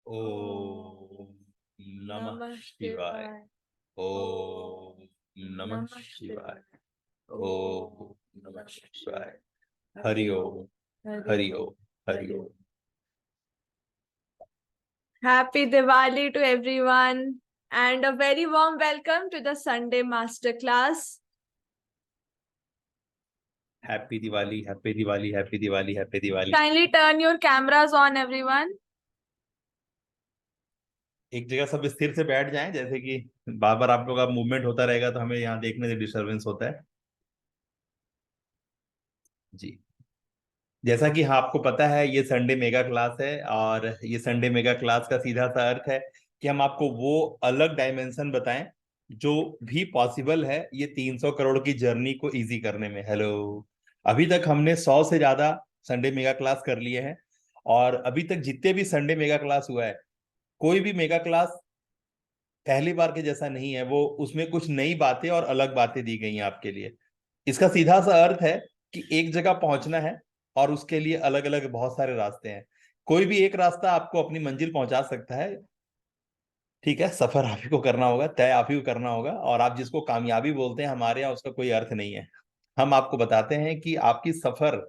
ओम नमः नमः शिवाय। शिवाय। ओम नमः नमः शिवाय। शिवाय। ओम नमः शिवाय। हरि ओम। हरि हरि ओम। हरि ओम। Happy Diwali to everyone and a very warm welcome to the Sunday Masterclass. Happy Diwali, happy Diwali, happy Diwali, happy Diwali. Kindly turn your cameras on, everyone. एक जगह सब स्थिर से बैठ जाएं, जैसे कि बार बार आप लोग का मूवमेंट होता रहेगा तो हमें यहाँ देखने से डिस्टरबेंस होता है। जी। जैसा कि हाँ आपको पता है, ये संडे मेगा क्लास है और ये संडे मेगा क्लास का सीधा सा अर्थ है कि हम आपको वो अलग डायमेंशन बताएं जो भी पॉसिबल है ये 300 करोड़ की जर्नी को इजी करने में। हेलो। अभी तक हमने 100 से ज्यादा संडे मेगा क्लास कर लिए हैं और अभी तक जितने भी संडे मेगा क्लास हुआ है, कोई भी मेगा क्लास पहली बार के जैसा नहीं है। वो उसमें कुछ नई बातें और अलग बातें दी गई हैं आपके लिए। इसका सीधा सा अर्थ है कि एक जगह पहुंचना है और उसके लिए अलग अलग बहुत सारे रास्ते हैं। कोई भी एक रास्ता आपको अपनी मंजिल पहुंचा सकता है। ठीक है, सफर आप ही को करना होगा, तय आप ही को करना होगा। और आप जिसको कामयाबी बोलते हैं, हमारे यहाँ उसका कोई अर्थ नहीं है। हम आपको बताते हैं कि आपकी सफर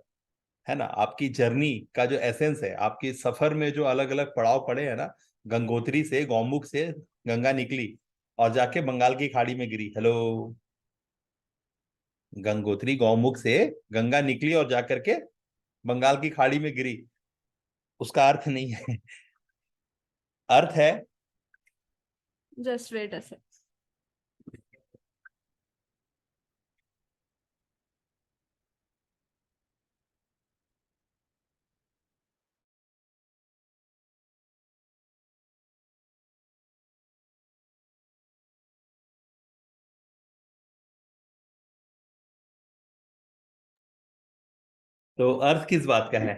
है ना, आपकी जर्नी का जो एसेंस है, आपकी सफर में जो अलग अलग पड़ाव पड़े हैं ना, गंगोत्री से गौमुख से गंगा निकली और जाके बंगाल की खाड़ी में गिरी। हेलो। गंगोत्री गौमुख से गंगा निकली और जाकर के बंगाल की खाड़ी में गिरी, उसका अर्थ नहीं है। अर्थ है। Just wait a sec. तो अर्थ किस बात का है?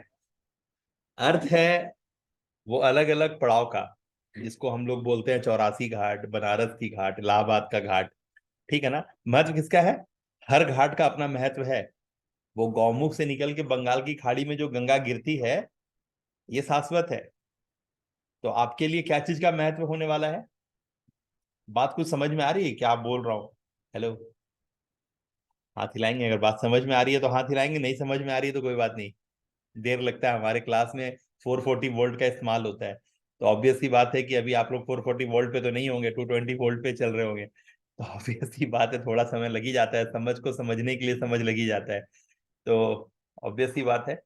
अर्थ है वो अलग अलग पड़ाव का, जिसको हम लोग बोलते हैं 84 घाट, बनारस की घाट, इलाहाबाद का घाट। ठीक है ना। महत्व किसका है? हर घाट का अपना महत्व है। वो गौमुख से निकल के बंगाल की खाड़ी में जो गंगा गिरती है, ये शाश्वत है। तो आपके लिए क्या चीज का महत्व होने वाला है? बात कुछ समझ में आ रही है क्या आप बोल रहा हूँ? हेलो। हाथ हिलाएंगे अगर बात समझ में आ रही है तो, हाथ हिलाएंगे। नहीं समझ में आ रही है तो कोई बात नहीं। देर लगता है, हमारे क्लास में 440 वोल्ट का इस्तेमाल होता है। तो ऑब्वियस सी बात है कि अभी आप लोग 440 वोल्ट पे तो नहीं होंगे, 220 वोल्ट पे चल रहे होंगे। तो ऑब्वियस सी बात है, थोड़ा समय लग ही जाता है, समझ को समझने के लिए समय लग ही जाता है। तो ऑब्वियस सी बात है,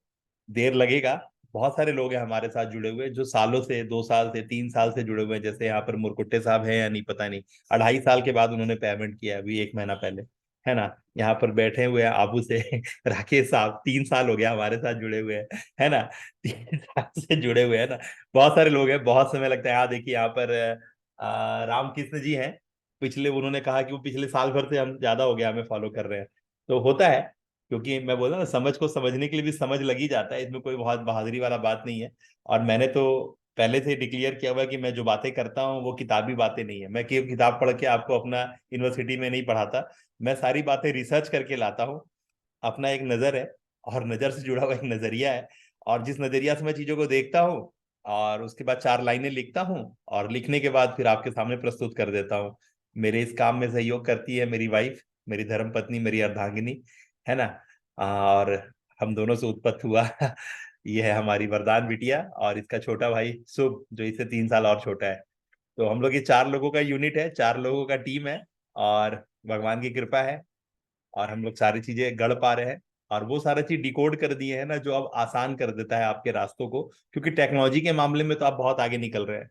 देर लगेगा। बहुत सारे लोग हैं हमारे साथ जुड़े हुए जो सालों से, 2 साल से, 3 साल से जुड़े हुए हैं। जैसे यहाँ पर मुरकुट्टे साहब हैं या नहीं पता नहीं, 2.5 साल के बाद उन्होंने पेमेंट किया, अभी 1 महीना पहले। है ना। यहाँ पर बैठे हुए हैं आबू से राकेश साहब, 3 साल हो गया हमारे साथ जुड़े हुए हैं। है ना। 3 साल से जुड़े हुए हैं ना। बहुत सारे लोग हैं, बहुत समय लगता है। यहाँ देखिए, यहाँ पर रामकृष्ण जी हैं। पिछले उन्होंने कहा कि वो पिछले साल भर से हम ज्यादा हो गया हमें फॉलो कर रहे हैं। तो होता है, क्योंकि मैं बोला ना, समझ को समझने के लिए भी समझ लगी जाता है, इसमें कोई बहुत बहादुरी वाला बात नहीं है। और मैंने तो पहले से डिक्लेयर किया हुआ है कि मैं जो बातें करता हूँ वो किताबी बातें नहीं है। मैं केवल किताब पढ़ के आपको अपना यूनिवर्सिटी में नहीं पढ़ाता। मैं सारी बातें रिसर्च करके लाता हूँ। अपना एक नजर है और नजर से जुड़ा हुआ एक नजरिया है। और जिस नजरिया से मैं चीजों को देखता हूँ और उसके बाद 4 लाइनें लिखता हूँ और लिखने के बाद फिर आपके सामने प्रस्तुत कर देता हूँ। मेरे इस काम में सहयोग करती है मेरी वाइफ, मेरी धर्मपत्नी, मेरी अर्धांगिनी। है ना। और हम दोनों से उत्पत्त हुआ ये है हमारी वरदान बिटिया और इसका छोटा भाई शुभ, जो इससे 3 साल और छोटा है। तो हम लोग ये 4 लोगों का यूनिट है, 4 लोगों का टीम है। और भगवान की कृपा है और हम लोग सारी चीजें गढ़ पा रहे हैं। और वो सारा चीज डिकोड कर दिए हैं ना, जो अब आसान कर देता है आपके रास्तों को। क्योंकि टेक्नोलॉजी के मामले में तो आप बहुत आगे निकल रहे हैं,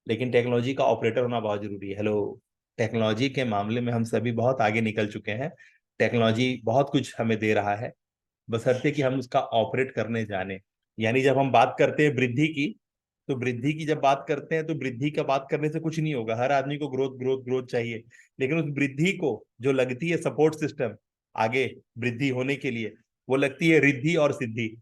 लेकिन टेक्नोलॉजी का ऑपरेटर होना बहुत जरूरी है। हेलो। टेक्नोलॉजी के मामले में हम सभी बहुत आगे निकल चुके हैं। टेक्नोलॉजी बहुत कुछ हमें दे रहा है, बशर्ते कि हम उसका ऑपरेट करने जाने। यानी जब हम बात करते हैं वृद्धि की, तो वृद्धि की जब बात करते हैं तो वृद्धि का बात करने से कुछ नहीं होगा। हर आदमी को ग्रोथ ग्रोथ ग्रोथ चाहिए, लेकिन उस वृद्धि को जो लगती है सपोर्ट सिस्टम आगे वृद्धि होने के लिए, वो लगती है रिद्धि और सिद्धि।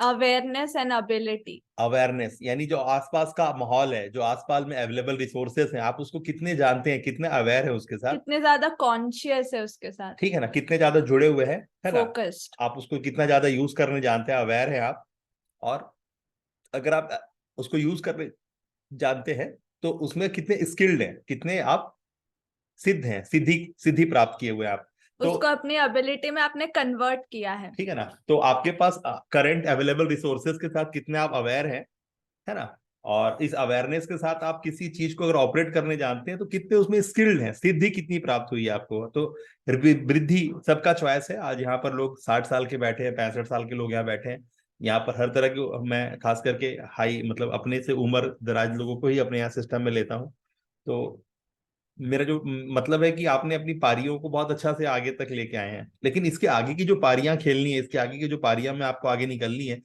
Awareness and ability. अवेयरनेस, यानी जो आसपास का माहौल है, जो आसपास में अवेलेबल रिसोर्सेस हैं, आप उसको कितने जानते हैं, कितने अवेयर है उसके साथ। कितने ज्यादा कॉन्शियस है उसके साथ. ठीक है ना, कितने ज्यादा जुड़े हुए हैं। है ना। Focused. आप उसको कितना ज्यादा यूज करने जानते हैं, अवेयर है आप। और अगर आप उसको यूज कर रहे जानते हैं, तो उसमें कितने स्किल्ड हैं, कितने आप सिद्ध हैं, सिद्धि सिद्धि प्राप्त किए हुए हैं आप। तो उसको अपनी एबिलिटी में आपने कन्वर्ट किया है। ठीक है ना, तो आपके पास करंट अवेलेबल रिसोर्सेज के साथ कितने आप अवेयर हैं, है ना, और इस अवेयरनेस के साथ आप किसी चीज को अगर ऑपरेट करने जानते हैं तो कितने उसमें स्किल्ड हैं, सिद्धि कितनी प्राप्त हुई है आपको। तो वृद्धि सबका चॉइस है। आज यहाँ पर लोग 60 साल के बैठे हैं, 65 साल के लोग यहाँ बैठे हैं। यहाँ पर हर तरह के, मैं खास करके हाई मतलब अपने से उम्र दराज लोगों को ही अपने यहाँ सिस्टम में लेता हूँ। तो मेरा जो मतलब है कि आपने अपनी पारियों को बहुत अच्छा से आगे तक लेके आए हैं, लेकिन इसके आगे की जो पारियां खेलनी है, इसके आगे की जो पारियां में आपको आगे निकलनी है,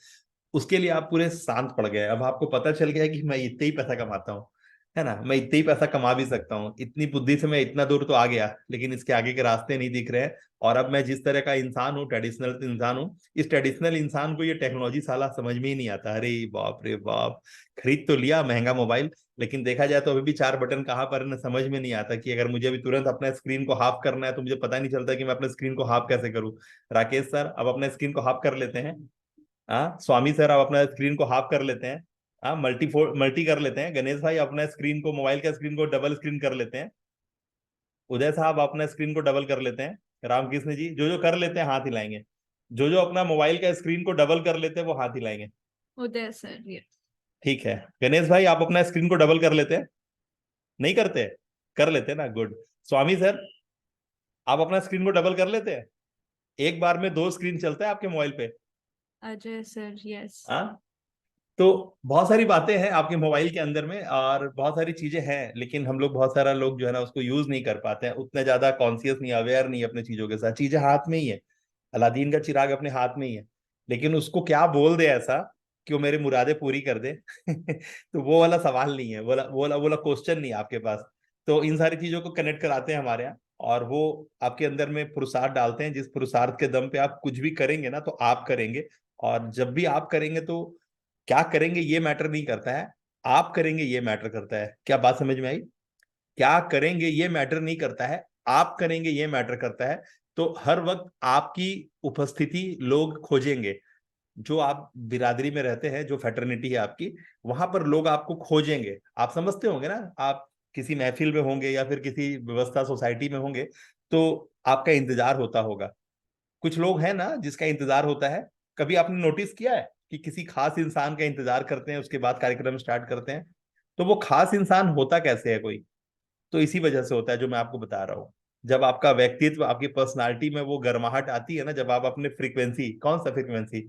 उसके लिए आप पूरे शांत पड़ गए। अब आपको पता चल गया है कि मैं इतने ही पैसा कमाता हूँ, है ना, मैं इतने ही पैसा कमा भी सकता हूँ, इतनी बुद्धि से मैं इतना दूर तो आ गया, लेकिन इसके आगे के रास्ते नहीं दिख रहे हैं। और अब मैं जिस तरह का इंसान हूँ, ट्रेडिशनल इंसान हूँ, इस ट्रेडिशनल इंसान को ये टेक्नोलॉजी साला समझ में ही नहीं आता। अरे बाप रे बाप, खरीद तो लिया महंगा मोबाइल, लेकिन देखा जाए तो अभी भी 4 बटन कहाँ पर है ना, समझ में नहीं आता कि अगर मुझे अभी तुरंत अपना स्क्रीन को हाफ करना है तो मुझे पता नहीं चलता कि मैं अपने स्क्रीन को हाफ कैसे करूँ। राकेश सर, अब अपना स्क्रीन को हाफ कर लेते हैं। हाँ स्वामी सर, आप अपना स्क्रीन को हाफ कर लेते हैं। हाँ मल्टी कर लेते हैं। गणेश भाई अपना स्क्रीन को, मोबाइल का स्क्रीन को डबल स्क्रीन कर लेते हैं। उदय साहब अपना स्क्रीन को डबल कर लेते हैं। रामकृष्ण जी, जो जो कर लेते हैं हाथ हिलाएंगे। जो जो अपना मोबाइल का स्क्रीन को डबल कर लेते हैं वो हाथ हिलाएंगे। उदय सर, ये ठीक है। गणेश भाई, आप अपना स्क्रीन को डबल कर लेते हैं? नहीं करते? कर लेते हैं ना, गुड। स्वामी सर, आप अपना स्क्रीन को डबल कर लेते हैं? एक बार में 2 स्क्रीन चलता है आपके मोबाइल पे? Ajay sir, yes. हाँ। तो बहुत सारी बातें हैं आपके मोबाइल के अंदर में और बहुत सारी चीजें हैं, लेकिन हम लोग, बहुत सारा लोग जो है ना उसको यूज नहीं कर पाते हैं, उतना ज्यादा कॉन्शियस नहीं, अवेयर नहीं अपने चीजों के साथ। चीजें हाथ में ही है, अलादीन का चिराग अपने हाथ में ही है, लेकिन उसको क्या बोल दे ऐसा कि वो मेरे मुरादें पूरी कर दे तो वो वाला सवाल नहीं है, वो वाला क्वेश्चन नहीं है आपके पास। तो इन सारी चीजों को कनेक्ट कराते हैं हमारे यहाँ, और वो आपके अंदर में पुरुषार्थ डालते हैं, जिस पुरुषार्थ के दम पे आप कुछ भी करेंगे ना तो आप करेंगे। और जब भी आप करेंगे तो क्या करेंगे ये मैटर नहीं करता है, आप करेंगे ये मैटर करता है। क्या बात समझ में आई? क्या करेंगे ये मैटर नहीं करता है, आप करेंगे ये मैटर करता है। तो हर वक्त आपकी उपस्थिति लोग खोजेंगे। जो आप बिरादरी में रहते हैं, जो फैटर्निटी है आपकी, वहां पर लोग आपको खोजेंगे। आप समझते होंगे ना, आप किसी महफिल में होंगे या फिर किसी व्यवस्था सोसाइटी में होंगे, तो आपका इंतजार होता होगा। कुछ लोग हैं ना जिसका इंतजार होता है। कभी आपने नोटिस किया है कि किसी खास इंसान का इंतजार करते हैं, उसके बाद कार्यक्रम स्टार्ट करते हैं? तो वो खास इंसान होता कैसे है कोई? तो इसी वजह से होता है जो मैं आपको बता रहा हूँ। जब आपका व्यक्तित्व, आपकी पर्सनालिटी में वो गर्माहट आती है ना, जब आप अपने फ्रीक्वेंसी, कौन सा फ्रीक्वेंसी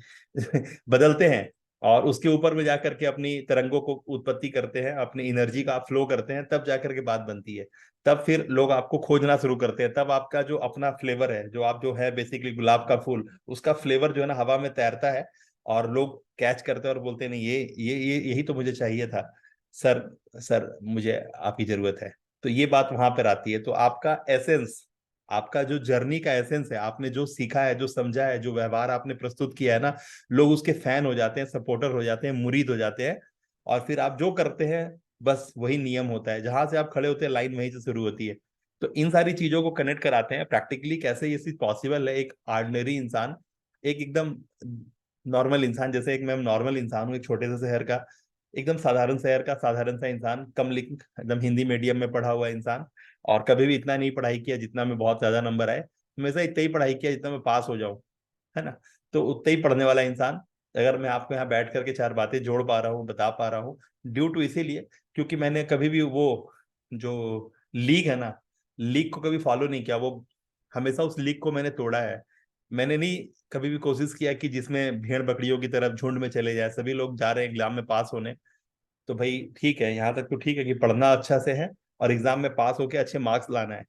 बदलते हैं और उसके ऊपर में जाकर के अपनी तरंगों को उत्पत्ति करते हैं, अपनी एनर्जी का फ्लो करते हैं, तब जाकर के बात बनती है। तब फिर लोग आपको खोजना शुरू करते हैं। तब आपका जो अपना फ्लेवर है, जो आप जो है बेसिकली गुलाब का फूल, उसका फ्लेवर जो है ना हवा में तैरता है, और लोग कैच करते हैं और बोलते हैं नहीं, ये यही तो मुझे चाहिए था सर। सर मुझे आपकी जरूरत है। तो ये बात वहां पर आती है। तो आपका एसेंस, आपका जो जर्नी का एसेंस है, आपने जो सीखा है, जो समझा है, जो व्यवहार आपने प्रस्तुत किया है ना, लोग उसके फैन हो जाते हैं, सपोर्टर हो जाते हैं, मुरीद हो जाते हैं। और फिर आप जो करते हैं बस वही नियम होता है, जहां से आप खड़े होते हैं लाइन वहीं से शुरू होती है। तो इन सारी चीजों को कनेक्ट कराते हैं प्रैक्टिकली, कैसे ये चीज पॉसिबल है। एक ऑर्डिनरी इंसान, एक एकदम नॉर्मल इंसान, जैसे एक मैं नॉर्मल इंसान हूँ, एक छोटे से शहर का, एकदम साधारण शहर का साधारण सा इंसान, कम लिख एकदम हिंदी मीडियम में पढ़ा हुआ इंसान, और कभी भी इतना नहीं पढ़ाई किया जितना में बहुत ज्यादा नंबर आए, हमेशा इतना ही पढ़ाई किया जितना मैं पास हो जाऊं, है ना। तो उतना ही पढ़ने वाला इंसान, अगर मैं आपको यहाँ बैठ करके 4 बातें जोड़ पा रहा हूँ, बता पा रहा हूँ, ड्यू टू इसीलिए क्योंकि मैंने कभी भी वो जो लीग है ना, लीग को कभी फॉलो नहीं किया। वो हमेशा उस लीग को मैंने तोड़ा है। मैंने नहीं कभी भी कोशिश किया कि जिसमें भेड़ बकरियों की तरफ झुंड में चले जाए, सभी लोग जा रहे हैं एग्जाम में पास होने। तो भाई ठीक है, यहाँ तक तो ठीक है कि पढ़ना अच्छा से है और एग्जाम में पास होके अच्छे मार्क्स लाना है,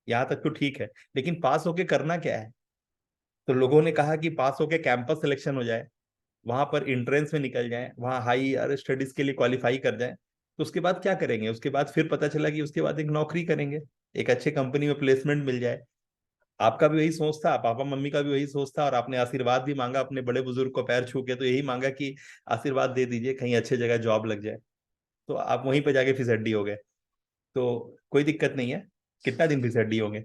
यहाँ तक तो ठीक है। लेकिन पास होके करना क्या है? तो लोगों ने कहा कि पास होके कैंपस सिलेक्शन हो जाए, वहां पर इंट्रेंस में निकल जाए, वहां हाई स्टडीज के लिए क्वालिफाई कर जाए, तो उसके बाद क्या करेंगे? उसके बाद फिर पता चला कि उसके बाद एक नौकरी करेंगे, एक अच्छे कंपनी में प्लेसमेंट मिल जाए। आपका भी वही सोच था, पापा मम्मी का भी वही सोच था, और आपने आशीर्वाद भी मांगा अपने बड़े बुजुर्ग को पैर छू के, तो यही मांगा कि आशीर्वाद दे दीजिए कहीं अच्छे जगह जॉब लग जाए। तो आप वहीं पे जाके फिसड्डी हो गए। तो कोई दिक्कत नहीं है, कितना दिन फिसड्डी होंगे?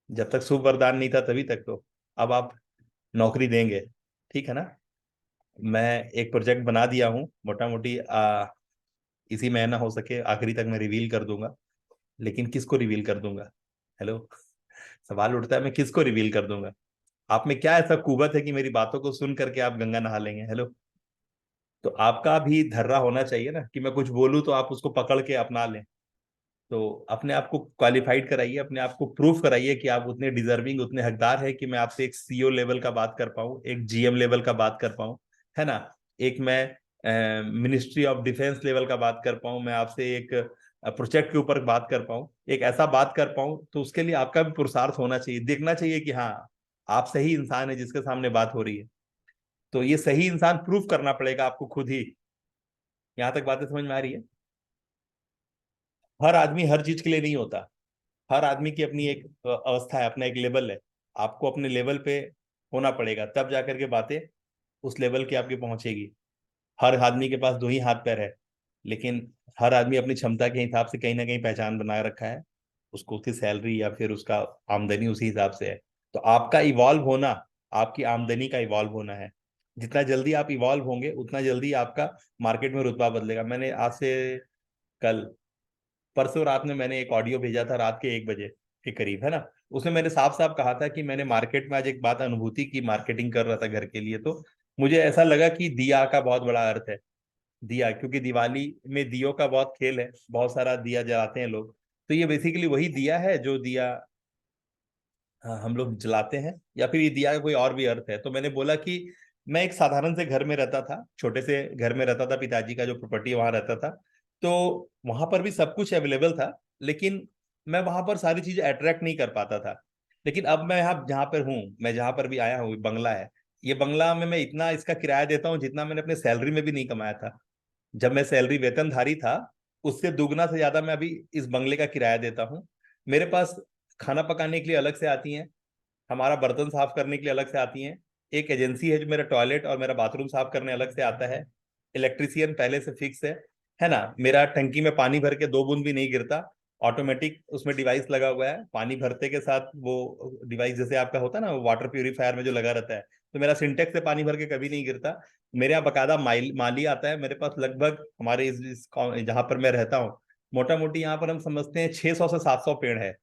जब तक शुभ वरदान नहीं था तभी तक तो। अब आप नौकरी देंगे, ठीक है ना। मैं एक प्रोजेक्ट बना दिया हूँ मोटा मोटी, इसी महीना हो सके आखिरी तक मैं रिवील कर दूंगा, लेकिन किसको रिवील कर दूंगा? हेलो, सवाल उठता है मैं किसको रिवील कर दूंगा? आप में क्या ऐसा कुवत है कि मेरी बातों को सुन करके आप गंगा नहा लेंगे? हेलो, तो आपका भी धर्रा होना चाहिए ना कि मैं कुछ बोलूं तो आप उसको पकड़ के अपना लें। तो अपने आप को क्वालिफाइड कराइए, अपने आप को प्रूफ कराइए कि आप उतने डिजर्विंग, उतने हकदार है कि मैं आपसे एक सीईओ लेवल का बात कर पाऊं, एक जीएम लेवल का बात कर पाऊं, है ना? एक मैं मिनिस्ट्री ऑफ डिफेंस लेवल का बात कर पाऊं, मैं आपसे एक प्रोजेक्ट के ऊपर बात कर पाऊं, एक ऐसा बात कर पाऊं, तो उसके लिए आपका भी पुरुषार्थ होना चाहिए, देखना चाहिए कि हाँ, आप सही इंसान है जिसके सामने बात हो रही है। तो ये सही इंसान प्रूफ करना पड़ेगा आपको खुद ही। यहां तक बातें समझ में आ रही है? हर आदमी हर चीज के लिए नहीं होता, हर आदमी की अपनी एक अवस्था है, अपना एक लेवल है। आपको अपने लेवल पे होना पड़ेगा, तब जाकर के बातें उस लेवल की आपकी पहुंचेगी। हर आदमी के पास दो ही हाथ पैर है, लेकिन हर आदमी अपनी क्षमता के हिसाब से कहीं ना कहीं पहचान बना रखा है, उसको उसकी सैलरी या फिर उसका आमदनी उसी हिसाब से है। तो आपका इवॉल्व होना, आपकी आमदनी का इवॉल्व होना है। जितना जल्दी आप इवॉल्व होंगे उतना जल्दी आपका मार्केट में रुतबा बदलेगा। मैंने आज से कल परसों रात में मैंने एक ऑडियो भेजा था, रात के 1 बजे के करीब, है ना? उसमें मैंने साफ साफ कहा था कि मैंने मार्केट में आज एक बात अनुभूति की, मार्केटिंग कर रहा था घर के लिए, तो मुझे ऐसा लगा कि दिया का बहुत बड़ा अर्थ है। दिया, क्योंकि दिवाली में दियों का बहुत खेल है, बहुत सारा दिया जलाते हैं लोग। तो ये बेसिकली वही दिया है जो दिया, हाँ, हम लोग जलाते हैं, या फिर ये दिया का कोई और भी अर्थ है। तो मैंने बोला कि मैं एक साधारण से घर में रहता था, छोटे से घर में रहता था, पिताजी का जो प्रॉपर्टी वहां रहता था। तो वहां पर भी सब कुछ अवेलेबल था, लेकिन मैं वहां पर सारी चीजें अट्रैक्ट नहीं कर पाता था। लेकिन अब मैं यहाँ जहाँ पर हूँ, मैं जहाँ पर भी आया हूँ, बंगला है। ये बंगला में मैं इतना इसका किराया देता हूँ जितना मैंने अपने सैलरी में भी नहीं कमाया था। जब मैं सैलरी वेतनधारी था, उससे दुगना से ज्यादा मैं अभी इस बंगले का किराया देता हूँ। मेरे पास खाना पकाने के लिए अलग से आती हैं, हमारा बर्तन साफ करने के लिए अलग से आती हैं, एक एजेंसी है जो मेरा टॉयलेट और मेरा बाथरूम साफ करने अलग से आता है, इलेक्ट्रिशियन पहले से फिक्स है ना? मेरा टंकी में पानी भर के 2 बूंद भी नहीं गिरता, ऑटोमेटिक उसमें डिवाइस लगा हुआ है। पानी भरते के साथ वो डिवाइस जैसे आपका होता है ना वाटर प्यूरिफायर में जो लगा रहता है, तो मेरा सिंटेक्स से पानी भर के कभी नहीं गिरता। मेरे यहाँ बकायदा माली आता है। मेरे पास लगभग हमारे जहाँ पर मैं रहता हूँ, मोटा मोटी यहाँ पर हम समझते हैं 600 से 700 पेड़ है,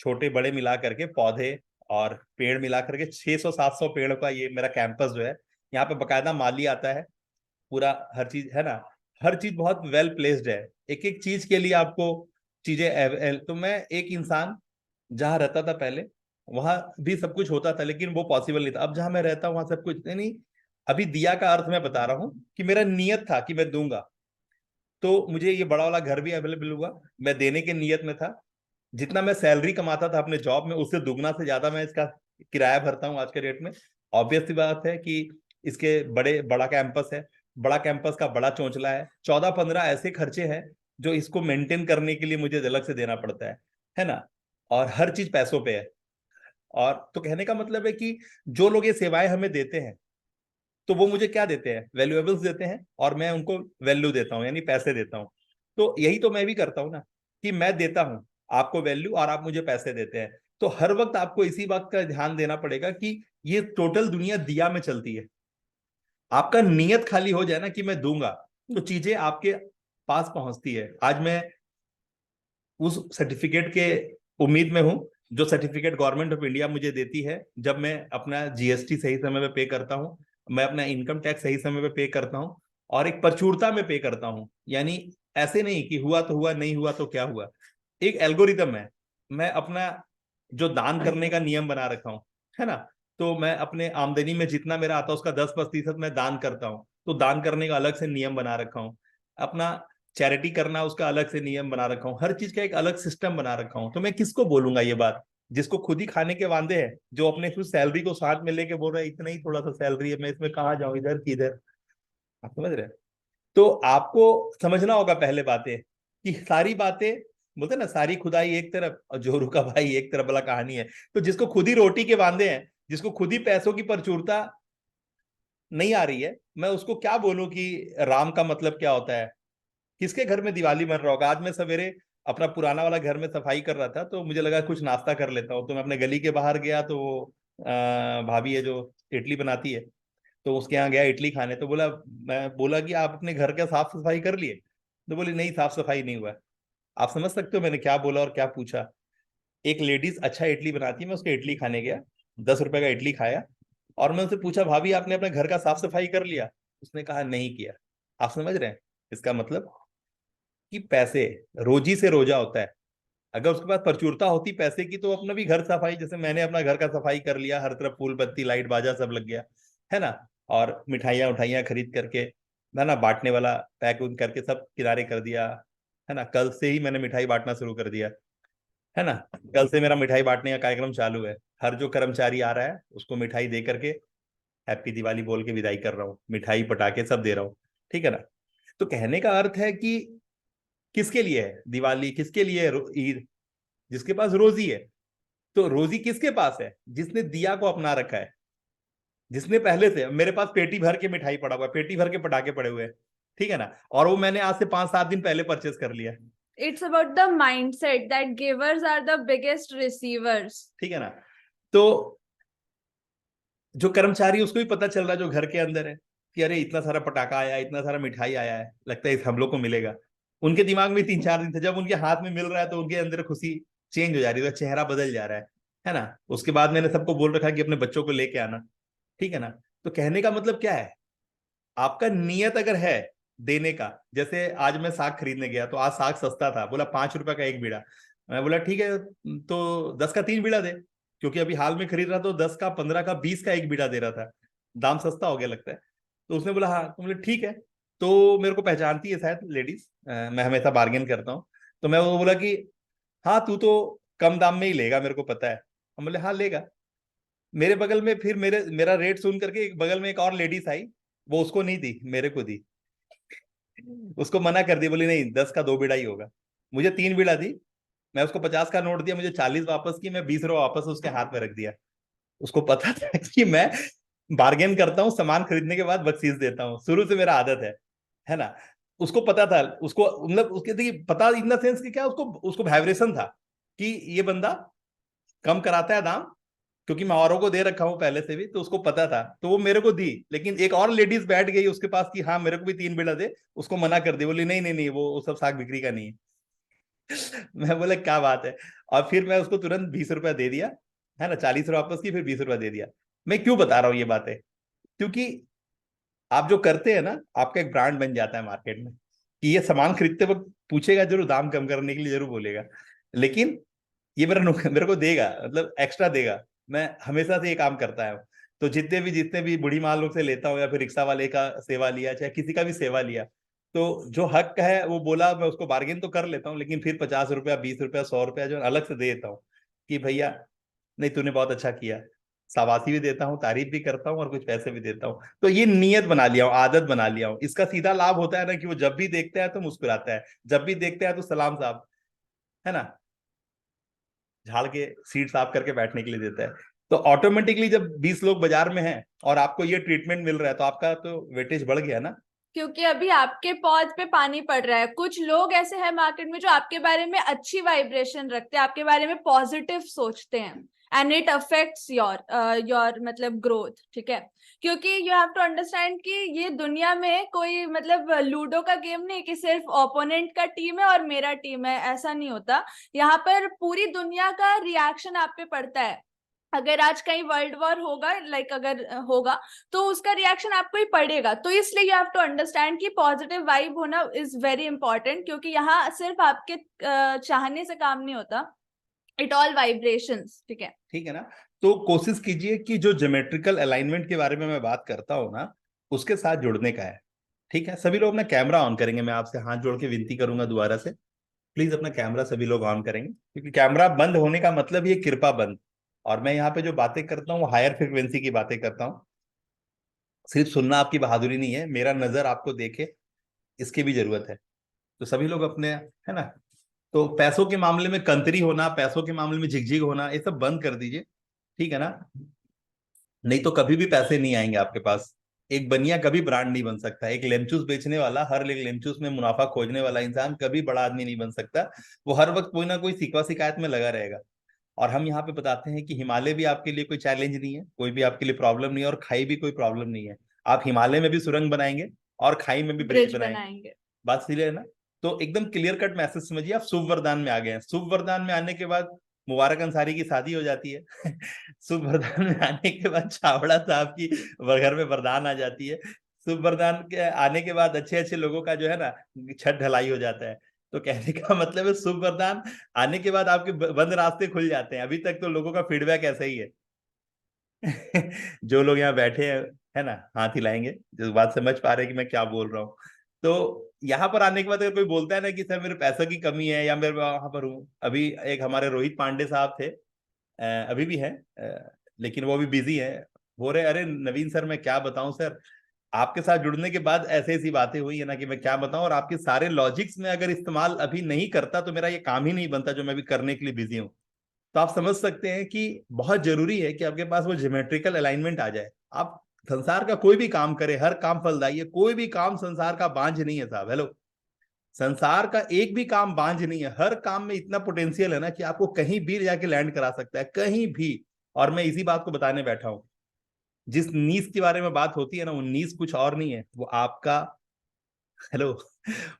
छोटे बड़े मिला करके, पौधे और पेड़ मिला करके 600 700 पेड़ का ये मेरा कैंपस जो है। यहाँ पे बकायदा माली आता है, पूरा हर चीज है ना, हर चीज बहुत वेल प्लेस्ड है। एक एक चीज के लिए आपको चीजें तो मैं एक इंसान जहाँ रहता था पहले, वहां भी सब कुछ होता था, लेकिन वो पॉसिबल नहीं था। अब जहां मैं रहता हूँ वहां सब कुछ नहीं। अभी दिया का अर्थ मैं बता रहा हूँ कि मेरा नियत था कि मैं दूंगा, तो मुझे ये बड़ा वाला घर भी अवेलेबल हुआ। मैं देने के नियत में था। जितना मैं सैलरी कमाता था अपने जॉब में, उससे दुगना से ज्यादा मैं इसका किराया भरता हूँ आज के रेट में। ऑब्वियस सी बात है कि इसके बड़ा कैंपस है, बड़ा कैंपस का बड़ा चौंचला है, 14-15 ऐसे खर्चे हैं जो इसको मेंटेन करने के लिए मुझे अलग से देना पड़ता है ना? और हर चीज पैसों पे है। और तो कहने का मतलब है कि जो लोग ये सेवाएं हमें देते हैं, तो वो मुझे क्या देते हैं? वैल्यूएबल्स देते हैं, और मैं उनको वैल्यू देता हूँ, यानी पैसे देता हूँ। तो यही तो मैं भी करता हूँ ना, कि मैं देता हूँ आपको वैल्यू और आप मुझे पैसे देते हैं। तो हर वक्त आपको इसी बात का ध्यान देना पड़ेगा कि ये टोटल दुनिया दिया में चलती है। आपका नियत खाली हो जाए ना कि मैं दूंगा, तो चीजें आपके पास पहुंचती है। आज मैं उस सर्टिफिकेट के उम्मीद में हूं, जो सर्टिफिकेट गवर्नमेंट ऑफ इंडिया मुझे देती है, जब मैं अपना जीएसटी सही समय पे पे करता हूं, मैं अपना इनकम टैक्स सही समय पे पे करता हूं, और एक प्रचुरता में पे करता हूं। यानी ऐसे नहीं कि हुआ तो हुआ, नहीं हुआ तो क्या हुआ। एक एल्गोरिदम है। मैं अपना जो दान करने का नियम बना रखा हूं, है ना? तो मैं अपने आमदनी में जितना मेरा आता है उसका 10% मैं दान करता हूँ। तो दान करने का अलग से नियम बना रखा हूँ। अपना चैरिटी करना उसका अलग से नियम बना रखा हूँ। हर चीज का एक अलग सिस्टम बना रखा हूँ। तो मैं किसको बोलूंगा ये बात, जिसको खुद ही खाने के वांदे हैं, जो अपने फिर सैलरी को साथ में लेके बोल रहा है इतना ही थोड़ा सा सैलरी है, मैं इसमें कहाँ जाऊं, इधर की इधर। आप समझ रहे हैं? तो आपको समझना होगा पहले बातें, कि सारी बातें, बोलते हैं ना, सारी खुदाई एक तरफ और जोरू का भाई एक तरफ वाला कहानी है। तो जिसको खुद ही रोटी के वांदे हैं, जिसको खुद ही पैसों की प्रचुरता नहीं आ रही है, मैं उसको क्या बोलूं कि राम का मतलब क्या होता है? किसके घर में दिवाली मन रहा होगा? आज मैं सवेरे अपना पुराना वाला घर में सफाई कर रहा था, तो मुझे लगा कुछ नाश्ता कर लेता हूँ, तो मैं अपने गली के बाहर गया, तो वो भाभी है जो इडली बनाती है, तो उसके यहाँ गया इडली खाने। तो मैं बोला कि आप अपने घर का साफ सफाई कर लिए? तो बोली नहीं, साफ सफाई नहीं हुआ है। आप समझ सकते हो मैंने क्या बोला और क्या पूछा। एक लेडीज अच्छा इडली बनाती है, मैं उसके इडली खाने गया, 10 रुपए का इडली खाया, और मैं उससे पूछा भाभी आपने अपने घर का साफ सफाई कर लिया? उसने कहा नहीं किया। आप समझ रहे हैं इसका मतलब कि पैसे, रोजी से रोजा होता है। अगर उसके पास प्रचुरता होती पैसे की, तो अपना भी घर सफाई, जैसे मैंने अपना घर का सफाई कर लिया, हर तरफ फूल बत्ती लाइट बाजा सब लग गया, है ना। और मिठाइयाँ उठाइयाँ खरीद करके, है ना, बांटने वाला पैक उन करके सब किनारे कर दिया, है ना। कल से ही मैंने मिठाई बांटना शुरू कर दिया, है ना। कल से मेरा मिठाई बांटने का कार्यक्रम चालू है। हर जो कर्मचारी आ रहा है उसको मिठाई दे करके हैप्पी दिवाली बोल के विदाई कर रहा हूँ, मिठाई पटाखे सब दे रहा हूँ, ठीक है ना। तो कहने का अर्थ है कि किसके लिए है दिवाली, किसके लिए है ईद? जिसके पास रोजी है। तो रोजी किसके पास है? जिसने दिया को अपना रखा है, जिसने पहले से, मेरे पास पेटी भर के मिठाई पड़ा हुआ है, पेटी भर के पटाखे पड़े हुए हैं, ठीक है ना, और वो मैंने आज से 5-7 दिन पहले परचेस कर लिया। It's about the mindset that givers are the biggest receivers. ठीक है ना। तो जो कर्मचारी, उसको भी पता चल रहा है जो घर के अंदर है कि अरे इतना सारा पटाखा आया, इतना सारा मिठाई आया है, लगता है इस हम लोग को मिलेगा। उनके दिमाग में 3-4 दिन थे, जब उनके हाथ में मिल रहा है तो उनके अंदर खुशी चेंज हो जा रही है, चेहरा बदल जा रहा है ना। उसके बाद मैंने सबको बोल रखा है कि अपने बच्चों को लेके आना, ठीक है ना। तो कहने का मतलब क्या है, आपका नियत अगर है देने का। जैसे आज मैं साग खरीदने गया, तो आज साग सस्ता था, बोला 5 रुपए का एक बीड़ा। मैं बोला ठीक है, तो 10 का 3 बीड़ा दे, क्योंकि अभी हाल में खरीद रहा तो 10 का, 15 का, 20 का एक बीड़ा दे रहा था, दाम सस्ता हो गया लगता है। तो उसने बोला हाँ, तो बोले ठीक है। तो मेरे को पहचानती है शायद लेडीज, मैं हमेशा बार्गेन करता हूँ। तो मैं वो बोला कि हाँ तू तो कम दाम में ही लेगा, मेरे को पता है। हम बोले हाँ लेगा। मेरे बगल में फिर मेरा रेट सुन करके एक बगल में एक और लेडीज आई, वो उसको नहीं दी, मेरे को दी। उसको मना कर दी, बोली नहीं 10 का 2 बीड़ा ही होगा। मुझे 3 बीड़ा दी। मैं उसको 50 का नोट दिया, मुझे 40 वापस की, मैं 20 रुपये वापस उसके हाथ में रख दिया। उसको पता था कि मैं बार्गेन करता हूँ, सामान खरीदने के बाद बख्शीश देता हूँ, शुरू से मेरा आदत है ना। उसको पता था, उसको मतलब उसके देखिए पता इन द सेंस कि क्या, उसको उसको वाइब्रेशन था कि ये बंदा कम कराता है दाम, क्योंकि मैं औरों को दे रखा हूं पहले से भी, तो उसको पता था, तो वो मेरे को दी। लेकिन एक और लेडीज बैठ गई उसके पास कि हाँ मेरे को भी 3 बीड़ा दे, उसको मना कर दी, बोली नहीं नहीं नहीं, वो सब साग बिक्री का नहीं है। मैं बोला क्या बात है। और फिर मैं उसको तुरंत 20 रुपया दे दिया, है ना, 40 रुपये वापस की, फिर 20 रुपया दे दिया। मैं क्यों बता रहा हूँ ये बातें? क्योंकि आप जो करते हैं ना, आपका एक ब्रांड बन जाता है मार्केट में, कि ये सामान खरीदते वक्त पूछेगा जरूर, दाम कम करने के लिए जरूर बोलेगा, लेकिन ये मेरे को देगा, मतलब एक्स्ट्रा देगा। मैं हमेशा से ये काम करता है। तो जितने भी बूढ़ी माँ लोग से लेता हूँ, या फिर रिक्शा वाले का सेवा लिया, चाहे किसी का भी सेवा लिया, तो जो हक है वो बोला, मैं उसको बार्गेन तो कर लेता हूँ, लेकिन फिर 50 रुपया, 20 रुपया, 100 रुपया जो अलग से दे देता हूँ कि भैया नहीं तूने बहुत अच्छा किया। शाबाशी भी देता हूँ, तारीफ भी करता हूँ, और कुछ पैसे भी देता हूँ। तो ये नियत बना लिया हूँ, आदत बना लिया हूँ। इसका सीधा लाभ होता है ना कि वो जब भी देखता है तो मुस्कुराता है, जब भी देखता है तो सलाम साहब, है ना, झाड़ के सीट साफ करके बैठने के लिए देता है। तो ऑटोमेटिकली जब 20 लोग बाजार में हैं और आपको ये ट्रीटमेंट मिल रहा है, तो आपका तो वेटेज बढ़ गया ना। क्योंकि अभी आपके पौध पे पानी पड़ रहा है। कुछ लोग ऐसे हैं मार्केट में जो आपके बारे में अच्छी वाइब्रेशन रखते हैं, आपके बारे में पॉजिटिव सोचते हैं, एंड इट अफेक्ट्स योर मतलब ग्रोथ, ठीक है। क्योंकि यू हैव टू अंडरस्टैंड कि ये दुनिया में कोई मतलब लूडो का गेम नहीं कि सिर्फ ओपोनेंट का टीम है और मेरा टीम है, ऐसा नहीं होता। यहाँ पर पूरी दुनिया का रिएक्शन आप पे पड़ता है। अगर आज कहीं वर्ल्ड वॉर होगा, लाइक अगर होगा, तो उसका रिएक्शन आपको ही पड़ेगा। तो इसलिए यू हैव टू अंडरस्टैंड कि पॉजिटिव वाइब होना इज वेरी इंपॉर्टेंट, क्योंकि यहाँ सिर्फ आपके चाहने से काम नहीं होता, इट ऑल वाइब्रेशंस, ठीक है। ठीक है ना। तो कोशिश कीजिए कि जो ज्योमेट्रिकल अलाइनमेंट के बारे में मैं बात करता हूँ ना, उसके साथ जुड़ने का है। ठीक है, सभी लोग अपना कैमरा ऑन करेंगे, मैं आपसे हाथ जोड़ के विनती करूंगा दोबारा से, प्लीज अपना कैमरा सभी लोग ऑन करेंगे, क्योंकि कैमरा बंद होने का मतलब ये कृपा बंद। और मैं यहाँ पे जो बातें करता हूँ वो हायर फ्रिक्वेंसी की बातें करता हूँ। सिर्फ सुनना आपकी बहादुरी नहीं है, मेरा नजर आपको देखे इसकी भी जरूरत है। तो सभी लोग अपने, है ना, तो पैसों के मामले में कंतरी होना, पैसों के मामले में झिकझिक होना, ये सब बंद कर दीजिए, ठीक है ना। नहीं तो कभी भी पैसे नहीं आएंगे आपके पास। एक बनिया कभी ब्रांड नहीं बन सकता, एक लेमचूस बेचने वाला, हर एक लेमचूस में मुनाफा खोजने वाला इंसान कभी बड़ा आदमी नहीं बन सकता। वो हर वक्त कोई ना कोई सिकवा शिकायत में लगा रहेगा। और हम यहाँ पे बताते हैं कि हिमालय भी आपके लिए कोई चैलेंज नहीं है, कोई भी आपके लिए प्रॉब्लम नहीं है, और खाई भी कोई प्रॉब्लम नहीं है। आप हिमालय में भी सुरंग बनाएंगे और खाई में भी ब्रिज ब्रिज बनाएंगे। बनाएंगे। बात सीधे है ना। तो एकदम क्लियर कट मैसेज समझिए, आप शुभ वरदान में आ गए हैं। शुभ वरदान में आने के बाद मुबारक अंसारी की शादी हो जाती है। शुभ वरदान में आने के बाद छाबड़ा साहब की घर में वरदान आ जाती है। शुभ वरदान के आने के बाद अच्छे अच्छे लोगों का जो है ना छत ढलाई हो जाता है। तो कहने का मतलब है शुभ वरदान आने के बाद आपके बंद रास्ते खुल जाते हैं। अभी तक तो लोगों का फीडबैक ऐसा ही है। जो लोग यहाँ बैठे हैं, है ना, हाथ हिलाएंगे जिस बात समझ पा रहे हैं कि मैं क्या बोल रहा हूँ। तो यहाँ पर आने के बाद अगर कोई बोलता है ना कि सर मेरे पैसों की कमी है या मैं वहां पर हूँ, अभी एक हमारे रोहित पांडे साहब थे, अभी भी है, लेकिन वो भी बिजी है। बोल रहे अरे नवीन सर मैं क्या बताऊं सर, आपके साथ जुड़ने के बाद ऐसे ऐसी बातें हुई है ना कि मैं क्या बताऊं, और आपके सारे लॉजिक्स में अगर इस्तेमाल अभी नहीं करता तो मेरा ये काम ही नहीं बनता जो मैं भी करने के लिए बिजी हूँ। तो आप समझ सकते हैं कि बहुत जरूरी है कि आपके पास वो ज्योमेट्रिकल अलाइनमेंट आ जाए। आप संसार का कोई भी काम करें, हर काम फलदायी है, कोई भी काम संसार का बांझ नहीं है साहब। हेलो, संसार का एक भी काम बांझ नहीं है, हर काम में इतना पोटेंशियल है ना कि आपको कहीं भी जाके लैंड करा सकता है, कहीं भी। और मैं इसी बात को बताने बैठा हूं। जिस नीस के बारे में बात होती है ना, वो नीस कुछ और नहीं है, वो आपका, हेलो,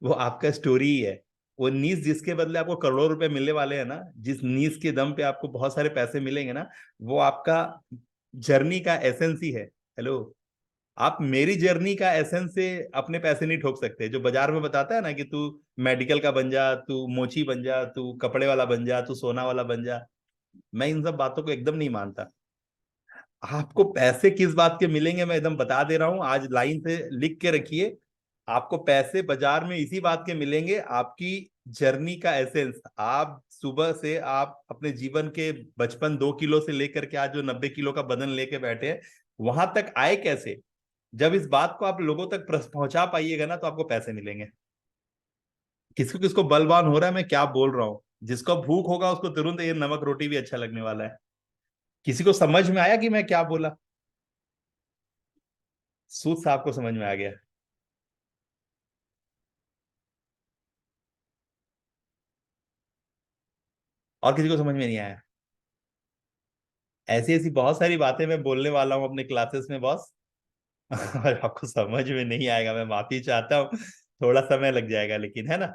वो आपका स्टोरी ही है। वो नीस जिसके बदले आपको करोड़ों रुपए मिलने वाले हैं ना, जिस नीस के दम पे आपको बहुत सारे पैसे मिलेंगे ना, वो आपका जर्नी का एसेंस ही है। हेलो, आप मेरी जर्नी का एसेंस से अपने पैसे नहीं ठोक सकते। जो बाजार में बताता है ना कि तू मेडिकल का बन जा, तू मोची बन जा, तू कपड़े वाला बन जा, तू सोना वाला बन जा, मैं इन सब बातों को एकदम नहीं मानता। आपको पैसे किस बात के मिलेंगे मैं एकदम बता दे रहा हूं, आज लाइन से लिख के रखिए। आपको पैसे बाजार में इसी बात के मिलेंगे, आपकी जर्नी का एसेंस। आप सुबह से आप अपने जीवन के बचपन 2 किलो से लेकर के आज जो 90 किलो का बदन लेके बैठे हैं, वहां तक आए कैसे? जब इस बात को आप लोगों तक पहुंचा पाइएगा ना, तो आपको पैसे मिलेंगे। किसको किसको बलवान हो रहा है मैं क्या बोल रहा हूँ? जिसको भूख होगा उसको तुरंत ये नमक रोटी भी अच्छा लगने वाला है। किसी को समझ में आया कि मैं क्या बोला? सूद साहब को समझ में आ गया। और किसी को समझ में नहीं आया? ऐसी ऐसी बहुत सारी बातें मैं बोलने वाला हूँ अपने क्लासेस में बॉस। और आपको समझ में नहीं आएगा, मैं माफी चाहता हूँ, थोड़ा समय लग जाएगा, लेकिन है ना,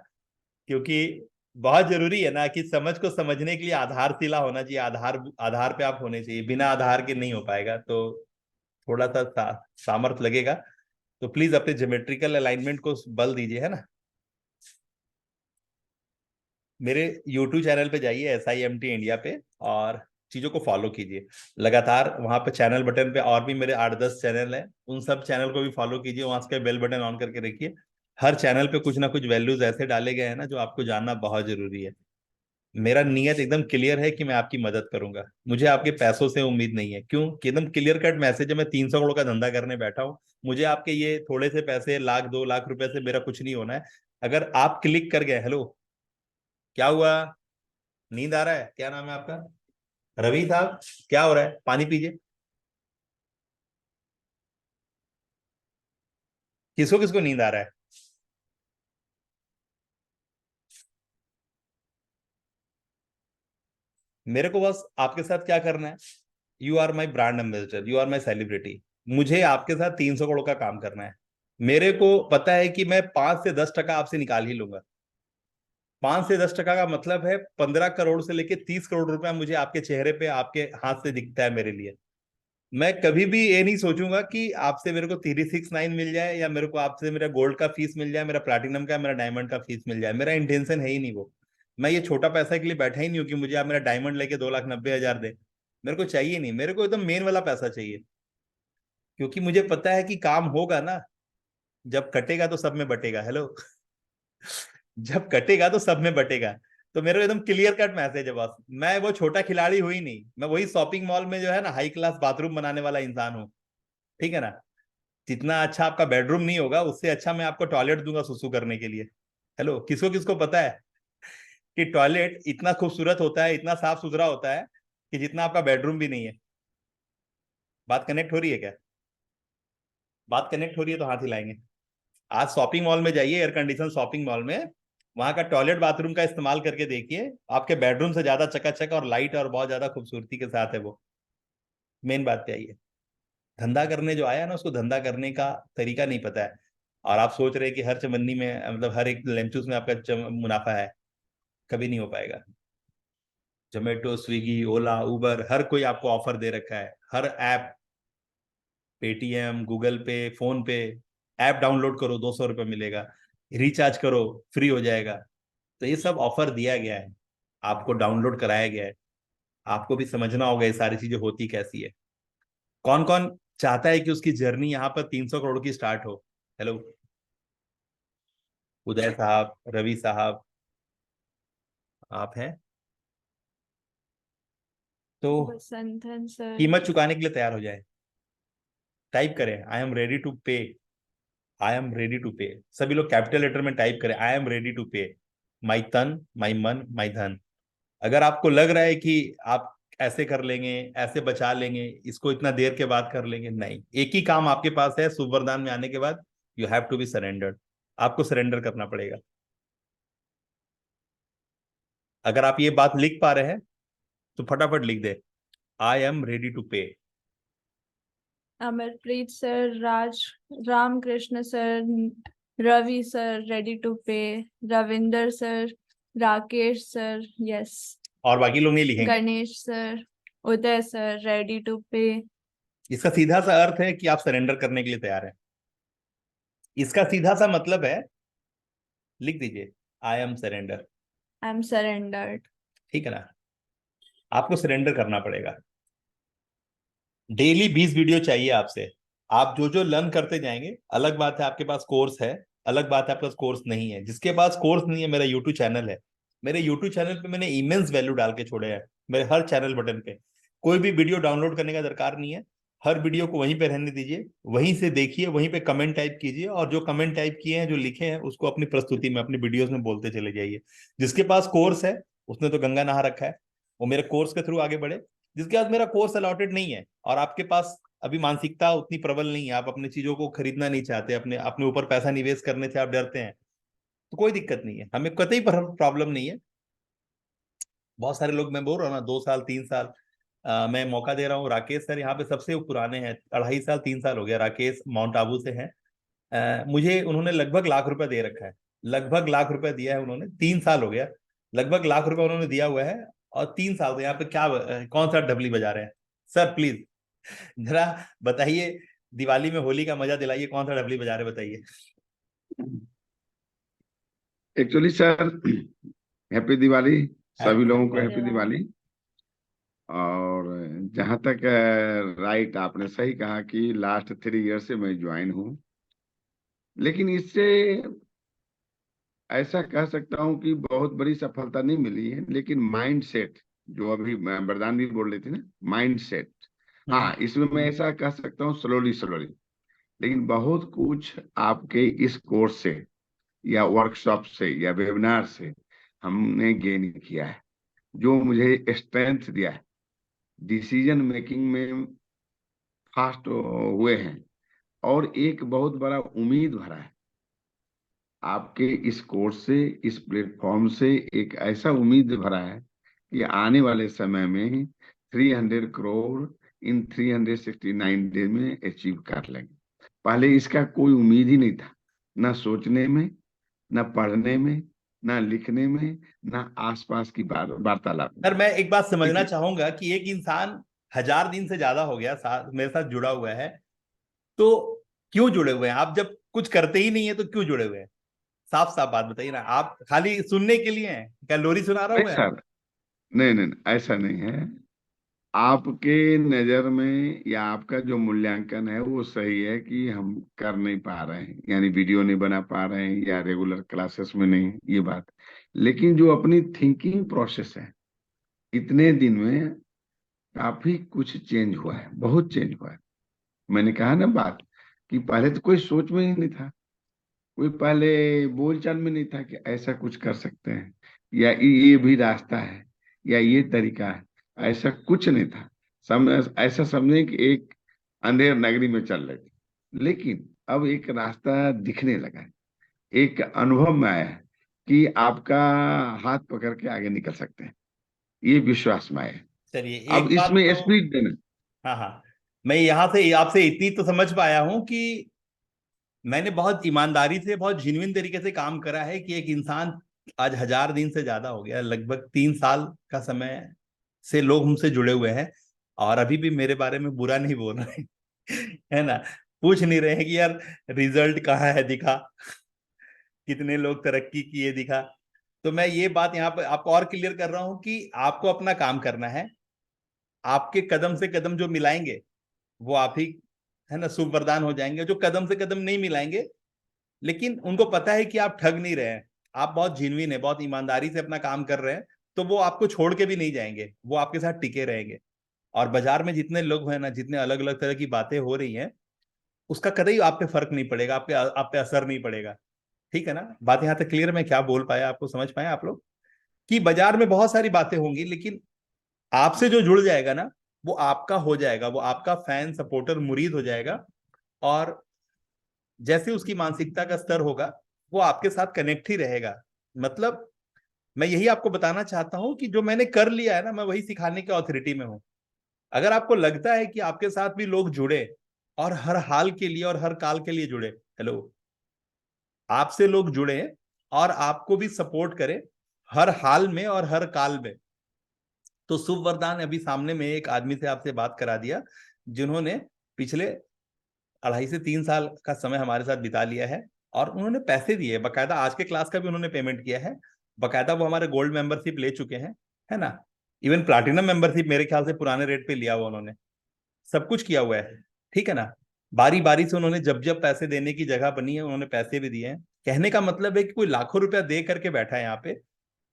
क्योंकि बहुत जरूरी है ना कि समझ को समझने के लिए आधारशिला होना चाहिए। आधार आधार पे आप होने चाहिए, बिना आधार के नहीं हो पाएगा। तो थोड़ा सा सामर्थ्य लगेगा। तो प्लीज अपने ज्योमेट्रिकल अलाइनमेंट को बल दीजिए, है ना। मेरे यूट्यूब चैनल पे जाइए, SIMT इंडिया पे, और चीजों को फॉलो कीजिए लगातार। वहां पे चैनल बटन पे और भी मेरे 8-10 चैनल हैं, उन सब चैनल को भी फॉलो कीजिए, वहां के बेल बटन ऑन करके रखिए। हर चैनल पे कुछ ना कुछ वैल्यूज ऐसे डाले गए हैं ना जो आपको जानना बहुत जरूरी है। मेरा नियत एकदम क्लियर है कि मैं आपकी मदद करूंगा, मुझे आपके पैसों से उम्मीद नहीं है। क्यों कि एकदम क्लियर कट मैसेज है, मैं 300 करोड़ का धंधा करने बैठा हूं। मुझे आपके ये थोड़े से पैसे, 1-2 लाख रुपए से मेरा कुछ नहीं होना है। अगर आप क्लिक कर गए, हेलो, क्या हुआ? नींद आ रहा है? क्या नाम है आपका? रवि साहब, क्या हो रहा है? पानी पीजिए। किसको किसको नींद आ रहा है? मेरे को बस आपके साथ क्या करना है, you are my brand ambassador, you are my celebrity. मुझे आपके साथ 300 करोड़ का काम करना है। मेरे को पता है कि मैं 5 से 10 टका आपसे निकाल ही लूंगा। 5 से 10 टका का मतलब है 15 करोड़ से लेके 30 करोड़ रुपया मुझे आपके चेहरे पे, आपके हाथ से दिखता है मेरे लिए। मैं कभी भी ये नहीं सोचूंगा कि आपसे मेरे को 369 मिल जाए, या मेरे को आपसे मेरा गोल्ड का फीस मिल जाए, मेरा प्लैटिनम का, मेरा डायमंड का फीस मिल जाए। मेरा इंटेंशन है ही नहीं वो। मैं ये छोटा पैसा के लिए बैठा ही नहीं हूँ कि मुझे आप मेरा डायमंड लेके 2,90,000 दे। मेरे को चाहिए नहीं, मेरे को एकदम मेन वाला पैसा चाहिए। क्योंकि मुझे पता है कि काम होगा ना, जब कटेगा तो सब में बटेगा। हेलो, जब कटेगा तो सब में बटेगा। तो मेरा एकदम क्लियर कट मैसेज है बॉस, मैं वो छोटा खिलाड़ी हुई नहीं, मैं वही शॉपिंग मॉल में जो है ना हाई क्लास बाथरूम बनाने वाला इंसान हूँ। ठीक है ना। जितना अच्छा आपका बेडरूम नहीं होगा, उससे अच्छा मैं आपको टॉयलेट दूंगा सुसु करने के लिए। हेलो, किसको किसको पता है कि टॉयलेट इतना खूबसूरत होता है, इतना साफ सुथरा होता है कि जितना आपका बेडरूम भी नहीं है। बात कनेक्ट हो रही है क्या? बात कनेक्ट हो रही है तो हाथ हिलाएंगे। आज शॉपिंग मॉल में जाइए, एयर कंडीशन शॉपिंग मॉल में, वहां का टॉयलेट बाथरूम का इस्तेमाल करके देखिए, आपके बेडरूम से ज्यादा चकाचक और लाइट और बहुत ज्यादा खूबसूरती के साथ है वो। मेन बात पे आइए। धंधा करने जो आया ना, उसको धंधा करने का तरीका नहीं पता है। और आप सोच रहे हैं कि हर चमन्नी में, मतलब हर एक लेमचूस में आपका मुनाफा है, कभी नहीं हो पाएगा। जोमेटो, स्विगी, ओला, उबर, हर कोई आपको ऑफर दे रखा है। हर ऐप, पेटीएम, गूगल पे, फोन पे, ऐप डाउनलोड करो 200 रुपये मिलेगा, रिचार्ज करो फ्री हो जाएगा। तो ये सब ऑफर दिया गया है, आपको डाउनलोड कराया गया है। आपको भी समझना होगा ये सारी चीजें होती कैसी है। कौन कौन चाहता है कि उसकी जर्नी यहाँ पर 300 करोड़ की स्टार्ट हो? हेलो, उदय साहब, रवि साहब, आप हैं? तो वसंतन सर। कीमत चुकाने के लिए तैयार हो जाए, टाइप करें आई एम रेडी टू पे। आई एम रेडी टू पे, सभी लोग कैपिटल लेटर में टाइप करें, आई एम रेडी टू पे, माई तन, माई मन, माई धन। अगर आपको लग रहा है कि आप ऐसे कर लेंगे, ऐसे बचा लेंगे, इसको इतना देर के बाद कर लेंगे, नहीं। एक ही काम आपके पास है शुभ वरदान में आने के बाद, you have to be surrendered. आपको सरेंडर करना पड़ेगा। अगर आप ये बात लिख पा रहे हैं तो फटाफट लिख दे, I am ready to pay. Amarpreet sir, Ramakrishna sir, Ravi sir ready to pay, Ravinder sir, Rakesh sir yes, और बाकी लोग नहीं लिखेंगे। Ganesh sir, Uday sir ready to pay. इसका सीधा सा अर्थ है कि आप सरेंडर करने के लिए तैयार हैं। इसका सीधा सा मतलब है, लिख दीजिए, I am surrender. I am surrendered. ठीक है ना? आपको सरेंडर करना पड़ेगा। डेली 20 वीडियो चाहिए आपसे। आप जो जो लर्न करते जाएंगे, अलग बात है आपके पास कोर्स है, अलग बात है आपके पास कोर्स नहीं है। जिसके पास कोर्स नहीं है, मेरा यूट्यूब चैनल है। मेरे यूट्यूब चैनल पे मैंने इमेंस वैल्यू डाल के छोड़े हैं। मेरे हर चैनल बटन पे कोई भी वीडियो डाउनलोड करने का दरकार नहीं है। हर वीडियो को वहीं पे रहने दीजिए, वहीं से देखिए, वहीं पे कमेंट टाइप कीजिए, और जो कमेंट टाइप किए हैं, जो लिखे हैं, उसको अपनी प्रस्तुति में, अपनी वीडियोस में बोलते चले जाइए। जिसके पास कोर्स है उसने तो गंगा नहा रखा है, वो मेरे कोर्स के थ्रू आगे बढ़े। जिसके पास मेरा कोर्स अलॉटेड नहीं है, और आपके पास अभी मानसिकता उतनी प्रबल नहीं है, आप अपने चीजों को खरीदना नहीं चाहते, अपने अपने ऊपर पैसा निवेश करने से आप डरते हैं, तो कोई दिक्कत नहीं है, हमें कतई प्रॉब्लम नहीं है। बहुत सारे लोग, मैं बोल रहा हूँ ना, 2 साल 3 साल मैं मौका दे रहा हूँ। राकेश सर यहाँ पे सबसे पुराने हैं, 2.5 साल 3 साल हो गया। राकेश माउंट आबू से हैं। मुझे उन्होंने लगभग लाख रुपया दे रखा है। लगभग लाख रुपया दिया है उन्होंने, 3 साल हो गया। लगभग लाख रुपया उन्होंने दिया हुआ है, और 3 साल से यहाँ पे क्या कौन सा डबली बजा रहे हैं? सर प्लीज जरा बताइए, दिवाली में होली का मजा दिलाइए, कौन सा डबली बजा रहे बताइए। एक्चुअली सर, हैप्पी दिवाली सभी हैप्पी लोगों को, दिवाली। हैप्पी दिवाली। और जहां तक राइट, आपने सही कहा कि लास्ट 3 ईयर से मैं ज्वाइन हूँ, लेकिन इससे ऐसा कह सकता हूँ कि बहुत बड़ी सफलता नहीं मिली है, लेकिन माइंड सेट, जो अभी वरदान भी बोल रही थी ना, माइंड सेट, हाँ, इसमें मैं ऐसा कह सकता हूँ स्लोली स्लोली, लेकिन बहुत कुछ आपके इस कोर्स से या वर्कशॉप से या वेबिनार से हमने गेन किया है, जो मुझे स्ट्रेंथ दिया है, डिसीजन मेकिंग में फास्ट हुए हैं, और एक बहुत बड़ा उम्मीद भरा है। आपके इस कोर्स से, इस प्लेटफॉर्म से एक ऐसा उम्मीद भरा है कि आने वाले समय में 300 करोड़ इन 369 डेज में अचीव कर लेंगे। पहले इसका कोई उम्मीद ही नहीं था, ना सोचने में, ना पढ़ने में, ना लिखने में, ना आसपास की वार्तालाप में। सर मैं एक बात समझना लेकिन चाहूंगा कि एक इंसान 1000 दिन से ज्यादा हो गया मेरे साथ जुड़ा हुआ है, तो क्यों जुड़े हुए हैं? आप जब कुछ करते ही नहीं है तो क्यों जुड़े हुए हैं? साफ साफ बात बताइए ना। आप खाली सुनने के लिए हैं क्या? लोरी सुना रहा नहीं हूँ मैं? सर, नहीं नहीं नहीं, ऐसा नहीं है। आपके नजर में या आपका जो मूल्यांकन है वो सही है कि हम कर नहीं पा रहे हैं, यानी वीडियो नहीं बना पा रहे हैं या रेगुलर क्लासेस में नहीं, ये बात। लेकिन जो अपनी थिंकिंग प्रोसेस है, इतने दिन में काफी कुछ चेंज हुआ है, बहुत चेंज हुआ है। मैंने कहा ना बात, कि पहले तो कोई सोच में ही नहीं था, कोई पहले बोलचाल में नहीं था कि ऐसा कुछ कर सकते हैं, या ये भी रास्ता है, या ये तरीका है, ऐसा कुछ नहीं था। ऐसा समझे कि एक अंधेर नगरी में चल रहे थे, लेकिन अब एक रास्ता दिखने लगा है, एक अनुभव में आया है कि आपका हाथ पकड़ के आगे निकल सकते हैं, ये विश्वास में आया है। चलिए अब एक बात इसमें तो, स्पीड देना। हाँ हाँ, मैं यहाँ से आपसे इतनी तो समझ पाया हूं कि मैंने बहुत ईमानदारी से, बहुत जेन्युइन तरीके से काम करा है कि एक इंसान, आज 1000 दिन से ज्यादा हो गया, लगभग 3 साल का समय से लोग हमसे जुड़े हुए हैं और अभी भी मेरे बारे में बुरा नहीं बोल रहे है ना, पूछ नहीं रहे हैं कि यार रिजल्ट कहाँ है दिखा, कितने लोग तरक्की किए दिखा। तो मैं ये बात यहाँ पे आपको और क्लियर कर रहा हूं कि आपको अपना काम करना है, आपके कदम से कदम जो मिलाएंगे वो आप ही, है ना, शुभ वरदान हो जाएंगे। जो कदम से कदम नहीं मिलाएंगे, लेकिन उनको पता है कि आप ठग नहीं रहे हैं, आप बहुत जेन्युइन है, बहुत ईमानदारी से अपना काम कर रहे हैं, तो वो आपको छोड़ के भी नहीं जाएंगे, वो आपके साथ टिके रहेंगे। और बाजार में जितने लोग हैं ना, जितने अलग अलग तरह की बातें हो रही हैं, उसका कतई आप पे फर्क नहीं पड़ेगा, आप पे असर नहीं पड़ेगा। ठीक है ना, बात यहाँ तक क्लियर? मैं क्या बोल पाया, आपको समझ पाए आप लोग? कि बाजार में बहुत सारी बातें होंगी, लेकिन आपसे जो जुड़ जाएगा ना, वो आपका हो जाएगा, वो आपका फैन सपोर्टर मुरीद हो जाएगा। और जैसे उसकी मानसिकता का स्तर होगा, वो आपके साथ कनेक्ट ही रहेगा। मतलब मैं यही आपको बताना चाहता हूं कि जो मैंने कर लिया है ना, मैं वही सिखाने के ऑथोरिटी में हूं। अगर आपको लगता है कि आपके साथ भी लोग जुड़े और हर हाल के लिए और हर काल के लिए जुड़े, हेलो, आपसे लोग जुड़े और आपको भी सपोर्ट करें हर हाल में और हर काल में, तो शुभ वरदान अभी सामने में एक आदमी से आपसे बात करा दिया, जिन्होंने पिछले 2.5 से 3 साल का समय हमारे साथ बिता लिया है और उन्होंने पैसे दिए बकायदा, आज के क्लास का भी उन्होंने पेमेंट किया है बकायदा, वो हमारे गोल्ड मेंबरशिप ले चुके हैं, है ना, इवन प्लाटिनम मेंबरशिप मेरे ख्याल से पुराने रेट पे लिया हुआ उन्होंने, सब कुछ किया हुआ है। ठीक है ना, बारी बारी से उन्होंने जब जब पैसे देने की जगह बनी है उन्होंने पैसे भी दिए हैं। कहने का मतलब है कि कोई लाखों रुपया दे करके बैठा है यहाँ पे,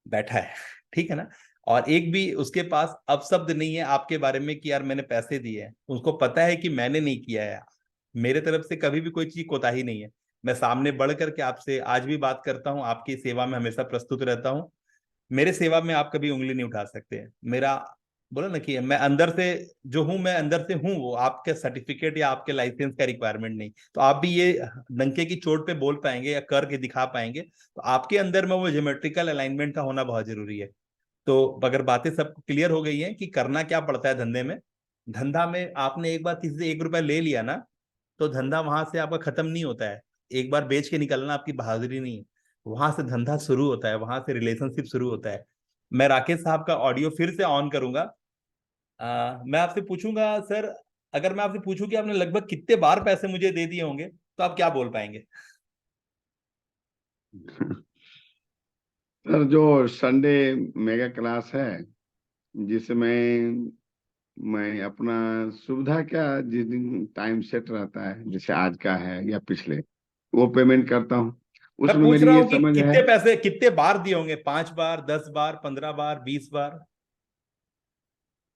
बैठा है। ठीक है ना, और एक भी उसके पास अपशब्द नहीं है आपके बारे में कि यार मैंने पैसे दिए हैं, उसको पता है कि मैंने नहीं किया है, मेरे तरफ से कभी भी कोई चीज कोताही नहीं है। मैं सामने बढ़ करके आपसे आज भी बात करता हूँ, आपकी सेवा में हमेशा प्रस्तुत रहता हूँ, मेरे सेवा में आप कभी उंगली नहीं उठा सकते। मेरा बोला ना कि मैं अंदर से जो हूं, मैं अंदर से हूं, वो आपके सर्टिफिकेट या आपके लाइसेंस का रिक्वायरमेंट नहीं। तो आप भी ये डंके की चोट पे बोल पाएंगे या करके दिखा पाएंगे, तो आपके अंदर में वो ज्योमेट्रिकल अलाइनमेंट का होना बहुत जरूरी है। तो अगर बातें सबको क्लियर हो गई हैं कि करना क्या पड़ता है धंधे में, धंधा में आपने एक बार किसी से 1 रुपया ले लिया ना, तो धंधा वहां से आपका खत्म नहीं होता है। एक बार बेच के निकलना आपकी बहादुरी नहीं है, वहां से धंधा शुरू होता है, वहां से रिलेशनशिप शुरू होता है। मैं राकेश साहब का ऑडियो फिर से ऑन करूंगा। मैं आपसे पूछूंगा सर, अगर मैं आपसे पूछूं कि आपने लगभग कितने बार पैसे मुझे दे दिए होंगे, तो आप क्या बोल पाएंगे? सर, जो संडे मेगा क्लास है, जिसमें मैं अपना सुविधा क्या, जिस दिन टाइम सेट रहता है, जैसे आज का है या पिछले, वो पेमेंट करता हूँ। मैं उसमें पूछ मेरी रहा ये हूँ कि समझ है। कितने पैसे कितने बार दिए होंगे, 5 बार, 10 बार, 15 बार, 20 बार?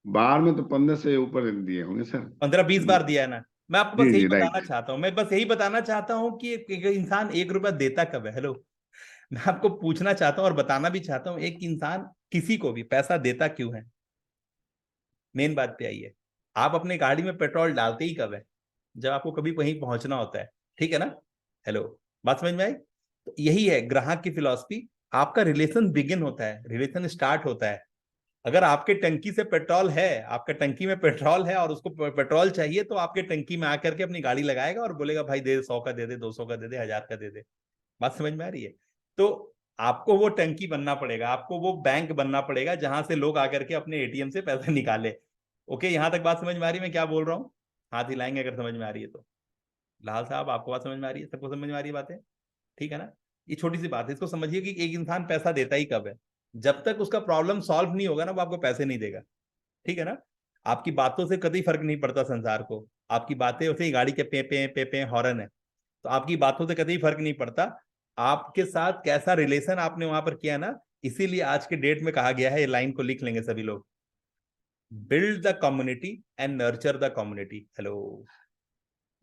बार में तो 15 से ऊपर दिए होंगे सर। 15-20 बार दिया है ना? मैं आपको बस जी यही जी, बताना राइट। चाहता हूँ, मैं बस यही बताना चाहता हूँ कि एक इंसान 1 रुपया देता कब है? हेलो, मैं आपको पूछना चाहता हूँ और बताना भी चाहता हूँ, एक इंसान किसी को भी पैसा देता क्यों है? मेन बात पे आइए। आप अपने गाड़ी में पेट्रोल डालते ही कब है? जब आपको कभी कहीं पहुंचना होता है। ठीक है ना? हेलो, बात समझ में आई? तो यही है ग्राहक की फिलॉसफी। आपका रिलेशन बिगिन होता है, रिलेशन स्टार्ट होता है। अगर आपके टंकी से पेट्रोल है, आपका टंकी में पेट्रोल है और उसको पेट्रोल चाहिए, तो आपके टंकी में आकर के अपनी गाड़ी लगाएगा और बोलेगा भाई दे, 100 का दे दे, 200 का दे दे, 1000 का दे दे। बात समझ में आ रही है? तो आपको वो टंकी बनना पड़ेगा, आपको वो बैंक बनना पड़ेगा जहां से लोग आकर के अपने एटीएम से पैसा निकाले। ओके, यहां तक बात समझ में आ रही है मैं क्या बोल रहा हूँ? हाथ हिलाएंगे अगर समझ में आ रही है तो। लाल साहब, आपको बात समझ में आ रही है? सबको समझ में आ रही है बातें? ठीक है ना? ये छोटी सी बात है, इसको समझिए कि एक इंसान पैसा देता ही कब है? जब तक उसका प्रॉब्लम सॉल्व नहीं होगा ना, वो आपको पैसे नहीं देगा। ठीक है ना? आपकी बातों से कभी फर्क नहीं पड़ता संसार को, आपकी बातें वैसे ही गाड़ी के पे पे हॉर्न है, तो आपकी बातों से कभी फर्क नहीं पड़ता आपके साथ कैसा रिलेशन आपने वहां पर किया ना। इसीलिए आज के डेट में कहा गया है, ये लाइन को लिख लेंगे सभी लोग, build the community and nurture the community. Hello,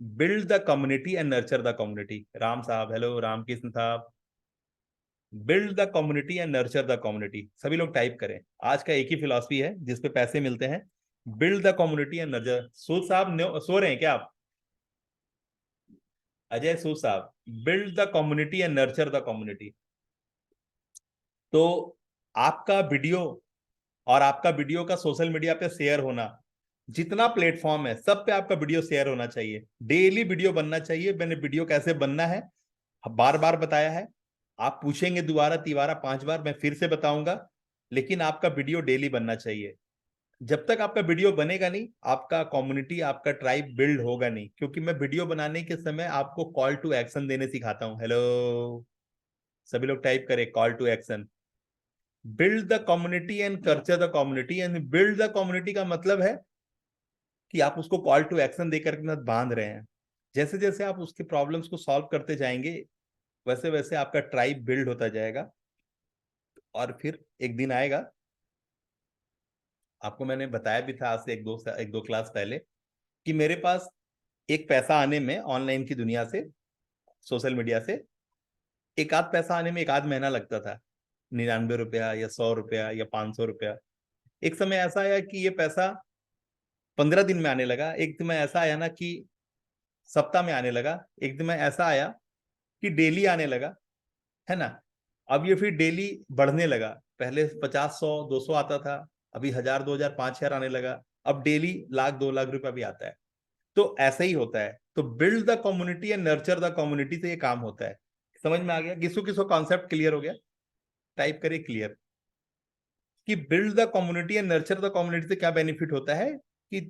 build the community and nurture the community. Ram साहब, हेलो, रामकृष्ण साहब, build the community and nurture the community. सभी लोग टाइप करें, आज का एक ही फिलॉसफी है जिसपे पैसे मिलते हैं, build the community and nurture. Sood sahab सो रहे हैं क्या आप? Ajay Sood sahab, build the community and nurture the community. तो आपका वीडियो और आपका वीडियो का सोशल मीडिया पे शेयर होना, जितना प्लेटफॉर्म है सब पे आपका वीडियो शेयर होना चाहिए, डेली वीडियो बनना चाहिए। मैंने वीडियो कैसे बनना है बार बार बताया है, आप पूछेंगे दोबारा तीबारा 5 बार, मैं फिर से बताऊंगा, लेकिन आपका वीडियो डेली बनना चाहिए। जब तक आपका वीडियो बनेगा नहीं, आपका कम्युनिटी, आपका ट्राइब बिल्ड होगा नहीं। क्योंकि मैं वीडियो बनाने के समय आपको कॉल टू एक्शन देने सिखाता हूं। हेलो, सभी लोग टाइप करें call to action. Build the community and culture the community. And build the community का मतलब है कि आप उसको कॉल टू एक्शन देकर के साथ बांध रहे हैं। जैसे जैसे आप उसके प्रॉब्लम्स को सॉल्व करते जाएंगे, वैसे वैसे आपका ट्राइब बिल्ड होता जाएगा। और फिर एक दिन आएगा, आपको मैंने बताया भी था आज से एक दो क्लास पहले, कि मेरे पास एक पैसा आने में ऑनलाइन की दुनिया से, सोशल मीडिया से, एक आध पैसा आने में एक आध महीना लगता था। 99 रुपया या 100 रुपया या 500 रुपया। एक समय ऐसा आया कि ये पैसा 15 दिन में आने लगा। एक दिन में ऐसा आया ना कि सप्ताह में आने लगा। एक दिन में ऐसा आया कि डेली आने लगा, है ना। अब ये फिर डेली बढ़ने लगा। पहले 50, 100, 200 आता था, अभी 1000, 2000, 5000 आने लगा। अब डेली 1,00,000, 2,00,000 रुपया भी आता है। तो ऐसा ही होता है। तो build the community and nurture the community से ये काम होता है। समझ में आ गया? किसको किसको कॉन्सेप्ट क्लियर हो गया? टाइप करिए क्लियर। कि build the community and nurture the community से क्या बेनिफिट होता है कि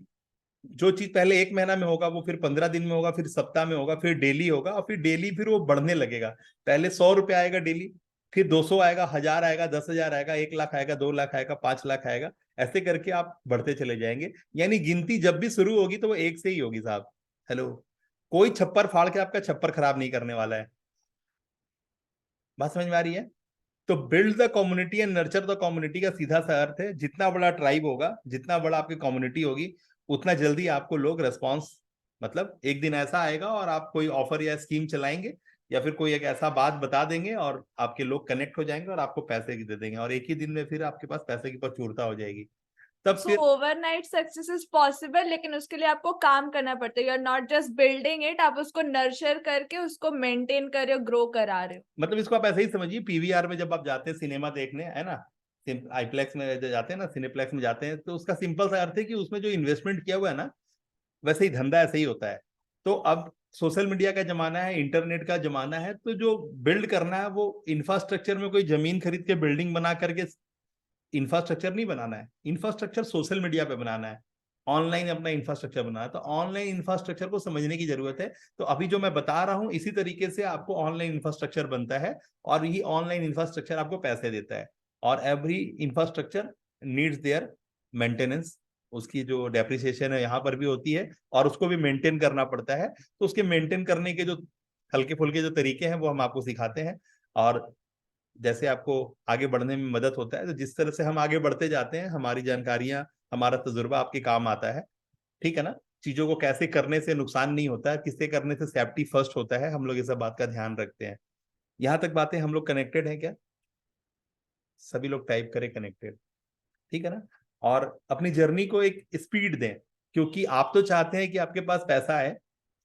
जो चीज पहले एक महीना में होगा वो फिर 15 दिन में होगा, फिर सप्ताह में होगा, फिर डेली होगा, और फिर डेली फिर वो बढ़ने लगेगा। पहले 100 रुपया आएगा डेली, फिर 200 आएगा, 1000 आएगा, 10,000 आएगा, 1,00,000 आएगा, 2,00,000 आएगा, 5,00,000 आएगा। ऐसे करके आप बढ़ते चले जाएंगे। यानी गिनती जब भी शुरू होगी तो वो एक से ही होगी साहब। हेलो, कोई छप्पर फाड़ के आपका छप्पर खराब नहीं करने वाला है। बात समझ में आ रही है? तो build the community and nurture the community का सीधा सा अर्थ है, जितना बड़ा ट्राइब होगा, जितना बड़ा आपकी कम्युनिटी होगी, उतना जल्दी आपको लोग रेस्पॉन्स, मतलब एक दिन ऐसा आएगा और आप कोई ऑफर या स्कीम चलाएंगे, या फिर कोई एक ऐसा बात बता देंगे और आपके लोग कनेक्ट हो जाएंगे और आपको पैसे दे देंगे, और एक ही दिन में फिर आपके पास पैसे की प्रचुरता हो जाएगी। तब सो फिर ओवरनाइट सक्सेस इज पॉसिबल, लेकिन उसके लिए आपको काम करना पड़ता है। You are not just building it, आप उसको नर्चर करके उसको मेंटेन कर रहे हो, ग्रो करा रहे हो। मतलब इसको आप ऐसे ही समझिए, पीवीआर में जब आप जाते हैं सिनेमा देखने, है ना, आईप्लेक्स में जाते हैं ना, सिनेप्लेक्स में जाते हैं, तो उसका सिंपल सा अर्थ है कि उसमें जो इन्वेस्टमेंट किया हुआ है ना, वैसे ही धंधा ऐसे ही होता है। तो अब सोशल मीडिया का जमाना है, इंटरनेट का जमाना है, तो जो बिल्ड करना है वो इंफ्रास्ट्रक्चर में कोई जमीन खरीद के बिल्डिंग बना करके इंफ्रास्ट्रक्चर नहीं बनाना है। इंफ्रास्ट्रक्चर सोशल मीडिया पे बनाना है, ऑनलाइन अपना इंफ्रास्ट्रक्चर बनाना है। तो ऑनलाइन इंफ्रास्ट्रक्चर को समझने की जरूरत है। तो अभी जो मैं बता रहा हूं इसी तरीके से आपको ऑनलाइन इंफ्रास्ट्रक्चर बनता है, और ये ऑनलाइन इंफ्रास्ट्रक्चर आपको पैसे देता है। और every infrastructure needs their maintenance. उसकी जो डेप्रिसिएशन है यहाँ पर भी होती है, और उसको भी मेंटेन करना पड़ता है। तो उसके मेंटेन करने के जो हल्के फुल्के जो तरीके हैं वो हम आपको सिखाते हैं। और जैसे आपको आगे बढ़ने में मदद होता है, तो जिस तरह से हम आगे बढ़ते जाते हैं, हमारी जानकारियां, हमारा तजुर्बा आपके काम आता है। ठीक है ना। चीजों को कैसे करने से नुकसान नहीं होता है, किससे करने से सेफ्टी फर्स्ट होता है, हम लोग इस सब बात का ध्यान रखते हैं। यहाँ तक बातें हम लोग कनेक्टेड हैं क्या? सभी लोग टाइप करें कनेक्टेड। ठीक है ना। और अपनी जर्नी को एक स्पीड दें, क्योंकि आप तो चाहते हैं कि आपके पास पैसा है,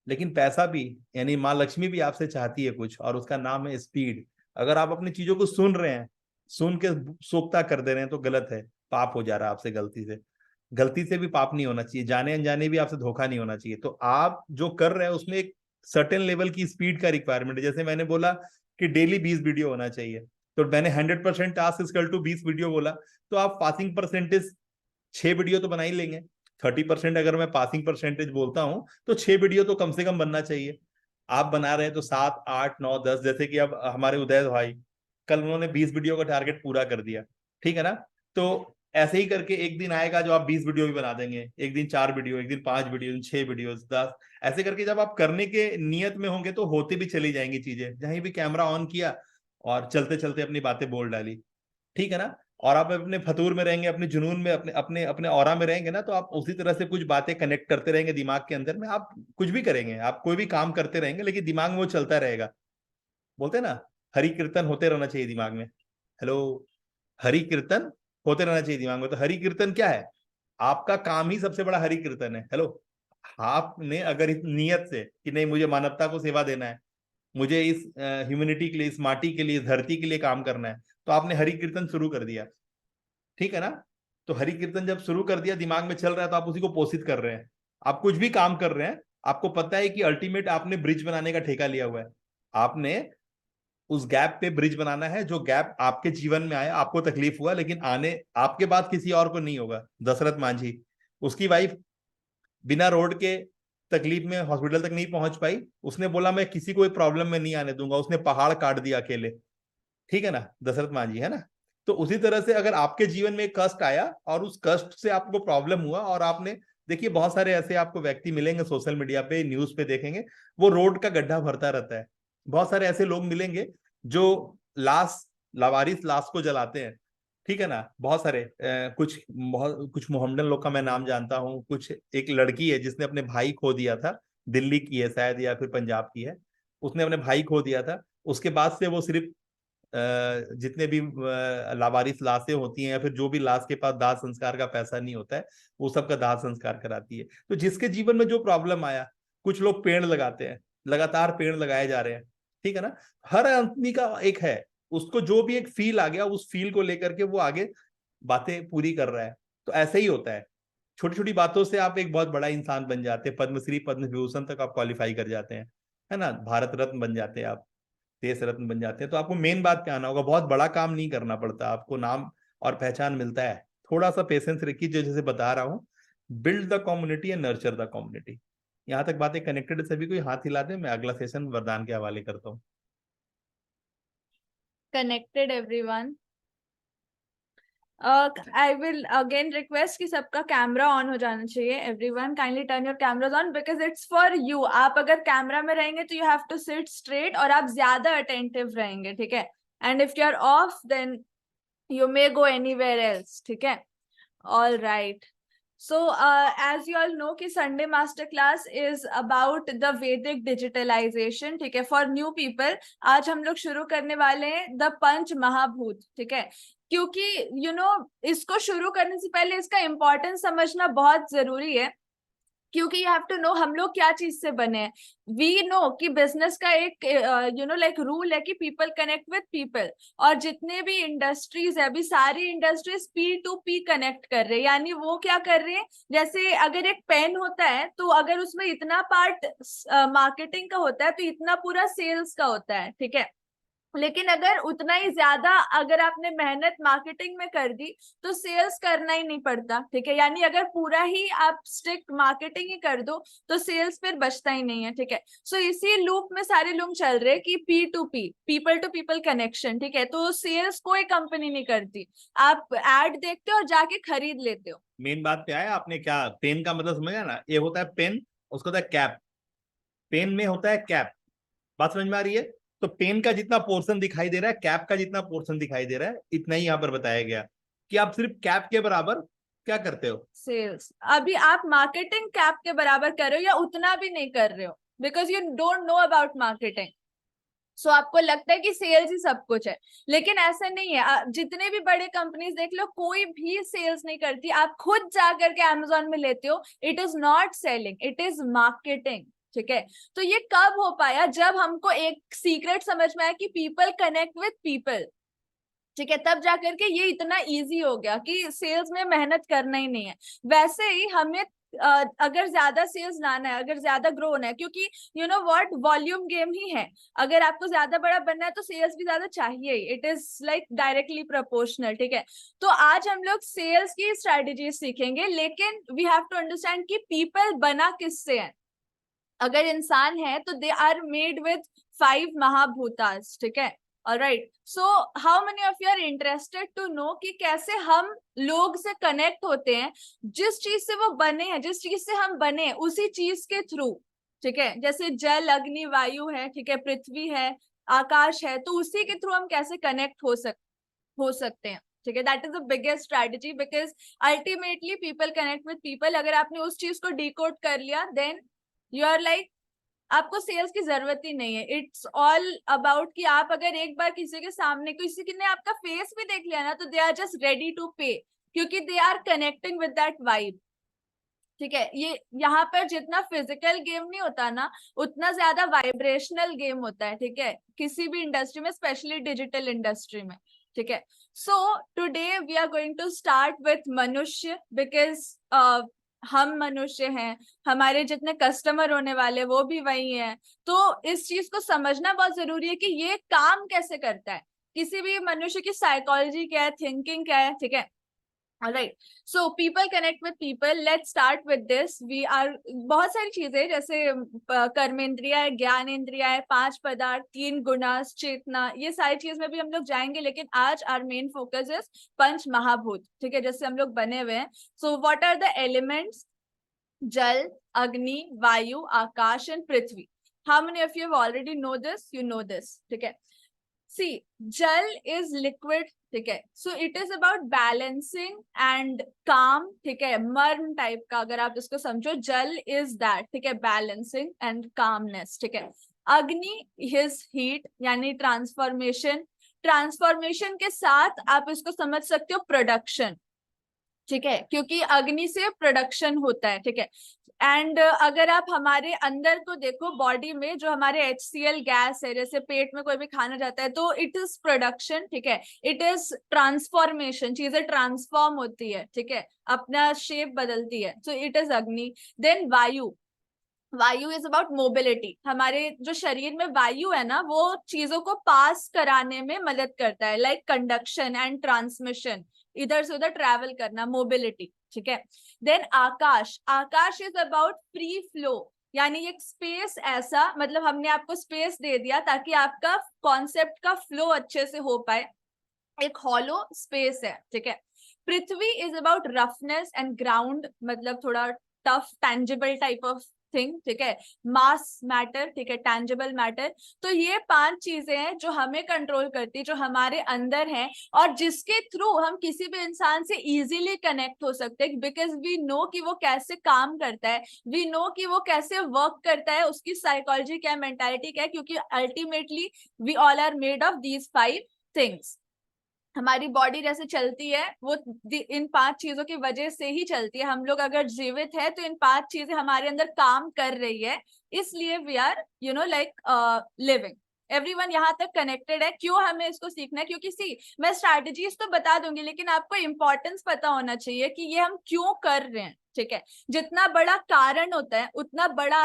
लेकिन पैसा भी, यानी माँ लक्ष्मी भी आपसे चाहती है कुछ, और उसका नाम है स्पीड। अगर आप अपनी चीजों को सुन रहे हैं, सुन के सोखता कर दे रहे हैं, तो गलत है, पाप हो जा रहा है आपसे गलती से। गलती से भी पाप नहीं होना चाहिए, जाने अनजाने भी आपसे धोखा नहीं होना चाहिए। तो आप जो कर रहे हैं उसमें एक सर्टेन लेवल की स्पीड का रिक्वायरमेंट है। जैसे मैंने बोला कि डेली 20 वीडियो होना चाहिए, तो मैंने 100% टास्क इक्वल टू 20 वीडियो बोला, तो आप पासिंग परसेंटेज 6 वीडियो तो बना ही लेंगे। 30% अगर मैं पासिंग परसेंटेज बोलता हूं, तो 6 वीडियो तो कम से कम बनना चाहिए। आप बना रहे हैं तो 7, 8, 9, 10, जैसे कि अब हमारे उदय भाई, कल उन्होंने 20 वीडियो का टारगेट पूरा कर दिया। ठीक है ना। तो ऐसे ही करके एक दिन आएगा जो आप 20 वीडियो भी बना देंगे, एक दिन 4 वीडियो, एक दिन 5 वीडियो, एक दिन 6 वीडियो, 10। ऐसे करके जब आप करने के नियत में होंगे तो होती भी चली जाएंगी चीजें। जहीं भी कैमरा ऑन किया और चलते चलते अपनी बातें बोल डाली। ठीक है ना। और आप अपने फतूर में रहेंगे, अपने जुनून में, अपने अपने अपने ऑरा में रहेंगे ना, तो आप उसी तरह से कुछ बातें कनेक्ट करते रहेंगे दिमाग के अंदर में। आप कुछ भी करेंगे, आप कोई भी काम करते रहेंगे, लेकिन दिमाग में वो चलता रहेगा। बोलते हैं ना, हरि कीर्तन होते रहना चाहिए दिमाग में। हेलो, हरि कीर्तन होते रहना चाहिए दिमाग में। तो हरि कीर्तन क्या है? आपका काम ही सबसे बड़ा हरि कीर्तन है। हेलो, आपने अगर इस नियत से कि नहीं मुझे मानवता को सेवा देना है, मुझे इस ह्यूमैनिटी के लिए, इस माटी के लिए, इस धरती के लिए काम करना है, तो आपने हरि कीर्तन शुरू कर दिया। ठीक है ना। तो हरि कीर्तन जब शुरू कर दिया, दिमाग में चल रहा है, तो आप उसी को पोषित कर रहे हैं। आप कुछ भी काम कर रहे हैं, आपको पता है कि अल्टीमेट आपने ब्रिज बनाने का ठेका लिया हुआ है। आपने उस गैप पे ब्रिज बनाना है, जो गैप आपके जीवन में आया, आपको तकलीफ हुआ, लेकिन आने आपके बाद किसी और को नहीं होगा। दशरथ मांझी, उसकी वाइफ बिना रोड के तकलीफ में हॉस्पिटल तक नहीं पहुंच पाई, उसने बोला मैं किसी को प्रॉब्लम में नहीं आने दूंगा, उसने पहाड़ काट दिया अकेले। ठीक है ना, दशरथ मांझी, है ना। तो उसी तरह से अगर आपके जीवन में एक कष्ट आया और उस कष्ट से आपको प्रॉब्लम हुआ, और आपने, देखिए बहुत सारे ऐसे आपको व्यक्ति मिलेंगे सोशल मीडिया पे, न्यूज पे देखेंगे, वो रोड का गड्ढा भरता रहता है। बहुत सारे ऐसे लोग मिलेंगे जो लाश, लावारिस लाश को जलाते हैं। ठीक है ना, बहुत सारे कुछ मोहम्मदन लोग का मैं नाम जानता हूँ। कुछ, एक लड़की है जिसने अपने भाई खो दिया था, दिल्ली की है शायद या फिर पंजाब की है, उसने अपने भाई खो दिया था। उसके बाद से वो सिर्फ जितने भी लावारिस लाशें होती हैं, या फिर जो भी लाश के पास दाह संस्कार का पैसा नहीं होता है, वो सबका दाह संस्कार कराती है। तो जिसके जीवन में जो प्रॉब्लम आया, कुछ लोग पेड़ लगाते हैं, लगातार पेड़ लगाए जा रहे हैं। ठीक है ना, हर आदमी का एक है, उसको जो भी एक फील आ गया, उस फील को लेकर के वो आगे बातें पूरी कर रहा है। तो ऐसे ही होता है, छोटी छोटी बातों से आप एक बहुत बड़ा इंसान बन जाते हैं, पद्मश्री पद्म विभूषण तक आप क्वालिफाई कर जाते हैं, है ना, भारत रत्न बन जाते हैं आप, देश रत्न बन जाते हैं। तो आपको मेन बात क्या आना होगा, बहुत बड़ा काम नहीं करना पड़ता, आपको नाम और पहचान मिलता है। थोड़ा सा पेशेंस रखिए, जैसे बता रहा हूँ, build the community and nurture the community. यहाँ तक बातें कनेक्टेड, सभी कोई हाथ हिला दे, मैं अगला सेशन वरदान के हवाले करता हूँ। Connected everyone. I will again request कि सबका कैमरा ऑन हो जाना चाहिए। Everyone kindly turn your cameras on, because it's for you. आप अगर कैमरा में रहेंगे तो you have to sit straight और आप ज्यादा अटेंटिव रहेंगे, ठीक है। And if you are off then you may go anywhere else, ठीक है। all right, so as you all know कि Sunday master class is about the Vedic digitalization, ठीक है। for new people आज हम लोग शुरू करने वाले हैं the पंच महाभूत, ठीक है। क्योंकि इसको शुरू करने से पहले इसका इम्पोर्टेंस समझना बहुत जरूरी है, क्योंकि यू हैव टू नो हम लोग क्या चीज से बने हैं। वी नो कि बिजनेस का एक लाइक रूल है कि पीपल कनेक्ट विद पीपल, और जितने भी इंडस्ट्रीज है, अभी सारी इंडस्ट्रीज P2P कनेक्ट कर रहे हैं। यानी वो क्या कर रहे हैं, जैसे अगर एक पेन होता है तो अगर उसमें इतना पार्ट मार्केटिंग का होता है तो इतना पूरा सेल्स का होता है, ठीक है। लेकिन अगर उतना ही ज्यादा अगर आपने मेहनत मार्केटिंग में कर दी तो सेल्स करना ही नहीं पड़ता, ठीक है। यानी अगर पूरा ही आप स्ट्रिक्ट मार्केटिंग ही कर दो तो सेल्स फिर बचता ही नहीं है, ठीक है। सो इसी लूप में सारे लोग चल रहे हैं कि P2P, people to people connection, ठीक है। तो सेल्स कोई कंपनी नहीं करती, आप एड देखते हो और जाके खरीद लेते हो। मेन बात पे आया, आपने क्या पेन का मतलब समझा ना, ये होता है पेन, उसको होता है कैप। पेन में होता है कैप, बात समझ में आ रही है। तो पेन का जितना पोर्शन दिखाई दे रहा है, कैप का जितना पोर्शन दिखाई दे रहा है, इतना ही यहाँ पर बताया गया कि आप सिर्फ कैप के बराबर क्या करते हो, सेल्स। अभी आप मार्केटिंग कैप के बराबर कर रहे हो या उतना भी नहीं कर रहे हो, because you don't know about marketing. So आपको लगता है कि सेल्स ही सब कुछ है, लेकिन ऐसा नहीं है। जितने भी बड़े कंपनीज देख लो, कोई भी सेल्स नहीं करती। आप खुद जाकर के Amazon में लेते हो, it is not selling, it is marketing, ठीक है। तो ये कब हो पाया, जब हमको एक सीक्रेट समझ में आया कि पीपल कनेक्ट विद पीपल, ठीक है। तब जाकर के ये इतना इजी हो गया कि सेल्स में मेहनत करना ही नहीं है। वैसे ही हमें अगर ज्यादा सेल्स लाना है, अगर ज्यादा ग्रो होना है, क्योंकि you know what, volume game ही है। अगर आपको ज्यादा बड़ा बनना है तो सेल्स भी ज्यादा चाहिए, it is like directly proportional, ठीक है। तो आज हम लोग सेल्स की स्ट्रेटेजी सीखेंगे, लेकिन वी हैव टू अंडरस्टैंड कि पीपल बना किससे है। अगर इंसान है तो दे आर मेड विद 5 महाभूतास, ठीक है। Alright, so how many of you are interested to know कि कैसे हम लोग से कनेक्ट होते हैं, जिस चीज से वो बने हैं, जिस चीज से हम बने हैं उसी चीज के थ्रू, ठीक है। जैसे जल, अग्नि, वायु है, ठीक है, पृथ्वी है, आकाश है, तो उसी के थ्रू हम कैसे कनेक्ट हो सकते हैं, ठीक है। That is the biggest strategy, because ultimately people connect with people. अगर आपने उस चीज को डिकोड कर लिया, देन यू आर लाइक, आपको सेल्स की जरूरत ही नहीं है। इट्स ऑल अबाउट कि आप अगर एक बार किसी के सामने, किसी ने आपका फेस भी देख लिया ना, तो they are just ready to pay, क्योंकि they are connecting with that vibe, ठीक है। ये यहाँ पर जितना फिजिकल गेम नहीं होता ना, उतना ज्यादा वाइब्रेशनल गेम होता है, ठीक है, किसी भी इंडस्ट्री में, स्पेशली डिजिटल इंडस्ट्री में। ठीक है. So today we are going to start with मनुष्य, because हम मनुष्य हैं, हमारे जितने कस्टमर होने वाले वो भी वही हैं. तो इस चीज को समझना बहुत जरूरी है कि ये काम कैसे करता है, किसी भी मनुष्य की साइकोलॉजी क्या है, थिंकिंग क्या है. ठीक है. Alright, so people connect with people. Let's start with this. We are बहुत सारी चीजें जैसे कर्मेंद्रिया है, ज्ञान इंद्रिया है, 5 पदार्थ, 3 गुणा, चेतना, ये सारी चीज में भी हम लोग जाएंगे, लेकिन आज our main focus is पंच महाभूत. ठीक है, जैसे हम लोग बने हुए हैं. So what are the elements? जल, अग्नि, वायु, आकाश and Prithvi. How many of you have already know this? You know this. ठीक है. See, jal is liquid, ठीक है. So it is about balancing and calm, ठीक है. मर्म टाइप का अगर आप इसको समझो, जल is that, ठीक है, balancing and calmness, ठीक है. अग्नि is heat, यानी ट्रांसफॉर्मेशन. ट्रांसफॉर्मेशन के साथ आप इसको समझ सकते हो प्रोडक्शन, ठीक है, क्योंकि अग्नि से प्रोडक्शन होता है. ठीक है. एंड अगर आप हमारे अंदर को देखो, बॉडी में जो हमारे HCl गैस है, जैसे पेट में कोई भी खाना जाता है तो इट इज प्रोडक्शन. ठीक है. इट इज ट्रांसफॉर्मेशन, चीजें ट्रांसफॉर्म होती है. ठीक है, अपना शेप बदलती है. सो इट इज अग्नि. देन वायु. वायु इज अबाउट मोबिलिटी. हमारे जो शरीर में वायु है ना, वो चीजों को पास कराने में मदद करता है, लाइक कंडक्शन एंड ट्रांसमिशन, इधर से उधर ट्रैवल करना, मोबिलिटी. ठीक है. देन आकाश. आकाश इज अबाउट फ्री फ्लो, यानी एक स्पेस ऐसा, मतलब हमने आपको स्पेस दे दिया ताकि आपका कॉन्सेप्ट का फ्लो अच्छे से हो पाए, एक हॉलो स्पेस है. ठीक है. Prithvi is about roughness and ground, मतलब थोड़ा tough, tangible type of thing. ठीक है. मास मैटर, ठीक है, टैंजिबल मैटर. तो ये 5 चीजें हैं जो हमें कंट्रोल करती है, जो हमारे अंदर हैं, और जिसके थ्रू हम किसी भी इंसान से इजीली कनेक्ट हो सकते हैं, बिकॉज वी नो कि वो कैसे काम करता है, वी नो कि वो कैसे वर्क करता है, उसकी साइकोलॉजी क्या है, मेंटालिटी क्या है, क्योंकि ultimately we all are made of these 5 things. हमारी बॉडी जैसे चलती है वो इन 5 चीजों की वजह से ही चलती है. हम लोग अगर जीवित है तो इन 5 चीजें हमारे अंदर काम कर रही है, इसलिए we are like living. Everyone यहाँ तक कनेक्टेड है. क्यों हमें इसको सीखना है? क्योंकि सी, मैं स्ट्रैटेजीज तो बता दूंगी, लेकिन आपको इंपॉर्टेंस पता होना चाहिए कि ये हम क्यों कर रहे हैं. ठीक है. जितना बड़ा कारण होता है उतना बड़ा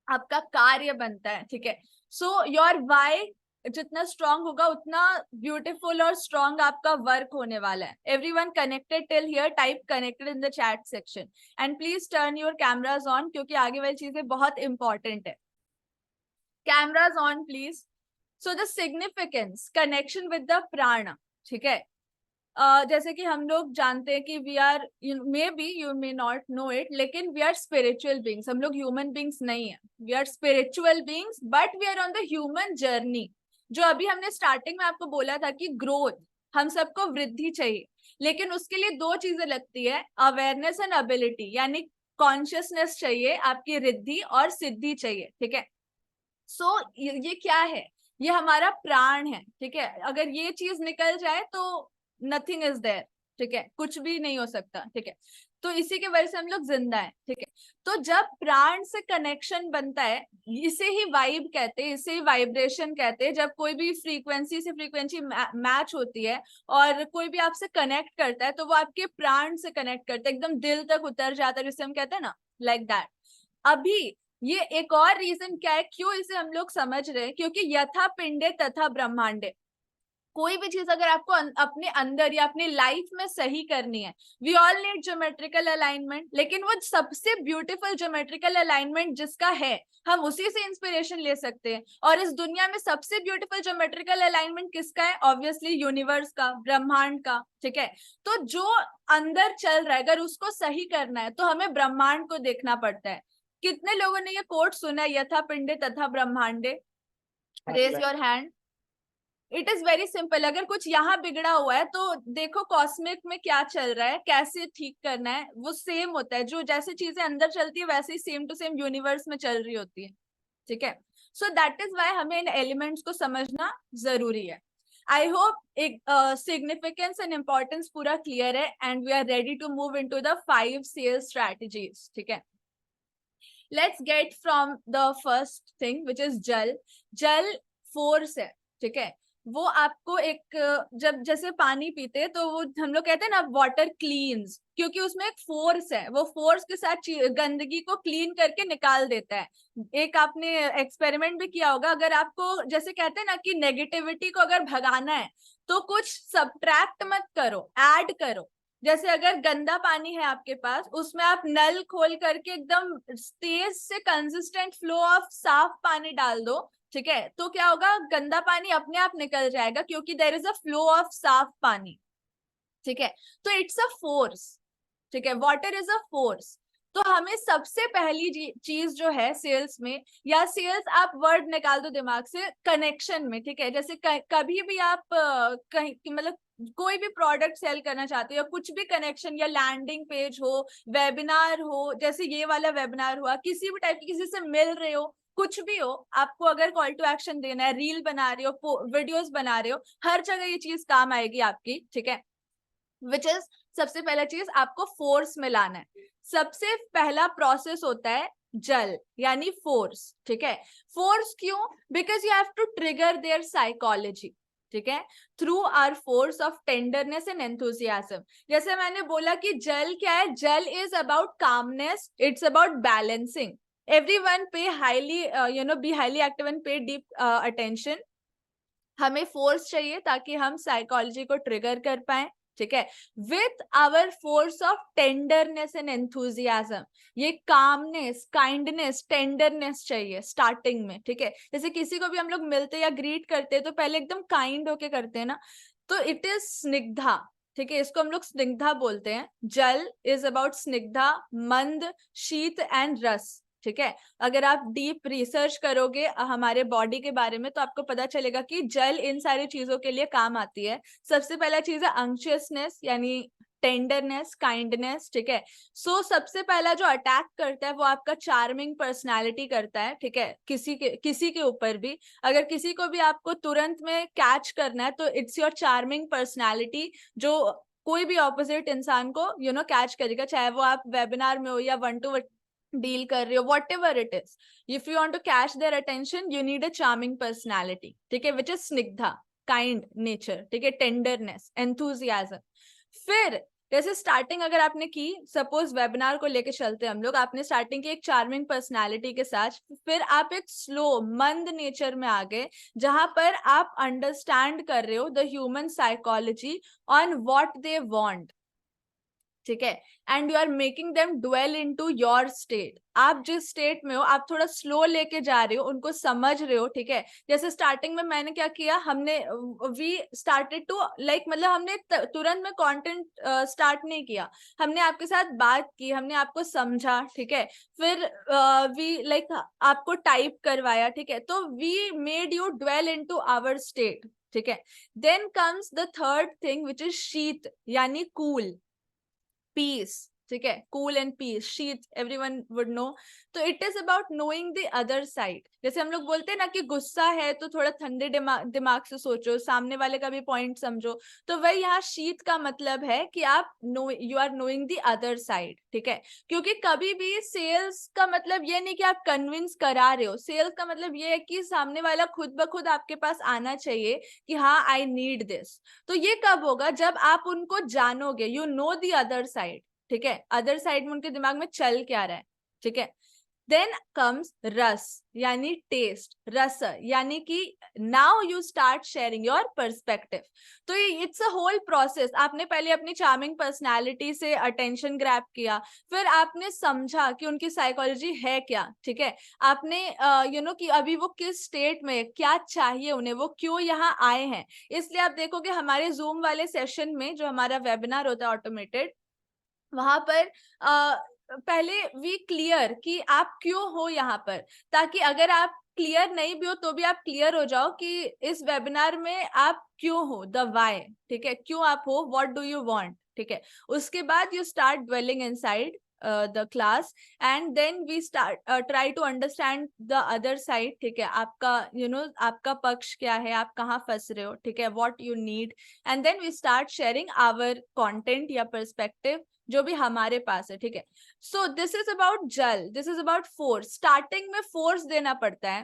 आपका कार्य बनता है. ठीक है. सो योर वाई जितना स्ट्रॉन्ग होगा उतना ब्यूटीफुल और स्ट्रॉन्ग आपका वर्क होने वाला है. Everyone connected till here? Type connected in the chat section and please turn your cameras on, क्योंकि आगे वाली चीजें बहुत इंपॉर्टेंट है. Cameras on please. So the significance, connection with the प्राण. ठीक है. जैसे कि हम लोग जानते हैं कि we are, maybe you may not know it, लेकिन वी आर स्पिरिचुअल बींग्स. हम लोग ह्यूमन बींग्स नहीं है, we are spiritual beings, but we are on the human journey. जो अभी हमने स्टार्टिंग में आपको बोला था कि ग्रोथ, हम सबको वृद्धि चाहिए, लेकिन उसके लिए 2 चीजें लगती है, अवेयरनेस एंड एबिलिटी, यानी कॉन्शियसनेस चाहिए, आपकी रिद्धि और सिद्धि चाहिए. ठीक है. सो ये क्या है? ये हमारा प्राण है. ठीक है. अगर ये चीज निकल जाए तो नथिंग इज देयर. ठीक है, कुछ भी नहीं हो सकता. ठीक है. तो इसी के वजह से हम लोग जिंदा है. ठीक है. तो जब प्राण से कनेक्शन बनता है, इसे ही वाइब कहते हैं, इसे ही वाइब्रेशन कहते हैं. जब कोई भी फ्रीक्वेंसी से फ्रीक्वेंसी मैच होती है और कोई भी आपसे कनेक्ट करता है, तो वो आपके प्राण से कनेक्ट करता है, एकदम दिल तक उतर जाता है, जिसे हम कहते हैं ना, लाइक दैट. अभी ये एक और रीजन क्या है क्यों इसे हम लोग समझ रहे हैं, क्योंकि यथा पिंडे तथा ब्रह्मांडे. कोई भी चीज अगर आपको अपने अंदर या अपनी लाइफ में सही करनी है, we all need geometrical alignment, लेकिन वो सबसे ब्यूटीफुल ज्योमेट्रिकल अलाइनमेंट जिसका है, हम उसी से इंस्पिरेशन ले सकते हैं. और इस दुनिया में सबसे ब्यूटीफुल ज्योमेट्रिकल अलाइनमेंट किसका है? ऑब्वियसली यूनिवर्स का, ब्रह्मांड का. ठीक है. तो जो अंदर चल रहा है, अगर उसको सही करना है तो हमें ब्रह्मांड को देखना पड़ता है. कितने लोगों ने ये कोट सुना है, यथा पिंडे तथा ब्रह्मांडे? Raise your hand. It is very simple. अगर कुछ यहाँ बिगड़ा हुआ है तो देखो कॉस्मिक में क्या चल रहा है, कैसे ठीक करना है, वो सेम होता है. जो जैसे चीजें अंदर चलती है वैसे ही सेम टू सेम यूनिवर्स में चल रही होती है. ठीक है. सो दैट इज वाई हमें इन एलिमेंट्स को समझना जरूरी है. आई होप एक सिग्निफिकेंस एंड इम्पोर्टेंस पूरा क्लियर है and we are ready to move into the 5 sales strategies. ठीक है. Let's get from the first thing which is jal. Jal force है. ठीक है. वो आपको एक, जब जैसे पानी पीते तो वो हम लोग कहते हैं ना वाटर क्लीन्स, क्योंकि उसमें एक फोर्स है, वो फोर्स के साथ गंदगी को क्लीन करके निकाल देता है। एक आपने एक्सपेरिमेंट भी किया होगा, अगर आपको जैसे कहते हैं ना कि नेगेटिविटी को अगर भगाना है तो कुछ सब्ट्रैक्ट मत करो, ऐड करो। जैसे अगर गंदा पानी है आपके पास, उसमें आप नल खोल करके एकदम तेज से कंसिस्टेंट फ्लो ऑफ साफ पानी डाल दो, ठीक है, तो क्या होगा, गंदा पानी अपने आप निकल जाएगा क्योंकि there is a flow of साफ पानी, ठीक है। तो इट्स अ फोर्स, ठीक है, वाटर इज अ फोर्स। तो हमें सबसे पहली चीज जो है सेल्स में, या सेल्स आप वर्ड निकाल दो दिमाग से, कनेक्शन में, ठीक है। जैसे कभी भी आप कहीं मतलब कोई भी प्रोडक्ट सेल करना चाहते हो, या कुछ भी कनेक्शन, या लैंडिंग पेज हो, वेबिनार हो, जैसे ये वाला वेबिनार हुआ, किसी भी टाइप की, किसी से मिल रहे हो, कुछ भी हो, आपको अगर कॉल टू एक्शन देना है, रील बना रहे हो, वीडियोस बना रहे हो, हर जगह ये चीज काम आएगी आपकी, ठीक है। विच इज, सबसे पहला चीज आपको फोर्स में लाना है। सबसे पहला प्रोसेस होता है जल, यानी फोर्स, ठीक है। फोर्स क्यों? Because you have to trigger their psychology, ठीक है, through our force of tenderness and enthusiasm. जैसे मैंने बोला कि जल क्या है, jal is about calmness, it's about balancing. Everyone pay highly be highly active and pay deep attention. हमें फोर्स चाहिए ताकि हम साइकोलॉजी को ट्रिगर कर पाए, ठीक है, with our force of tenderness and enthusiasm. ये कामनेस, काइंडनेस, टेंडरनेस चाहिए स्टार्टिंग में, ठीक है। जैसे किसी को भी हम लोग मिलते या ग्रीट करते हैं तो पहले एकदम काइंड होके करते हैं ना, तो इट इज स्निग्धा, ठीक है, इसको हम लोग स्निग्धा बोलते हैं। जल इज अबाउट स्निग्धा, मंद, शीत एंड रस, ठीक है। अगर आप डीप रिसर्च करोगे हमारे बॉडी के बारे में तो आपको पता चलेगा कि जल इन सारी चीजों के लिए काम आती है। सबसे पहला चीज है अंक्शियसनेस, यानी टेंडरनेस, काइंडनेस, ठीक है। सो सबसे पहला जो अटैक करता है वो आपका चार्मिंग पर्सनालिटी करता है, ठीक है, किसी के ऊपर भी। अगर किसी को भी आपको तुरंत में कैच करना है तो इट्स योर चार्मिंग पर्सनालिटी, जो कोई भी ऑपोजिट इंसान को कैच करेगा, चाहे वो आप वेबिनार में हो या वन टू डील कर रहे हो, whatever it is. If you want to catch their attention you need a charming personality, ठीक है, which is snigdha, kind nature, ठीक है, टेंडरनेस, एंथुजियाज्म। फिर जैसे स्टार्टिंग अगर आपने की, सपोज वेबिनार को लेके चलते हम लोग, आपने स्टार्टिंग की एक चार्मिंग पर्सनालिटी के साथ, फिर आप एक स्लो मंद नेचर में आ गए जहां पर आप अंडरस्टैंड कर रहे हो the human psychology on what they want, ठीक है, and you are making them dwell into your state. आप जिस स्टेट में हो आप थोड़ा स्लो लेके जा रहे हो, उनको समझ रहे हो, ठीक है। जैसे स्टार्टिंग में मैंने क्या किया, हमने वी स्टार्टेड टू लाइक, मतलब हमने तुरंत में कंटेंट स्टार्ट नहीं किया, हमने आपके साथ बात की, हमने आपको समझा, ठीक है। फिर वी लाइक आपको टाइप करवाया, ठीक है, तो we made you dwell into our state, ठीक है। Then comes the third thing which is sheet, यानी कूल, पीस, ठीक है, cool and peace, sheet everyone would know. तो it is about knowing the other side. जैसे हम लोग बोलते हैं ना कि गुस्सा है तो थोड़ा ठंडे दिमाग से सोचो, सामने वाले का भी पॉइंट समझो, तो वही यहाँ शीत का मतलब है कि आप you are knowing the other side, ठीक है। क्योंकि कभी भी सेल्स का मतलब ये नहीं कि आप कन्विंस करा रहे हो, सेल्स का मतलब ये है कि सामने वाला खुद ब खुद आपके पास आना चाहिए कि हाँ आई नीड दिस। तो ये कब होगा, जब आप उनको जानोगे, you know the other side, ठीक है, अदर साइड में उनके दिमाग में चल क्या रहा है, ठीक है। देन कम्स रस, यानी टेस्ट, रस, यानी कि now you start sharing your perspective. तो ये इट्स अ होल प्रोसेस। आपने पहले अपनी चार्मिंग पर्सनालिटी से अटेंशन ग्रैब किया, फिर आपने समझा कि उनकी साइकोलॉजी है क्या, ठीक है। आपने कि अभी वो किस स्टेट में, क्या चाहिए उन्हें, वो क्यों यहाँ आए हैं। इसलिए आप देखोगे हमारे जूम वाले सेशन में, जो हमारा वेबिनार होता है ऑटोमेटेड, वहां पर पहले वी क्लियर कि आप क्यों हो यहाँ पर, ताकि अगर आप क्लियर नहीं भी हो तो भी आप क्लियर हो जाओ कि इस वेबिनार में आप क्यों हो, द व्हाई, ठीक है, क्यों आप हो, व्हाट डू यू वांट, ठीक है। उसके बाद you start dwelling inside the class and then we start try to understand the other side, ठीक है। आपका आपका पक्ष क्या है, आप कहाँ फंस रहे हो, ठीक है, what you need, and then we start sharing our content या पर्सपेक्टिव जो भी हमारे पास है, ठीक है। So this is about jal, this is about force. Starting में फोर्स देना पड़ता है,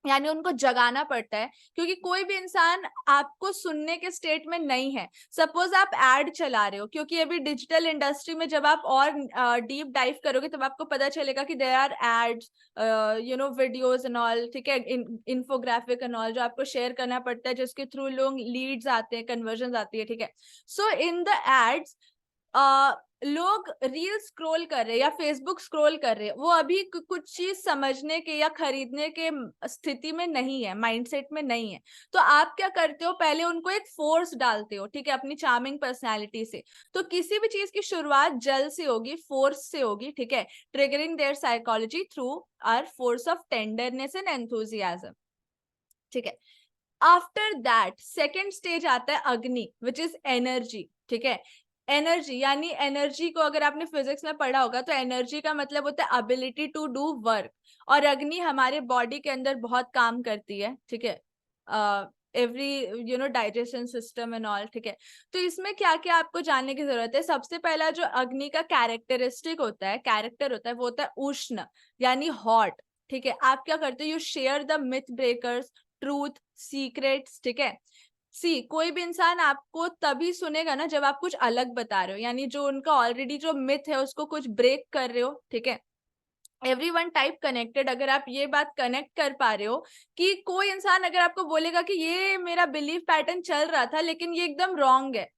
यानी उनको जगाना पड़ता है, क्योंकि कोई भी इंसान आपको सुनने के स्टेट में नहीं है। सपोज आप एड चला रहे हो, क्योंकि अभी डिजिटल इंडस्ट्री में जब आप और डीप डाइव करोगे तब आपको पता चलेगा कि there are ads, videos and all, ठीक है, इन्फोग्राफिक एंड ऑल, जो आपको शेयर करना पड़ता है, जिसके थ्रू लोग लीड्स आते हैं, कन्वर्जन आती है, ठीक है। सो इन द एड्स लोग रील स्क्रॉल कर रहे हैं या फेसबुक स्क्रॉल कर रहे हैं, वो अभी कुछ चीज समझने के या खरीदने के स्थिति में नहीं है, माइंडसेट में नहीं है। तो आप क्या करते हो, पहले उनको एक फोर्स डालते हो, ठीक है, अपनी चार्मिंग पर्सनालिटी से। तो किसी भी चीज की शुरुआत जल से होगी, फोर्स से होगी, ठीक है, triggering their psychology through our force of tenderness and enthusiasm, ठीक है। आफ्टर दैट सेकेंड स्टेज आता है अग्नि, विच इज एनर्जी, ठीक है। एनर्जी यानी एनर्जी को अगर आपने फिजिक्स में पढ़ा होगा तो एनर्जी का मतलब होता है अबिलिटी टू डू वर्क, और अग्नि हमारे बॉडी के अंदर बहुत काम करती है, ठीक है, every digestion system and all, ठीक है। तो इसमें क्या क्या आपको जानने की जरूरत है। सबसे पहला जो अग्नि का कैरेक्टरिस्टिक होता है, कैरेक्टर होता है, वो होता है उष्ण यानी हॉट, ठीक है। आप क्या करते हो, you share the myth breakers, truth, secrets, ठीक है। सी कोई भी इंसान आपको तभी सुनेगा ना जब आप कुछ अलग बता रहे हो, यानी जो उनका ऑलरेडी जो मिथ है उसको कुछ ब्रेक कर रहे हो, ठीक है। एवरीवन टाइप कनेक्टेड, अगर आप ये बात कनेक्ट कर पा रहे हो कि कोई इंसान अगर आपको बोलेगा कि ये मेरा बिलीफ पैटर्न चल रहा था लेकिन ये एकदम रॉन्ग है,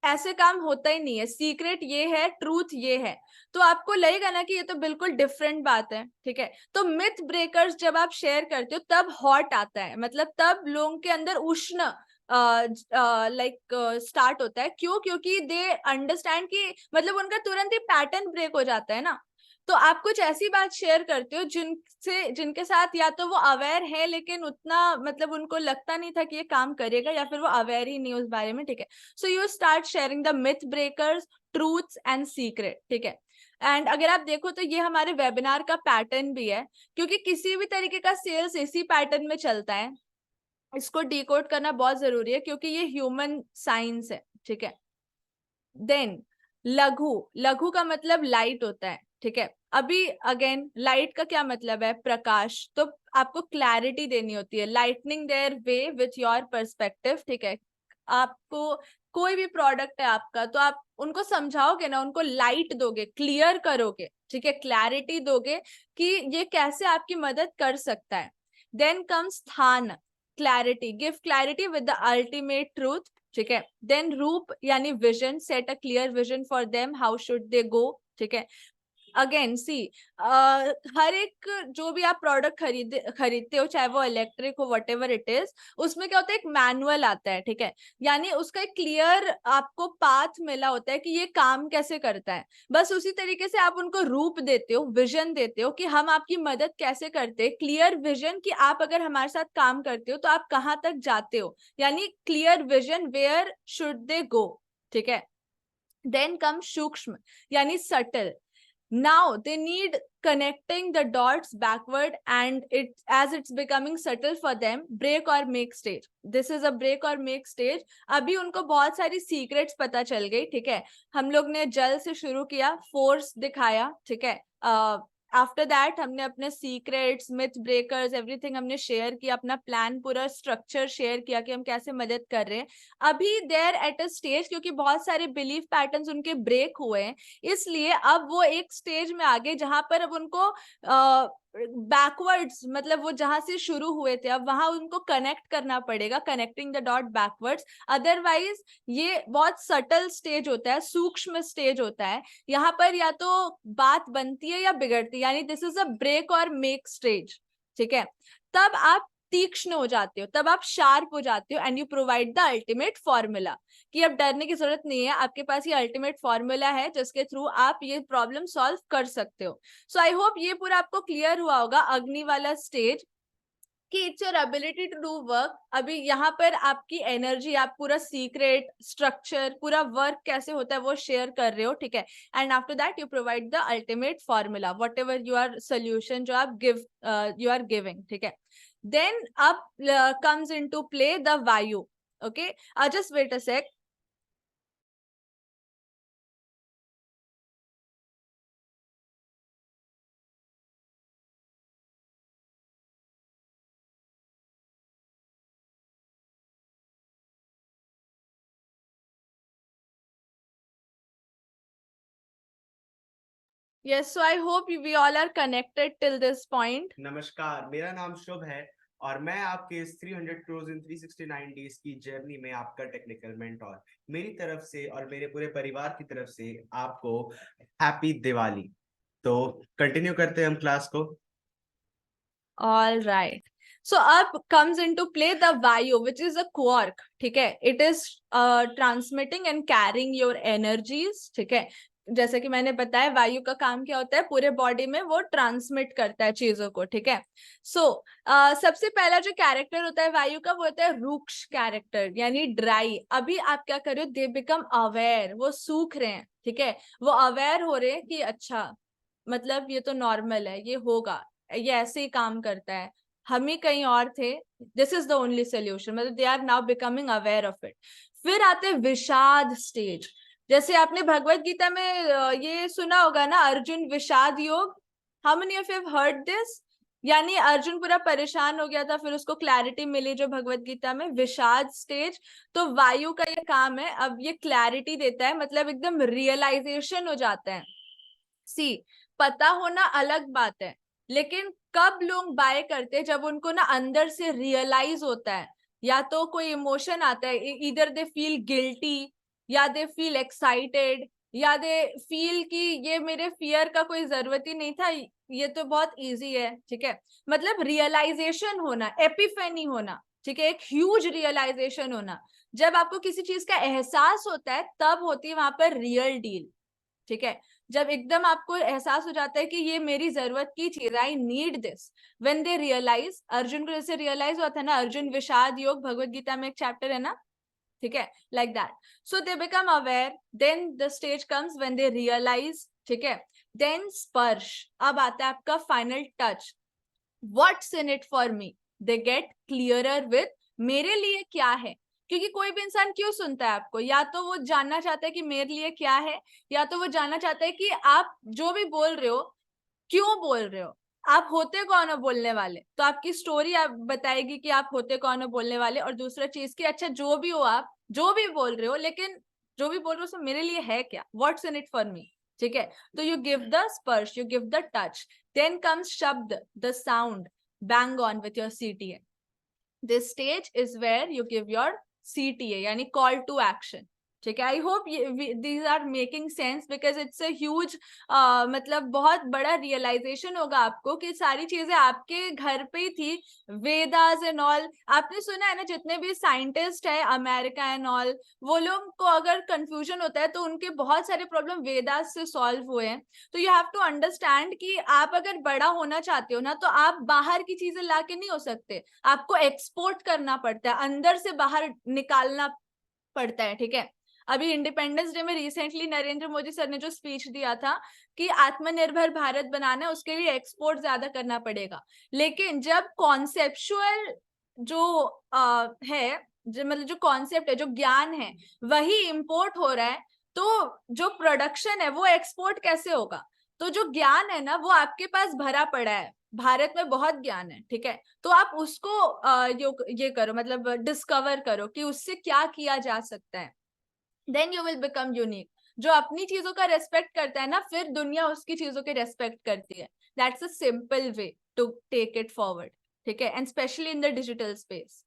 ऐसे काम होता ही नहीं है, सीक्रेट ये है, ट्रूथ ये है, तो आपको लगेगा ना कि ये तो बिल्कुल डिफरेंट बात है, ठीक है। तो मिथ ब्रेकर्स जब आप शेयर करते हो तब हॉट आता है, मतलब तब लोगों के अंदर उष्ण स्टार्ट होता है। क्यों? क्योंकि दे अंडरस्टैंड कि मतलब उनका तुरंत ही पैटर्न ब्रेक हो जाता है ना। तो आप कुछ ऐसी बात शेयर करते हो जिनके साथ या तो वो अवेयर है लेकिन उतना मतलब उनको लगता नहीं था कि ये काम करेगा, या फिर वो अवेयर ही नहीं उस बारे में, ठीक है। So you start sharing the myth breakers, truths and secret, ठीक है। एंड अगर आप देखो तो ये हमारे वेबिनार का पैटर्न भी है, क्योंकि किसी भी तरीके का सेल्स इसी पैटर्न में चलता है। इसको डिकोड करना बहुत जरूरी है क्योंकि ये ह्यूमन साइंस है, ठीक है। देन लघु, लघु का मतलब लाइट होता है, ठीक है। अभी अगेन लाइट का क्या मतलब है, प्रकाश। तो आपको क्लैरिटी देनी होती है, lightning their way with your perspective, ठीक है। आपको कोई भी प्रोडक्ट है आपका, तो आप उनको समझाओगे ना, उनको लाइट दोगे, क्लियर करोगे, ठीक है, क्लैरिटी दोगे कि ये कैसे आपकी मदद कर सकता है। Then comes sthan, clarity, give clarity with the ultimate truth, ठीक है। देन रूप यानी vision, set a clear vision for them, how should they go, ठीक है। अगेन सी हर एक जो भी आप प्रोडक्ट खरीदते हो, चाहे वो इलेक्ट्रिक हो, वट एवर इट इज, उसमें क्या होता है, एक मैनुअल आता है, ठीक है। यानी उसका एक क्लियर आपको पाथ मिला होता है कि ये काम कैसे करता है। बस उसी तरीके से आप उनको रूप देते हो, विजन देते हो कि हम आपकी मदद कैसे करते हैं, क्लियर विजन कि आप अगर हमारे साथ काम करते हो तो आप कहाँ तक जाते हो, यानी clear vision, where should they go, ठीक है। देन कम सूक्ष्म यानी subtle, now they need connecting the dots backward, and as it's becoming subtle for them, break or make stage, this is a break or make stage। अभी उनको बहुत सारी secrets पता चल गई, ठीक है। हम लोग ने जल से शुरू किया, फोर्स दिखाया, ठीक है। आफ्टर दैट हमने अपने सीक्रेट्स, मिथ ब्रेकर्स, एवरीथिंग हमने शेयर किया, अपना प्लान, पूरा स्ट्रक्चर शेयर किया कि हम कैसे मदद कर रहे हैं। अभी देयर एट अ स्टेज, क्योंकि बहुत सारे बिलीफ पैटर्न्स उनके ब्रेक हुए हैं, इसलिए अब वो एक स्टेज में आ गए जहां पर अब उनको बैकवर्ड्स, मतलब वो जहां से शुरू हुए थे अब वहां उनको कनेक्ट करना पड़ेगा, connecting the dot backwards. Otherwise ये बहुत सटल स्टेज होता है, सूक्ष्म स्टेज होता है, यहाँ पर या तो बात बनती है या बिगड़ती है, यानी दिस इज अ ब्रेक और मेक स्टेज, ठीक है। तब आप तीक्ष्ण हो जाते हो, तब आप शार्प हो जाते हो, and you provide the ultimate formula, कि अब डरने की जरूरत नहीं है, आपके पास ये अल्टीमेट फॉर्मूला है जिसके थ्रू आप ये प्रॉब्लम सॉल्व कर सकते हो। सो आई होप ये पूरा आपको क्लियर हुआ होगा, अग्नि वाला स्टेज, कि it's your ability to do work. अभी यहाँ पर आपकी एनर्जी, आप पूरा सीक्रेट, स्ट्रक्चर, पूरा वर्क कैसे होता है वो शेयर कर रहे हो, ठीक है। And after that you provide the ultimate formula, what ever your solution जो आप यू आर गिविंग, ठीक है। देन अब comes into play the vayu, okay, just wait a sec। Yes, so I hope we all are connected till this point. नमस्कार, मेरा नाम शुभ है और मैं आपके इस 300 crores in 369 days की जर्नी में आपका टेक्निकल मेंटोर। मेरी तरफ से और मेरे पूरे परिवार की तरफ से आपको हैप्पी दिवाली। तो कंटिन्यू करते हैं हम क्लास को। All right. So up comes into play the Vayu, which is a quark. ठीक है, it is transmitting and carrying your energies. ठीक है, जैसे कि मैंने बताया वायु का काम क्या होता है, पूरे बॉडी में वो ट्रांसमिट करता है चीजों को। ठीक है, सो सबसे पहला जो कैरेक्टर होता है वायु का वो होता है रूक्ष कैरेक्टर, यानी ड्राई। अभी आप क्या कर रहे हो, दे बिकम अवेयर, वो सूख रहे हैं। ठीक है, वो अवेयर हो रहे हैं कि अच्छा मतलब ये तो नॉर्मल है, ये होगा, ये ऐसे ही काम करता है, हम ही कहीं और थे, this is the only solution, मतलब they are now becoming aware of it. फिर आते विषाद स्टेज। जैसे आपने भगवत गीता में ये सुना होगा ना, अर्जुन विषाद योग। How many of you have heard this? यानी अर्जुन पूरा परेशान हो गया था, फिर उसको क्लैरिटी मिली जो भगवत गीता में, विषाद स्टेज। तो वायु का ये काम है, अब ये क्लैरिटी देता है, मतलब एकदम रियलाइजेशन हो जाता है। सी, पता होना अलग बात है, लेकिन कब लोग बाय करते हैं, जब उनको ना अंदर से रियलाइज होता है, या तो कोई इमोशन आता है, इधर दे फील गिल्टी, या दे फील एक्साइटेड, या दे फील कि ये मेरे फियर का कोई जरूरत ही नहीं था, ये तो बहुत इजी है। ठीक है, मतलब रियलाइजेशन होना, एपिफेनी होना। ठीक है, एक ह्यूज रियलाइजेशन होना। जब आपको किसी चीज का एहसास होता है, तब होती है वहां पर रियल डील। ठीक है, जब एकदम आपको एहसास हो जाता है कि ये मेरी जरूरत की चीज, I need this, when they realize. Arjun को जैसे रियलाइज हुआ था ना, अर्जुन विषाद योग भगवत गीता में एक चैप्टर है ना, ठीक है, like that. So they become aware, then the stage comes when they realize. ठीक है, देन स्पर्श, अब आता है आपका final touch. What's in it for me, they get clearer with मेरे लिए क्या है। क्योंकि कोई भी इंसान क्यों सुनता है आपको, या तो वो जानना चाहता है कि मेरे लिए क्या है, या तो वो जानना चाहता है कि आप जो भी बोल रहे हो क्यों बोल रहे हो, आप होते कौन हो बोलने वाले। तो आपकी स्टोरी आप बताएगी कि आप होते कौन हो बोलने वाले। और दूसरा चीज कि अच्छा जो भी हो, आप जो भी बोल रहे हो, लेकिन जो भी बोल रहे हो उसमें मेरे लिए है क्या, what's in it for me. ठीक है, तो you give the sparsh, you give the touch, then comes shabd, the sound, bang on with your CTA. This stage is where you give your CTA, यानी call to action. ठीक है, I hope these are making sense because it's a huge मतलब बहुत बड़ा realisation होगा आपको कि सारी चीजें आपके घर पे ही थी, वेदास एंड ऑल। आपने सुना है ना, जितने भी साइंटिस्ट है अमेरिका एंड ऑल, वो लोग को अगर कंफ्यूजन होता है तो उनके बहुत सारे प्रॉब्लम वेदास से सॉल्व हुए हैं। तो यू हैव टू अंडरस्टैंड कि आप अगर बड़ा होना चाहते हो ना, तो आप बाहर की चीजें लाके नहीं हो सकते, आपको एक्सपोर्ट करना पड़ता है, अंदर से बाहर निकालना पड़ता है। ठीक है, अभी इंडिपेंडेंस डे में रिसेंटली नरेंद्र मोदी सर ने जो स्पीच दिया था कि आत्मनिर्भर भारत बनाना है, उसके लिए एक्सपोर्ट ज्यादा करना पड़ेगा। लेकिन जब कॉन्सेप्चुअल जो है, मतलब जो कॉन्सेप्ट है, जो ज्ञान है, वही इंपोर्ट हो रहा है, तो जो प्रोडक्शन है वो एक्सपोर्ट कैसे होगा। तो जो ज्ञान है ना, वो आपके पास भरा पड़ा है, भारत में बहुत ज्ञान है। ठीक है, तो आप उसको ये करो, मतलब डिस्कवर करो कि उससे क्या किया जा सकता है, then you will become unique. जो अपनी चीजों का रेस्पेक्ट करता है ना, फिर दुनिया उसकी चीजों के रेस्पेक्ट करती है। That's a simple way to take it forward. ठीक है, and specially in the digital space.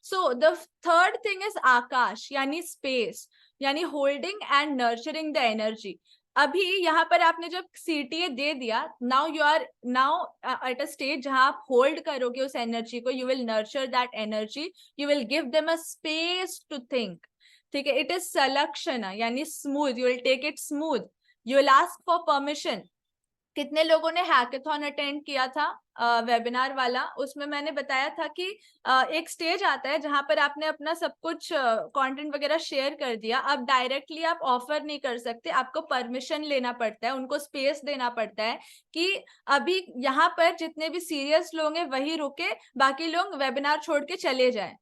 So the third thing is आकाश, यानी स्पेस, यानी holding and nurturing the energy. अभी यहाँ पर आपने जब CTA दे दिया, now you are now at a stage जहां आप होल्ड करोगे उस एनर्जी को, you will nurture that energy, you will give them a space to think. ठीक है, इट इज सलक्षण, यानी smooth, you will take it smooth, you will ask for permission. कितने लोगों ने हैकेथॉन अटेंड किया था, वेबिनार वाला, उसमें मैंने बताया था कि एक स्टेज आता है जहां पर आपने अपना सब कुछ कंटेंट वगैरह शेयर कर दिया, अब डायरेक्टली आप ऑफर नहीं कर सकते, आपको परमिशन लेना पड़ता है, उनको स्पेस देना पड़ता है कि अभी यहाँ पर जितने भी सीरियस लोग हैं वही रुके, बाकी लोग वेबिनार छोड़ के चले जाए।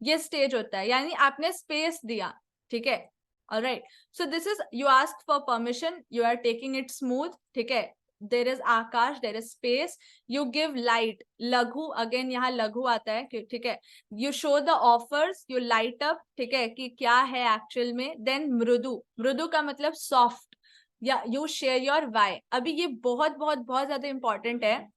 ये स्टेज होता है, यानी आपने स्पेस दिया। ठीक है, alright, so this is, you ask for permission, you are taking it smooth. ठीक है, there is akash, there is space, you give light, laghu, again यहाँ लघु आता है। ठीक है, you show the offers, you light up. ठीक है, कि क्या है एक्चुअल में। देन मृदु, मृदु का मतलब सॉफ्ट, या यू शेयर योर वाई। अभी ये बहुत बहुत बहुत ज्यादा इंपॉर्टेंट है।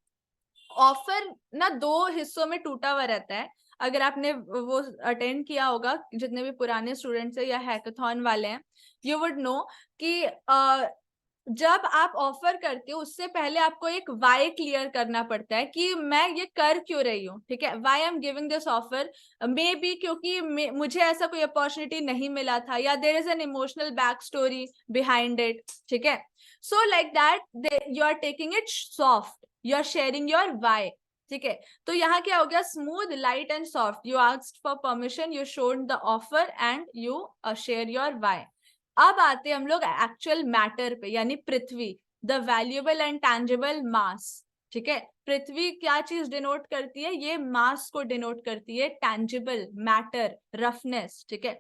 ऑफर ना दो हिस्सों में टूटा हुआ रहता है। अगर आपने वो अटेंड किया होगा, जितने भी पुराने स्टूडेंट्स है या हैकाथॉन वाले हैं, यू वुड नो कि जब आप ऑफर करते हो उससे पहले आपको एक वाई क्लियर करना पड़ता है कि मैं ये कर क्यों रही हूँ, ठीक है। Why I am giving this offer, maybe क्योंकि मुझे ऐसा कोई अपॉर्चुनिटी नहीं मिला था, या there is an emotional back story behind it, ठीक है। So like that you are taking it soft, you are sharing your why, ठीक है। तो यहाँ क्या हो गया, smooth, light and soft. You asked for permission, you showed the offer and you share your why. अब आते हैं हम लोग एक्चुअल मैटर पे, यानी पृथ्वी, द वैल्यूएबल एंड टैंजिबल मास, ठीक है। पृथ्वी क्या चीज डिनोट करती है, ये मास को डिनोट करती है, टैंजिबल मैटर, रफनेस, ठीक है।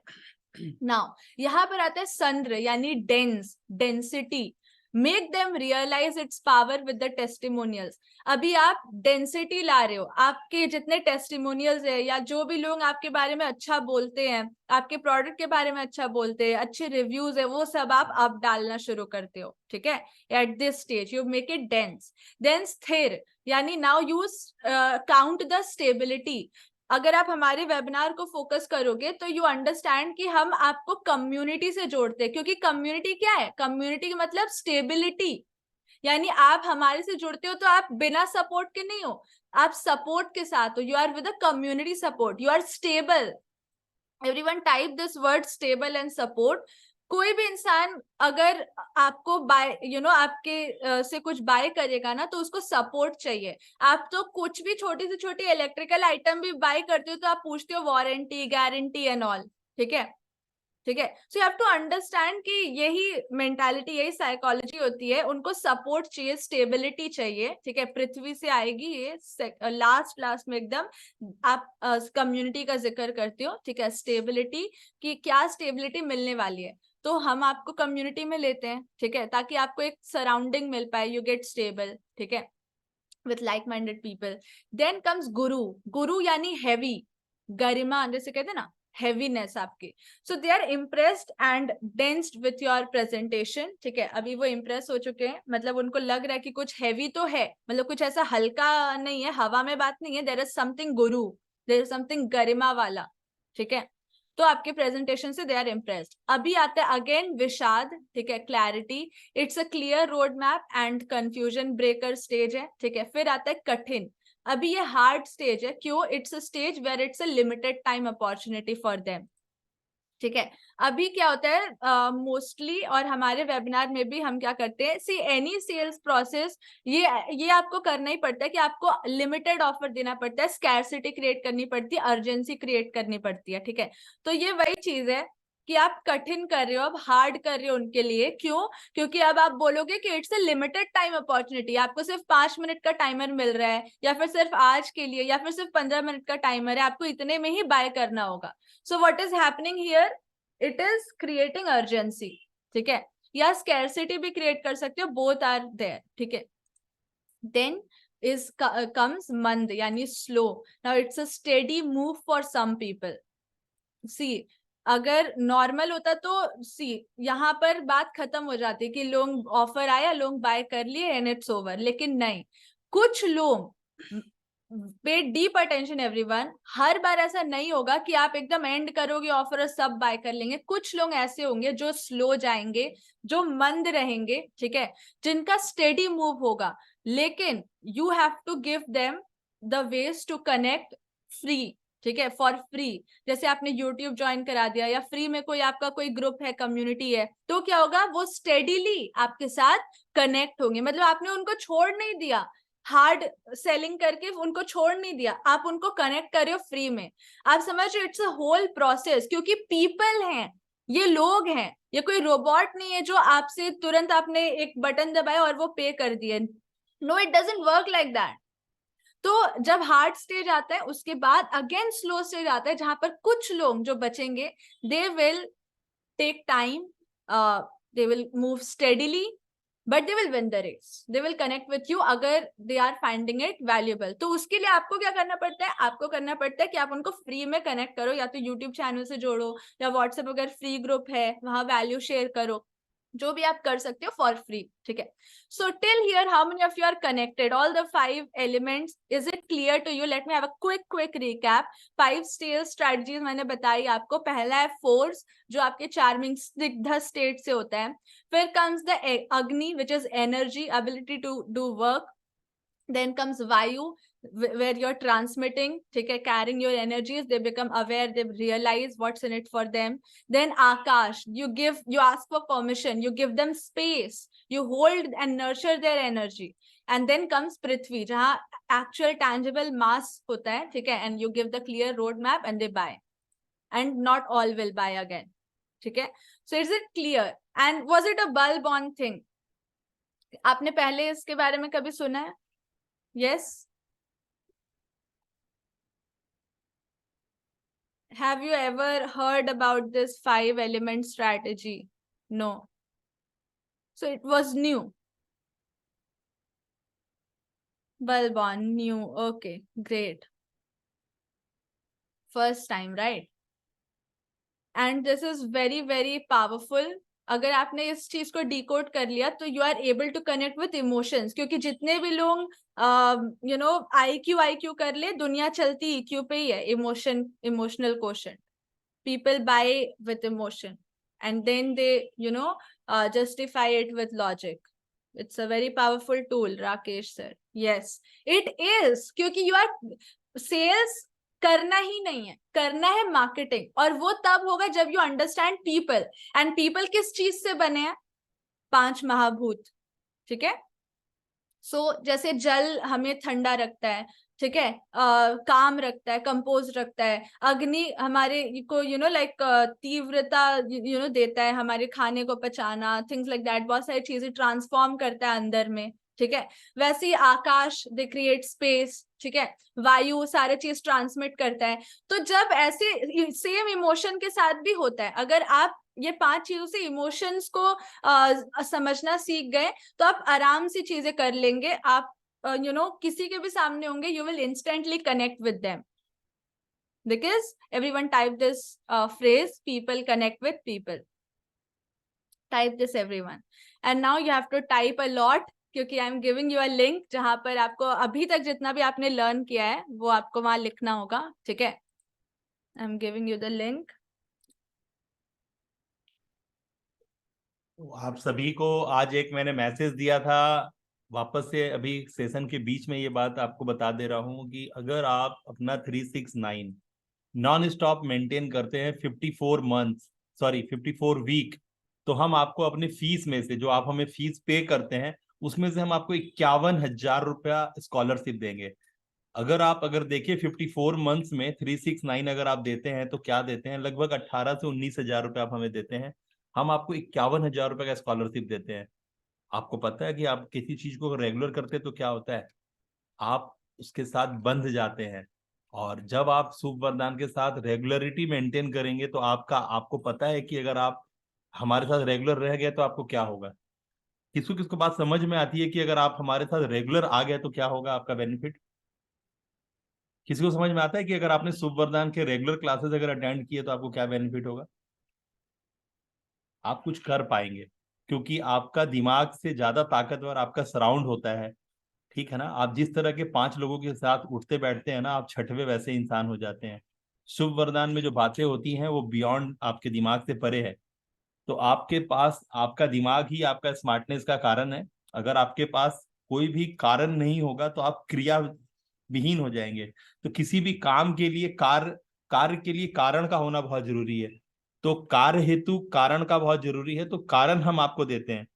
नाउ यहाँ पर आता है संद्र यानी dense, density. Make them realize it's power with the testimonials. अभी आप डेंसिटी ला रहे हो, आपके जितने टेस्टिमोनियल्स है या जो भी लोग आपके बारे में अच्छा बोलते हैं, आपके प्रोडक्ट के बारे में अच्छा बोलते हैं, अच्छे रिव्यूज है, वो सब आप अब डालना शुरू करते हो, ठीक है। At this stage you make it dense. Then sthir यानी now you count the stability. अगर आप हमारे वेबिनार को फोकस करोगे तो यू अंडरस्टैंड कि हम आपको कम्युनिटी से जोड़ते हैं, क्योंकि कम्युनिटी क्या है, कम्युनिटी का मतलब स्टेबिलिटी। यानी आप हमारे से जुड़ते हो तो आप बिना सपोर्ट के नहीं हो, आप सपोर्ट के साथ हो। You are with a community support, you are stable. Everyone type this word stable and support. कोई भी इंसान अगर आपको बाय आपके से कुछ बाय करेगा ना, तो उसको सपोर्ट चाहिए। आप तो कुछ भी छोटी से छोटी इलेक्ट्रिकल आइटम भी बाय करते हो तो आप पूछते हो वारंटी, गारंटी एंड ऑल, ठीक है, ठीक है। So you have to understand कि यही मेंटालिटी, यही साइकोलॉजी होती है। उनको सपोर्ट चाहिए, स्टेबिलिटी चाहिए, ठीक है। पृथ्वी से आएगी ये लास्ट में एकदम। आप कम्युनिटी का जिक्र करते हो, ठीक है, स्टेबिलिटी की क्या स्टेबिलिटी मिलने वाली है, तो हम आपको कम्युनिटी में लेते हैं, ठीक है, ताकि आपको एक सराउंडिंग मिल पाए, यू गेट स्टेबल, ठीक है, with like-minded people. Then comes guru. Guru यानी heavy, गरिमा जैसे कहते हैं ना, heaviness आपकी। So they are impressed and densed with your presentation, ठीक है। अभी वो impress हो चुके हैं, मतलब उनको लग रहा है कि कुछ heavy तो है, मतलब कुछ ऐसा हल्का नहीं है, हवा में बात नहीं है। There is something guru, there is something गरिमा वाला, ठीक है। तो आपके प्रेजेंटेशन से दे आर इम्प्रेस्ड। अभी आता है अगेन विषाद, ठीक है, clarity. It's a clear road map and confusion breaker stage है, ठीक है। फिर आता है कठिन। अभी ये हार्ड स्टेज है, क्यों, it's a stage where it's a limited time opportunity for them, ठीक है। अभी क्या होता है मोस्टली और हमारे वेबिनार में भी हम क्या करते हैं, सी एनी सेल्स प्रोसेस, ये आपको करना ही पड़ता है कि आपको लिमिटेड ऑफर देना पड़ता है, स्कैरसिटी क्रिएट करनी पड़ती है, अर्जेंसी क्रिएट करनी पड़ती है, ठीक है। तो ये वही चीज है कि आप कठिन कर रहे हो, अब हार्ड कर रहे हो उनके लिए। क्यों, क्योंकि अब आप बोलोगे कि it's a limited time opportunity, आपको सिर्फ 5 मिनट का टाइमर मिल रहा है, या फिर सिर्फ आज के लिए, या फिर सिर्फ 15 मिनट का टाइमर है, आपको इतने में ही बाय करना होगा। So what is happening here, it is creating urgency, ठीक है, या स्कैरसिटी भी क्रिएट कर सकते हो, बोथ आर देयर, ठीक है। देन is comes मंद यानी slow. Now it's a steady move for some people. See अगर नॉर्मल होता तो सी यहाँ पर बात खत्म हो जाती कि लोग ऑफर आया, लोग बाय कर लिए एंड इट्स ओवर। लेकिन नहीं, कुछ लोग, पे डीप अटेंशन एवरीवन, हर बार ऐसा नहीं होगा कि आप एकदम एंड करोगे ऑफर और सब बाय कर लेंगे। कुछ लोग ऐसे होंगे जो स्लो जाएंगे, जो मंद रहेंगे, ठीक है, जिनका स्टेडी मूव होगा। लेकिन you have to give them the ways to connect free, ठीक है, फॉर फ्री। जैसे आपने YouTube ज्वाइन करा दिया या फ्री में कोई आपका कोई ग्रुप है, कम्युनिटी है, तो क्या होगा, वो स्टेडीली आपके साथ कनेक्ट होंगे। मतलब आपने उनको छोड़ नहीं दिया, हार्ड सेलिंग करके उनको छोड़ नहीं दिया, आप उनको कनेक्ट कर रहे हो फ्री में। आप समझ रहे हो, इट्स अ होल प्रोसेस, क्योंकि पीपल हैं, ये लोग हैं, ये कोई रोबोट नहीं है जो आपसे तुरंत आपने एक बटन दबाया और वो पे कर दिए। No, it doesn't work like that. तो जब हार्ड स्टेज आता है उसके बाद अगेन स्लो स्टेज आता है, जहां पर कुछ लोग जो बचेंगे, they will take time, they will move steadily, but they will win the race, they will connect with you अगर they are finding it valuable. तो उसके लिए आपको क्या करना पड़ता है, आपको करना पड़ता है कि आप उनको फ्री में कनेक्ट करो, या तो यूट्यूब चैनल से जोड़ो, या व्हाट्सएप अगर फ्री ग्रुप है वहां वैल्यू शेयर करो, जो भी आप कर सकते हो फॉर फ्री, ठीक है। So till here how many of you are connected, all the 5 elements, is it clear to you? Let me have a quick recap. 5 stage strategies मैंने बताई आपको। पहला है फोर्स, जो आपके चार्मिंग स्निग्ध स्टेट से होता है। फिर comes the agni, which is energy, ability to do work. Then comes Vayu, where you're transmitting, okay, carrying your energies. They become aware, they realize what's in it for them. Then Akash, you ask for permission, you give them space, you hold and nurture their energy. And then comes Prithvi, jahan actual tangible mass hota hai, theek hai, and you give the clear roadmap and they buy. And not all will buy again, theek hai. So is it clear? And was it a bulb on thing? आपने पहले इसके बारे में कभी सुना है? Yes. Have you ever heard about this 5 element strategy? No. So it was new. Bulb on, new. Okay, great. First time, right? And this is very, very powerful. अगर आपने इस चीज को डिकोड कर लिया तो you are able to connect with emotions, क्योंकि जितने भी लोग यू नो IQ कर ले, दुनिया चलती EQ पे ही है। Emotional quotient, people buy with emotion and then they justify it with logic. It's a very powerful tool, Rakesh sir. Yes, it is, क्योंकि you are sales करना ही नहीं है, करना है मार्केटिंग। और वो तब होगा जब you understand people. And people किस चीज से बने हैं? 5 महाभूत, ठीक है। सो जैसे जल हमें ठंडा रखता है, ठीक है, काम रखता है, कंपोज रखता है। अग्नि हमारे को लाइक तीव्रता देता है, हमारे खाने को पचाना, थिंग्स लाइक दैट, बहुत सारी चीजें ट्रांसफॉर्म करता है अंदर में, ठीक है। वैसे ही आकाश, दे क्रिएट स्पेस, ठीक है। वायु सारे चीज ट्रांसमिट करता है। तो जब ऐसे सेम इमोशन के साथ भी होता है, अगर आप ये 5 चीजों से इमोशंस को समझना सीख गए तो आप आराम से चीजें कर लेंगे। आप किसी के भी सामने होंगे, you will instantly connect with them, because everyone type this phrase, people connect with people. Type this everyone, and now you have to type a lot, क्योंकि I am giving you a link जहां पर आपको अभी तक जितना भी आपने learn किया है वो आपको वहां लिखना होगा, ठीक है। I am giving you the link. आप सभी को आज एक मैंने मैसेज दिया था, वापस से अभी सेशन के बीच में ये बात आपको बता दे रहा हूं कि अगर आप अपना 369 नॉन स्टॉप मेंटेन करते हैं 54 वीक, तो हम आपको अपने फीस में से, जो आप हमें फीस पे करते हैं, उसमें से हम आपको 51,000 रुपया स्कॉलरशिप देंगे। अगर देखिए 54 मंथ्स में 369 अगर आप देते हैं तो क्या देते हैं, लगभग 18 से 19,000 रुपये आप हमें देते हैं। हम आपको 51,000 रुपये का स्कॉलरशिप देते हैं। आपको पता है कि आप किसी चीज को रेगुलर करते हैं तो क्या होता है, आप उसके साथ बंध जाते हैं। और जब आप शुभ वरदान के साथ रेगुलरिटी मेंटेन करेंगे तो आपको पता है कि अगर आप हमारे साथ रेगुलर रह गए तो आपको क्या होगा। किसको किसको बात समझ में आती है कि अगर आप हमारे साथ रेगुलर आ गए तो क्या होगा आपका बेनिफिट? किसी को समझ में आता है कि अगर आपने शुभ वरदान के रेगुलर क्लासेस अगर अटेंड किए तो आपको क्या बेनिफिट होगा? आप कुछ कर पाएंगे, क्योंकि आपका दिमाग से ज्यादा ताकतवर आपका सराउंड होता है, ठीक है ना। आप जिस तरह के 5 लोगों के साथ उठते बैठते हैं ना, आप 6वें वैसे इंसान हो जाते हैं। शुभ वरदान में जो बातें होती हैं वो बियॉन्ड आपके दिमाग से परे है। तो आपके पास आपका दिमाग ही आपका स्मार्टनेस का कारण है। अगर आपके पास कोई भी कारण नहीं होगा तो आप क्रिया विहीन हो जाएंगे। तो किसी भी काम के लिए कार्य के लिए कारण का होना बहुत जरूरी है। तो कार्य हेतु कारण का बहुत जरूरी है, तो कारण हम आपको देते हैं।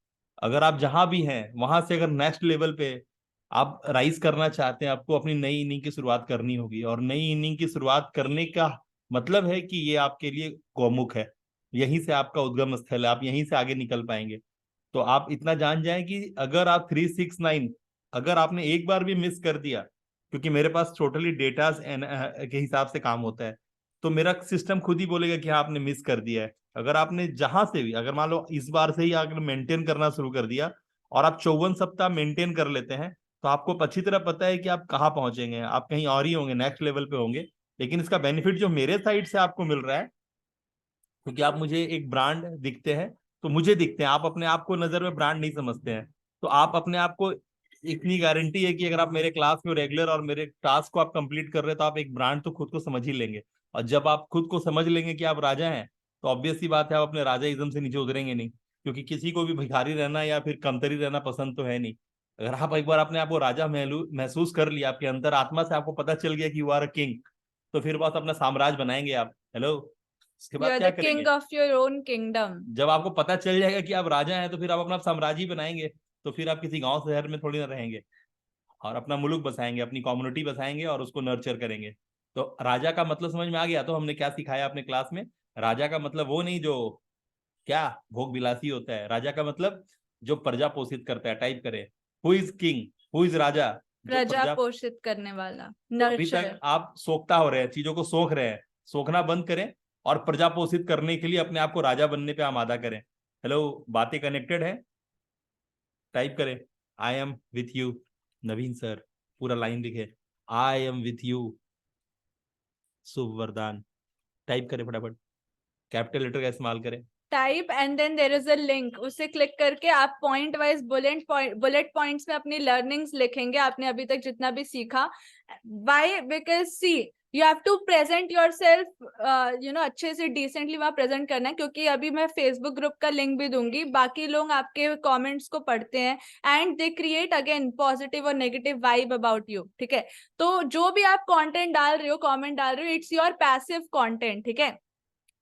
अगर आप जहां भी हैं वहां से अगर नेक्स्ट लेवल पे आप राइज करना चाहते हैं, आपको अपनी नई इनिंग की शुरुआत करनी होगी। और नई इनिंग की शुरुआत करने का मतलब है कि ये आपके लिए गौमुख है, यहीं से आपका उद्गम स्थल है, आप यहीं से आगे निकल पाएंगे। तो आप इतना जान जाएं कि अगर आप 369 अगर आपने एक बार भी मिस कर दिया, क्योंकि मेरे पास टोटली डेटा के हिसाब से काम होता है, तो मेरा सिस्टम खुद ही बोलेगा कि हाँ आपने मिस कर दिया है। अगर आपने जहां से भी, अगर मान लो इस बार से ही अगर मेंटेन करना शुरू कर दिया और आप 54 सप्ताह मेंटेन कर लेते हैं, तो आपको अच्छी तरह पता है कि आप कहाँ पहुंचेंगे। आप कहीं और ही होंगे, नेक्स्ट लेवल पे होंगे। लेकिन इसका बेनिफिट जो मेरे साइड से आपको मिल रहा है, क्योंकि आप मुझे एक ब्रांड दिखते हैं, तो मुझे दिखते हैं, आप अपने आप को नजर में ब्रांड नहीं समझते हैं। तो आप अपने आप को, इतनी गारंटी है कि अगर आप मेरे क्लास में रेगुलर और मेरे टास्क को आप कंप्लीट कर रहे हैं तो आप एक ब्रांड तो खुद को समझ ही लेंगे। और जब आप खुद को समझ लेंगे कि आप राजा हैं, तो ऑब्वियस सी बात है आप अपने राजाइज्म से नीचे उतरेंगे नहीं, क्योंकि किसी को भी भिखारी रहना या फिर कमतरी रहना पसंद तो है नहीं। अगर आप एक बार अपने आप को राजा महसूस कर लिया, आपके अंतर आत्मा से आपको पता चल गया कि यू आर अ किंग, तो फिर बस अपना साम्राज्य बनाएंगे आप। हेलो, उसके यू बाद आर क्या द करेंगे? King of your own kingdom. जब आपको पता चल जाएगा कि आप राजा हैं, तो फिर आप अपना साम्राज्य ही बनाएंगे। तो फिर आप किसी गांव शहर में थोड़ी ना रहेंगे, और अपना मुल्क बसाएंगे, अपनी कम्युनिटी बसाएंगे और उसको नर्चर करेंगे। तो राजा का मतलब समझ में आ गया? तो हमने क्या सिखाया अपने क्लास में? राजा का मतलब वो नहीं जो क्या भोग विलासी होता है। राजा का मतलब जो प्रजा पोषित करता है। टाइप करें, who is king, who is raja? जो प्रजा प्रजा। पोषित करने वाला, तो अभी तक नर्चर। आप सोखता हो रहे हैं, चीजों को सोख रहे हैं। सोखना बंद करें और प्रजा पोषित करने के लिए अपने आप को राजा बनने पे आमादा करें। हेलो, बातें कनेक्टेड है? टाइप करें, I am with you. Naveen sir पूरा लाइन लिखे, I am with you Shubh Vardan. Type करें फटाफट, कैपिटल लेटर का इस्तेमाल करें। Type and then there is a link, उसे क्लिक करके आप पॉइंट वाइज बुलेट पॉइंट्स में अपनी लर्निंग्स लिखेंगे, आपने अभी तक जितना भी सीखा। Why? Because see you have to present yourself, अच्छे से डिसेंटली वहां प्रेजेंट करना है, क्योंकि अभी मैं फेसबुक ग्रुप का लिंक भी दूंगी। बाकी लोग आपके कमेंट्स को पढ़ते हैं and they create again positive और नेगेटिव वाइब अबाउट यू, ठीक है? तो जो भी आप कंटेंट डाल रहे हो, कमेंट डाल रहे हो, इट्स योर पैसिव कंटेंट, ठीक है?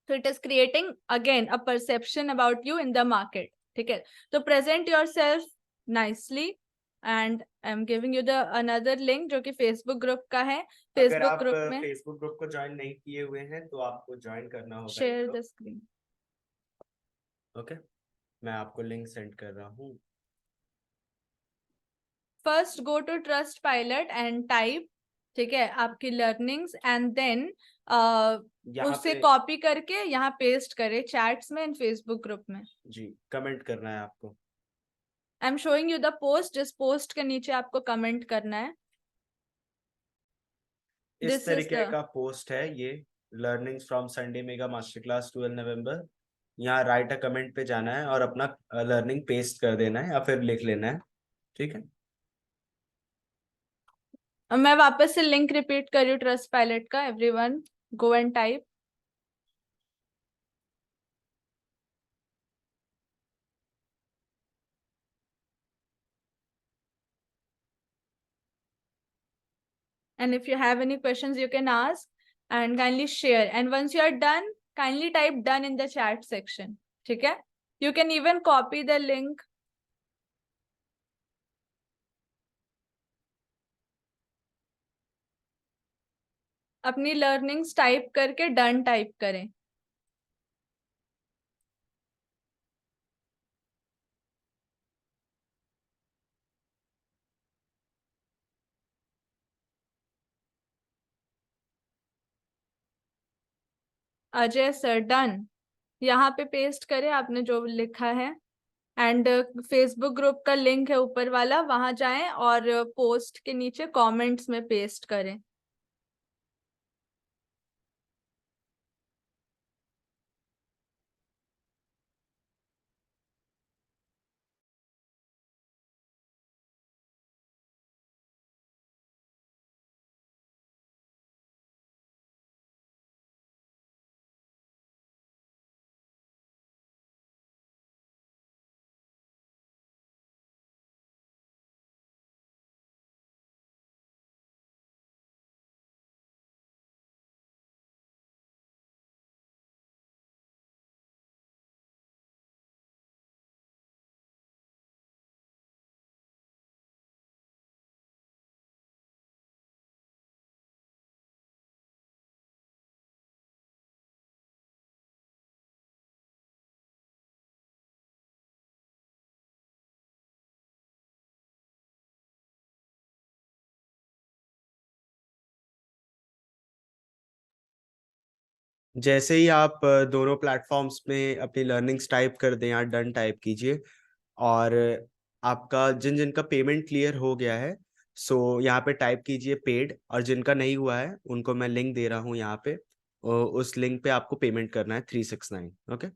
So it is creating again a perception about you in the market. ठीक है? तो present yourself nicely and I'm giving you the another link जो कि Facebook ग्रुप का है। अगर Facebook आप ग्रुप में फेसबुक ग्रुप को ज्वाइन नहीं किए हुए हैं तो आपको ज्वाइन करना होगा। share the screen। ओके, मैं आपको लिंक सेंड कर रहा हूँ। First go to Trustpilot and type, ठीक है, आपकी learnings and then यहाँ उसे पे कॉपी करके यहाँ पेस्ट करें चैट्स में इन Facebook ग्रुप में। जी कमेंट करना है आपको। I am showing you the post, जिस पोस्ट के नीचे आपको कमेंट करना है। इस This is तरीके the का पोस्ट है ये, learnings from Sunday mega master class 12 नवंबर। यहाँ राइट अ कमेंट पे जाना है और अपना लर्निंग पेस्ट कर देना है या फिर लिख लेना है, ठीक है? मैं वापस से लिंक रिपीट कर रही हूँ ट्रस्ट पायलट का। Everyone go and type. And if you have any questions, you can ask and kindly share. And once you are done, kindly type done in the chat section. ठीक है? You can even copy the link. अपनी learnings type करके done type करें। Ajay sir done, यहाँ पे paste करें आपने जो लिखा है। एंड फेसबुक ग्रुप का लिंक है ऊपर वाला, वहां जाएं और पोस्ट के नीचे कमेंट्स में पेस्ट करें। जैसे ही आप दोनों प्लेटफॉर्म्स में अपनी लर्निंग्स टाइप कर दें, यहाँ डन टाइप कीजिए और आपका जिन जिनका पेमेंट क्लियर हो गया है, सो यहाँ पे टाइप कीजिए पेड, और जिनका नहीं हुआ है उनको मैं लिंक दे रहा हूँ यहाँ पे, उस लिंक पे आपको पेमेंट करना है 369। ओके,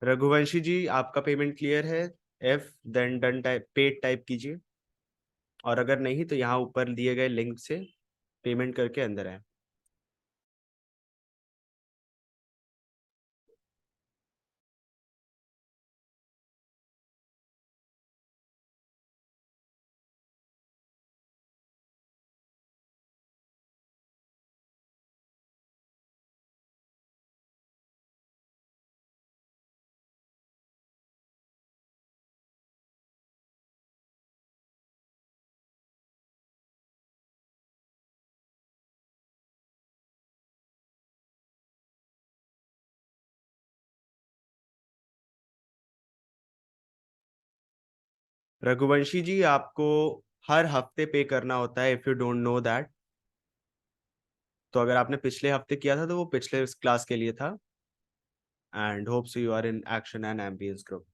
रघुवंशी जी, आपका पेमेंट क्लियर है? If then done type, paid type कीजिए, और अगर नहीं तो यहाँ ऊपर दिए गए लिंक से पेमेंट करके अंदर आए। रघुवंशी जी, आपको हर हफ्ते पे करना होता है, if you don't know that. तो अगर आपने पिछले हफ्ते किया था तो वो पिछले क्लास के लिए था। And hopes you are in action and ambiance group.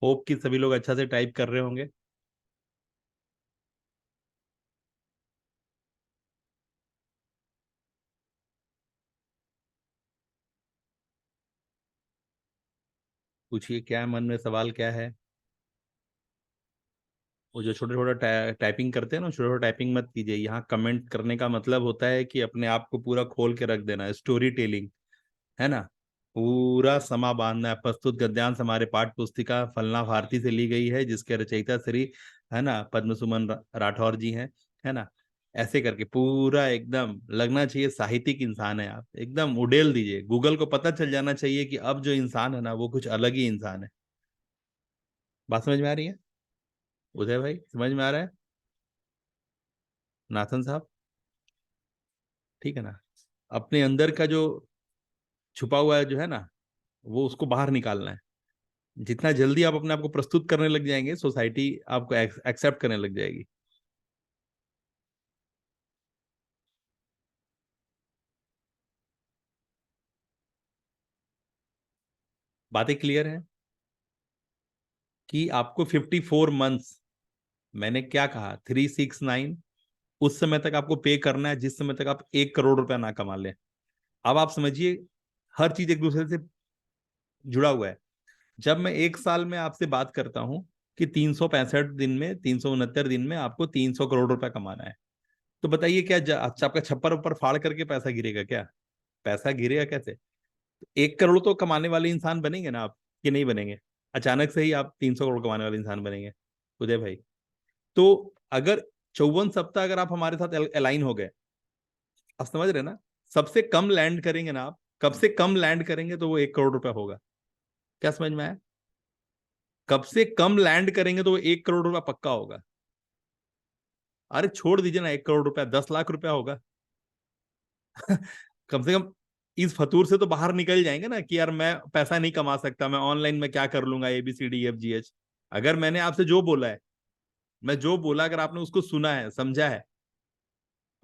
Hope कि सभी लोग अच्छा से टाइप कर रहे होंगे। पूछिए, क्या है मन में, सवाल क्या है? वो जो छोटे छोटे टाइपिंग करते हैं ना, छोटे छोटे टाइपिंग मत कीजिए। यहाँ कमेंट करने का मतलब होता है कि अपने आप को पूरा खोल के रख देना, स्टोरी टेलिंग, है ना। पूरा समा बांधना है। प्रस्तुत गद्यांश हमारे पाठ्य पुस्तिका फलना भारती से ली गई है, जिसके रचयिता श्री, है ना, पद्म सुमन राठौर जी हैं, है ना। ऐसे करके पूरा एकदम लगना चाहिए साहित्यिक इंसान है आप, एकदम उड़ेल दीजिए। गूगल को पता चल जाना चाहिए कि अब जो इंसान है ना वो कुछ अलग ही इंसान है। बात समझ में आ रही है उदय भाई? समझ में आ रहा है नाथन साहब? ठीक है ना। अपने अंदर का जो छुपा हुआ है जो है ना, वो उसको बाहर निकालना है। जितना जल्दी आप अपने आप को प्रस्तुत करने लग जाएंगे, सोसाइटी आपको एक्सेप्ट करने लग जाएगी। बातें क्लियर है कि आपको 54 मंथ्स, मैंने क्या कहा, 369, उस समय तक आपको पे करना है जिस समय तक आप 1 करोड़ रुपया ना कमा लें। अब आप समझिए, हर चीज एक दूसरे से जुड़ा हुआ है। जब मैं 1 साल में आपसे बात करता हूं कि 365 दिन में, 369 दिन में आपको 300 करोड़ रुपया कमाना है, तो बताइए क्या अच्छा आपका छप्पर ऊपर फाड़ करके पैसा गिरेगा क्या? पैसा गिरेगा कैसे? 1 करोड़ तो कमाने वाले इंसान बनेंगे ना आप, कि नहीं बनेंगे? अचानक से ही आप 300 करोड़ कमाने वाले इंसान बनेंगे उदय भाई? तो अगर 54 सप्ताह अगर आप हमारे साथ अलाइन हो गए, आप समझ रहे ना, सबसे कम लैंड करेंगे ना आप, कब से कम लैंड करेंगे तो वो 1 करोड़ रुपया होगा। क्या समझ में आया? कब से कम लैंड करेंगे तो वो 1 करोड़ रुपया पक्का होगा। अरे छोड़ दीजिए ना 1 करोड़ रुपया, 10 लाख रुपया होगा। कम से कम इस फतूर से तो बाहर निकल जाएंगे ना कि यार मैं पैसा नहीं कमा सकता, मैं ऑनलाइन में क्या कर लूंगा, ABCDEFGH। अगर मैंने आपसे जो बोला है, मैं जो बोला, अगर आपने उसको सुना है, समझा है,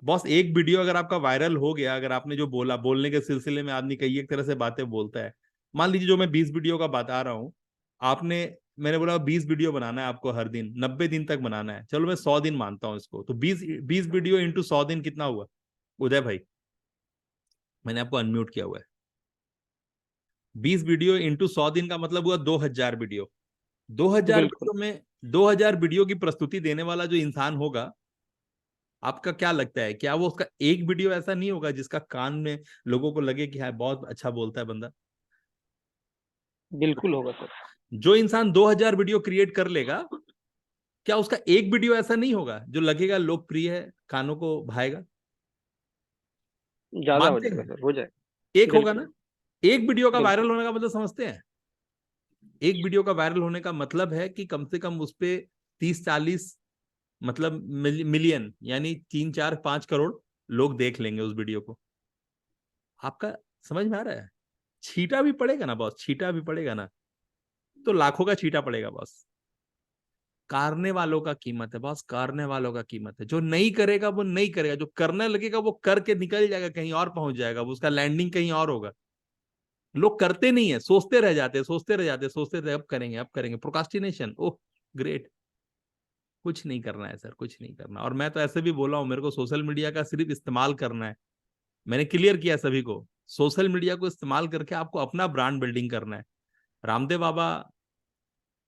बॉस, एक वीडियो अगर आपका वायरल हो गया, अगर आपने जो बोला, बोलने के सिलसिले में आदमी कई एक तरह से बातें बोलता है। मान लीजिए जो मैं 20 वीडियो का बता रहा हूँ, आपने, मैंने बोला 20 वीडियो बनाना है आपको, हर दिन 90 दिन तक बनाना है, चलो मैं 100 दिन मानता हूँ इसको, तो 20 वीडियो इंटू 100 दिन कितना हुआ उदय भाई? मैंने आपको अनम्यूट किया हुआ है। 20 वीडियो इंटू 100 दिन का मतलब हुआ 2000 वीडियो। 2000 बिल्कुल। वीडियो में 2000 वीडियो की प्रस्तुति देने वाला जो इंसान होगा, आपका क्या लगता है, क्या वो उसका एक वीडियो ऐसा नहीं होगा जिसका कान में लोगों को लगे कि हाँ बहुत अच्छा बोलता है बंदा? बिल्कुल होगा सर। जो इंसान 2000 वीडियो क्रिएट कर लेगा, क्या उसका एक वीडियो ऐसा नहीं होगा जो लगेगा लोकप्रिय है, कानों को भाएगा? ज्यादा हो मानते जाएगा हैं? सर, हो जाएगा। एक होगा बिल्कुल ना। एक वीडियो का बिल्कुल। वायरल होने का मतलब समझते हैं? एक वीडियो का वायरल होने का मतलब है कि कम से कम उस पे 30-40, मतलब मिलियन, यानी 3-4-5 करोड़ लोग देख लेंगे उस वीडियो को। आपका समझ में आ रहा है? छीटा भी पड़ेगा ना बॉस, छीटा भी पड़ेगा ना, तो लाखों का छीटा पड़ेगा बॉस। करने वालों का कीमत है बॉस, करने वालों का कीमत है। जो नहीं करेगा वो नहीं करेगा, जो करने लगेगा वो करके निकल जाएगा, कहीं और पहुंच जाएगा, वो उसका लैंडिंग कहीं और होगा। लोग करते नहीं है, सोचते रह जाते, सोचते रह जाते, सोचते रह, अब करेंगे, अब करेंगे, प्रोकास्टिनेशन। Oh great. कुछ नहीं करना है सर, कुछ नहीं करना। और मैं तो ऐसे भी बोला हूं, मेरे को सोशल मीडिया का सिर्फ इस्तेमाल करना है। मैंने क्लियर किया सभी को, सोशल मीडिया को इस्तेमाल करके आपको अपना ब्रांड बिल्डिंग करना है। रामदेव बाबा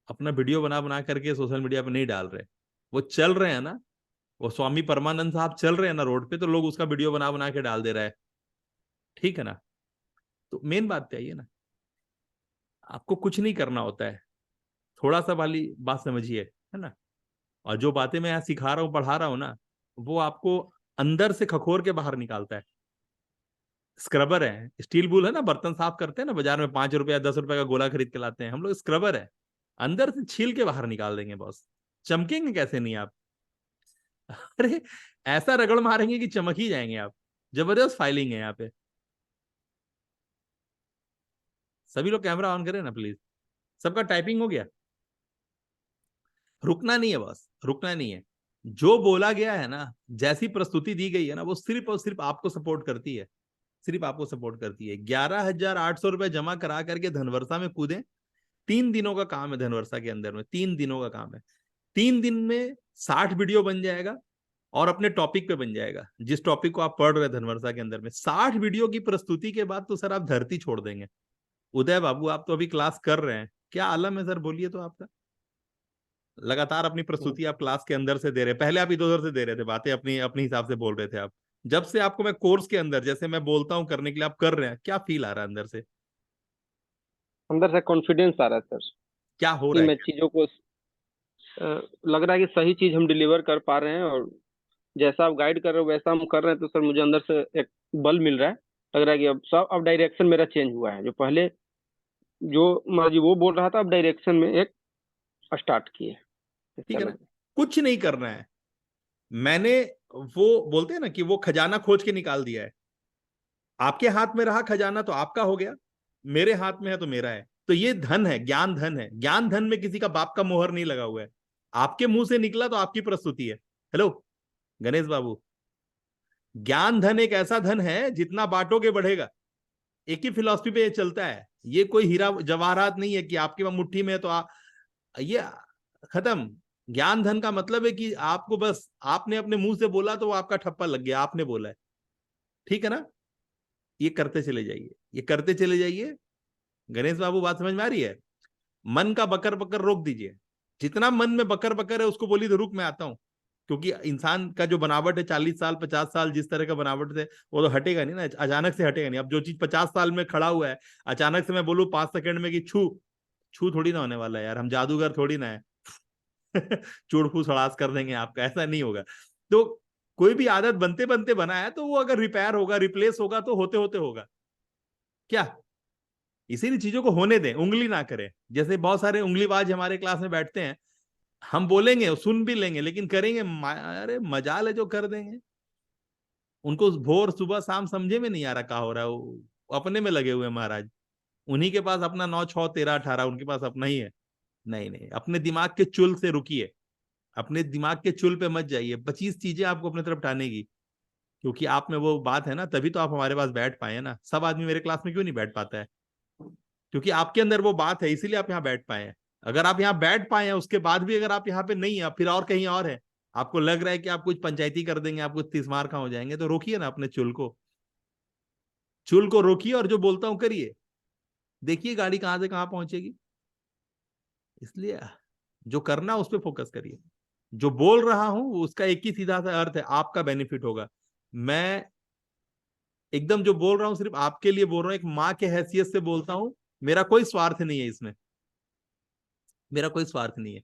अपना वीडियो बना बना करके सोशल मीडिया पे नहीं डाल रहे, वो चल रहे हैं ना, वो स्वामी परमानंद साहब चल रहे हैं ना रोड पे, तो लोग उसका वीडियो बना बना के डाल दे रहा है। ठीक है ना। तो मेन बात क्या है ना, आपको कुछ नहीं करना होता है, थोड़ा सा वाली बात समझिए, है ना। और जो बातें मैं यहाँ सिखा रहा हूँ, पढ़ा रहा हूँ ना, वो आपको अंदर से खखोर के बाहर निकालता है। स्क्रबर है, स्टील बुल है ना, बर्तन साफ करते हैं ना बाजार में, 5 रुपया 10 रुपया का गोला खरीद के लाते हैं हम लोग, स्क्रबर है। अंदर से छील के बाहर निकाल देंगे बॉस। चमकेंगे कैसे नहीं आप? अरे ऐसा रगड़ मारेंगे कि चमक ही जाएंगे आप। जबरदस्त फाइलिंग है यहाँ पे। सभी लोग कैमरा ऑन करें ना प्लीज। सबका टाइपिंग हो गया? रुकना नहीं है बॉस, रुकना नहीं है। जो बोला गया है ना, जैसी प्रस्तुति दी गई है ना, वो सिर्फ और सिर्फ आपको सपोर्ट करती है, सिर्फ आपको सपोर्ट करती है। 11,800 रुपए जमा करा करके धनवर्षा में कूदें। 3 दिनों का काम है धनवर्षा के अंदर में, 3 दिनों का काम है। 3 दिन में 60 वीडियो बन जाएगा, और अपने टॉपिक पे बन जाएगा, जिस टॉपिक को आप पढ़ रहे हैं धनवर्षा के अंदर में। 60 वीडियो की प्रस्तुति के बाद तो सर आप धरती छोड़ देंगे। उदय बाबू, आप तो अभी क्लास कर रहे हैं, क्या आलम है सर, बोलिए तो आपका। लगातार अपनी प्रस्तुति आप क्लास के अंदर से दे रहे हैं। पहले आप इधर उधर से दे रहे थे बातें, अपनी अपने हिसाब से बोल रहे थे आप। जब से आपको मैं कोर्स के अंदर जैसे मैं बोलता हूँ करने के लिए आप कर रहे हैं, क्या फील आ रहा है अंदर से? अंदर से कॉन्फिडेंस आ रहा है सर क्या हो कि रहा है? मैं चीजों को लग रहा है कि सही चीज हम डिलीवर कर पा रहे हैं, और जैसा आप गाइड कर रहे हो वैसा हम कर रहे हैं, तो सर मुझे अंदर से एक बल मिल रहा है। लग रहा है कि अब डायरेक्शन मेरा चेंज हुआ है। जो पहले जो मान लीजिए वो बोल रहा था, अब डायरेक्शन में एक स्टार्ट किए, ठीक ऐसा है ना? लग रहा कुछ नहीं करना है। मैंने, वो बोलते हैं ना कि वो खजाना खोज के निकाल दिया है। आपके हाथ में रहा खजाना तो आपका हो गया, मेरे हाथ में है तो मेरा है। तो ये धन है, ज्ञान धन है। ज्ञान धन में किसी का बाप का मोहर नहीं लगा हुआ है। आपके मुंह से निकला तो आपकी प्रस्तुति है। हेलो गणेश बाबू, ज्ञान धन एक ऐसा धन है जितना बांटोगे बढ़ेगा। एक ही फिलॉसफी पे ये चलता है। ये कोई हीरा जवाहरात नहीं है कि आपके पास मुट्ठी में है तो ये खत्म। ज्ञान धन का मतलब है कि आपको बस, आपने अपने मुंह से बोला तो वो आपका ठप्पा लग गया, आपने बोला है। ठीक है ना? ये करते चले जाइए, ये करते चले जाइए। गणेश बाबू बात समझ में आ रही है? मन का बकर बकर रोक दीजिए। जितना मन में बकर बकर है उसको बोलिए तो रुक, मैं आता हूं। क्योंकि इंसान का जो बनावट है 40 साल 50 साल जिस तरह का बनावट है वो तो हटेगा नहीं ना, अचानक से हटेगा नहीं। अब जो चीज 50 साल में खड़ा हुआ है, अचानक से मैं बोलूं 5 सेकंड में कि छू, छू थोड़ी ना होने वाला है यार, हम जादूगर थोड़ी ना है। चूड़ फूस हड़ास कर देंगे आपका, ऐसा नहीं होगा। तो कोई भी आदत बनते बनते बना है तो वो अगर रिपेयर होगा, रिप्लेस होगा तो होते होते होगा। क्या? इसीलिए चीजों को होने दें, उंगली ना करें। जैसे बहुत सारे उंगलीबाज हमारे क्लास में बैठते हैं, हम बोलेंगे सुन भी लेंगे लेकिन करेंगे अरे मजाल है जो कर देंगे। उनको भोर सुबह शाम समझे में नहीं आ रहा क्या हो रहा है, वो अपने में लगे हुए हैं महाराज। उन्हीं के पास अपना 9 6 13 18 उनके पास अपना ही है। नहीं नहीं, अपने दिमाग के चुल से रुकिए। अपने दिमाग के चुल पे मत जाइए। 25 चीजें आपको अपने तरफ टानेगी की। क्योंकि आप में वो बात है ना, तभी तो आप हमारे पास बैठ पाए ना। सब आदमी मेरे क्लास में क्यों नहीं बैठ पाता है? क्योंकि आपके अंदर वो बात है, इसीलिए आप यहाँ बैठ पाए हैं। अगर आप यहाँ बैठ पाए हैं उसके बाद भी अगर आप यहाँ पे नहीं है, फिर और कहीं और है, आपको लग रहा है कि आप कुछ पंचायती कर देंगे, आप कुछ तीसमार खा हो जाएंगे, तो रोकिए ना अपने चुल को। चुल को रोकिए और जो बोलता हूं करिए। देखिए गाड़ी कहां से कहां पहुंचेगी। इसलिए जो करना उस पर फोकस करिए। जो बोल रहा हूं उसका एक ही सीधा सा अर्थ है, आपका बेनिफिट होगा। मैं एकदम जो बोल रहा हूं सिर्फ आपके लिए बोल रहा हूं, एक माँ के हैसियत से बोलता हूं। मेरा कोई स्वार्थ नहीं है इसमें, मेरा कोई स्वार्थ नहीं है।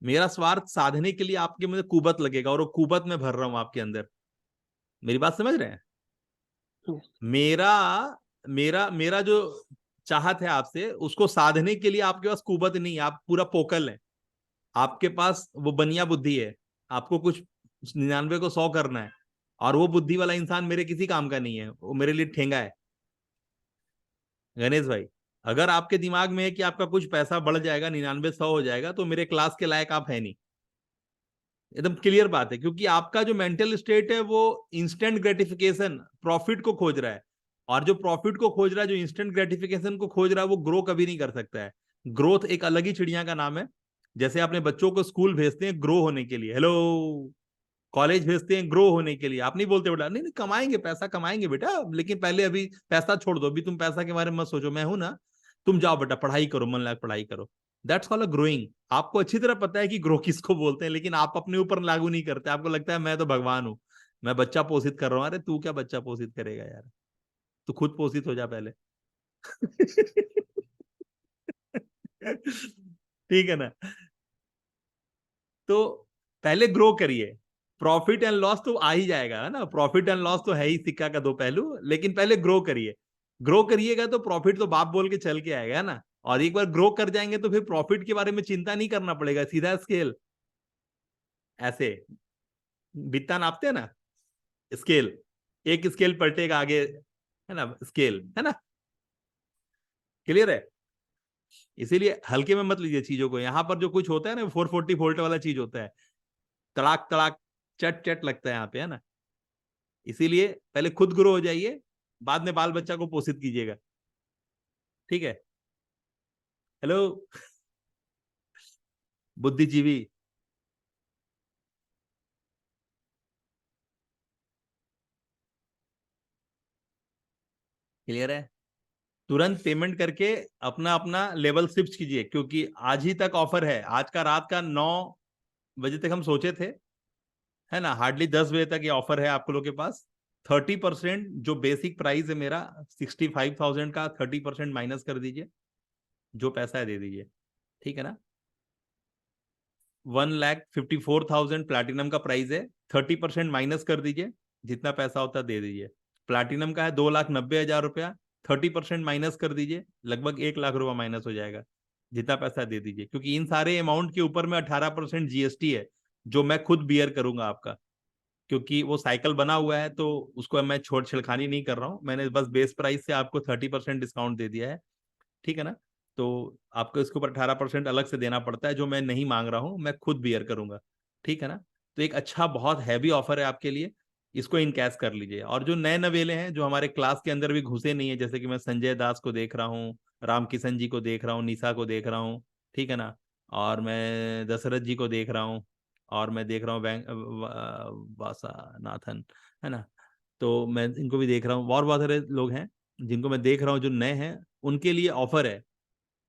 मेरा स्वार्थ साधने के लिए आपके मुझे कुबत लगेगा और वो कुबत में भर रहा हूं आपके अंदर। मेरी बात समझ रहे हैं? है। मेरा मेरा मेरा जो चाहत है आपसे, उसको साधने के लिए आपके पास कुबत नहीं है, आप पूरा पोकल है। आपके पास वो बनिया बुद्धि है। आपको कुछ 99 को 100 करना है। और वो बुद्धि वाला इंसान मेरे किसी काम का नहीं है, वो मेरे लिए ठेंगा है। गणेश भाई, अगर आपके दिमाग में है कि आपका कुछ पैसा बढ़ जाएगा, 99 100 हो जाएगा, तो मेरे क्लास के लायक आप है नहीं। एकदम क्लियर बात है। क्योंकि आपका जो मेंटल स्टेट है वो इंस्टेंट ग्रेटिफिकेशन, प्रॉफिट को खोज रहा है। और जो प्रॉफिट को खोज रहा है, जो इंस्टेंट ग्रेटिफिकेशन को खोज रहा है, वो ग्रो कभी नहीं कर सकता है। ग्रोथ एक अलग ही चिड़िया का नाम है। जैसे अपने बच्चों को स्कूल भेजते हैं ग्रो होने के लिए, हेलो, कॉलेज भेजते हैं ग्रो होने के लिए। आप नहीं बोलते बेटा नहीं नहीं कमाएंगे, पैसा कमाएंगे बेटा, लेकिन पहले अभी पैसा छोड़ दो, अभी तुम पैसा के बारे में मत सोचो, मैं हूं ना। तुम जाओ बेटा पढ़ाई करो, मन लगा पढ़ाई करो। That's called a growing. आपको अच्छी तरह पता है कि ग्रो किसको बोलते हैं, लेकिन आप अपने ऊपर लागू नहीं करते। आपको लगता है मैं तो भगवान हूं, मैं बच्चा पोषित कर रहा हूं। अरे तू क्या बच्चा पोषित करेगा यार, तू खुद पोषित हो जा पहले। ठीक है ना? तो पहले ग्रो करिए। प्रॉफिट एंड लॉस तो आ ही जाएगा, है ना? प्रॉफिट एंड लॉस तो है ही सिक्का का दो पहलू, लेकिन पहले ग्रो करिए। ग्रो करिएगा तो प्रॉफिट तो बाप बोल के चल के आएगा, है ना? और एक बार ग्रो कर जाएंगे तो फिर प्रॉफिट के बारे में चिंता नहीं करना पड़ेगा, सीधा स्केल। ऐसे बित्ता नापते हैं ना, स्केल, एक स्केल पलटेगा आगे, है ना? स्केल, है ना? क्लियर है? इसीलिए हल्के में मत लीजिए चीजों को। यहां पर जो कुछ होता है ना 440 वोल्ट वाला चीज होता है, तड़ाक तड़ाक चट चट लगता है यहाँ पे, है ना? इसीलिए पहले खुद ग्रो हो जाइए, बाद में बाल बच्चा को पोषित कीजिएगा। ठीक है? हेलो बुद्धिजीवी, क्लियर है? तुरंत पेमेंट करके अपना अपना लेवल शिफ्ट कीजिए, क्योंकि आज ही तक ऑफर है। आज का रात का 9 बजे तक हम सोचे थे, है ना, हार्डली 10 बजे तक ये ऑफर है आपको लोग के पास। 30% जो बेसिक प्राइस है मेरा 65,000 का, 30% माइनस कर दीजिए, जो पैसा है दे दीजिए, ठीक है ना। 1,54,000 प्लैटिनम का प्राइस है, 30% माइनस कर दीजिए, जितना पैसा होता है दे दीजिए। प्लैटिनम का है 2,90,000 रुपया, 30% माइनस कर दीजिए, लगभग 1 लाख रुपया माइनस हो जाएगा, जितना पैसा दे दीजिए। क्योंकि इन सारे अमाउंट के ऊपर में 18% जीएसटी है, जो मैं खुद बियर करूंगा आपका, क्योंकि वो साइकिल बना हुआ है, तो उसको मैं छोड़ छिड़खानी नहीं कर रहा हूँ। मैंने बस बेस प्राइस से आपको 30% डिस्काउंट दे दिया है, ठीक है ना। तो आपको इसके ऊपर 18% अलग से देना पड़ता है, जो मैं नहीं मांग रहा हूँ, मैं खुद बियर करूंगा, ठीक है ना। तो एक अच्छा बहुत हैवी ऑफर है आपके लिए, इसको इनकैश कर लीजिए। और जो नए नवेले हैं, जो हमारे क्लास के अंदर भी घुसे नहीं है, जैसे कि मैं संजय दास को देख रहा हूँ, राम किशन जी को देख रहा हूँ, निशा को देख रहा हूँ, ठीक है ना, और मैं दशरथ जी को देख रहा हूँ, और मैं देख रहा हूँ वासानाथन, है ना। तो मैं इनको भी देख रहा हूँ, और बहुत सारे लोग हैं जिनको मैं देख रहा हूँ जो नए हैं। उनके लिए ऑफर है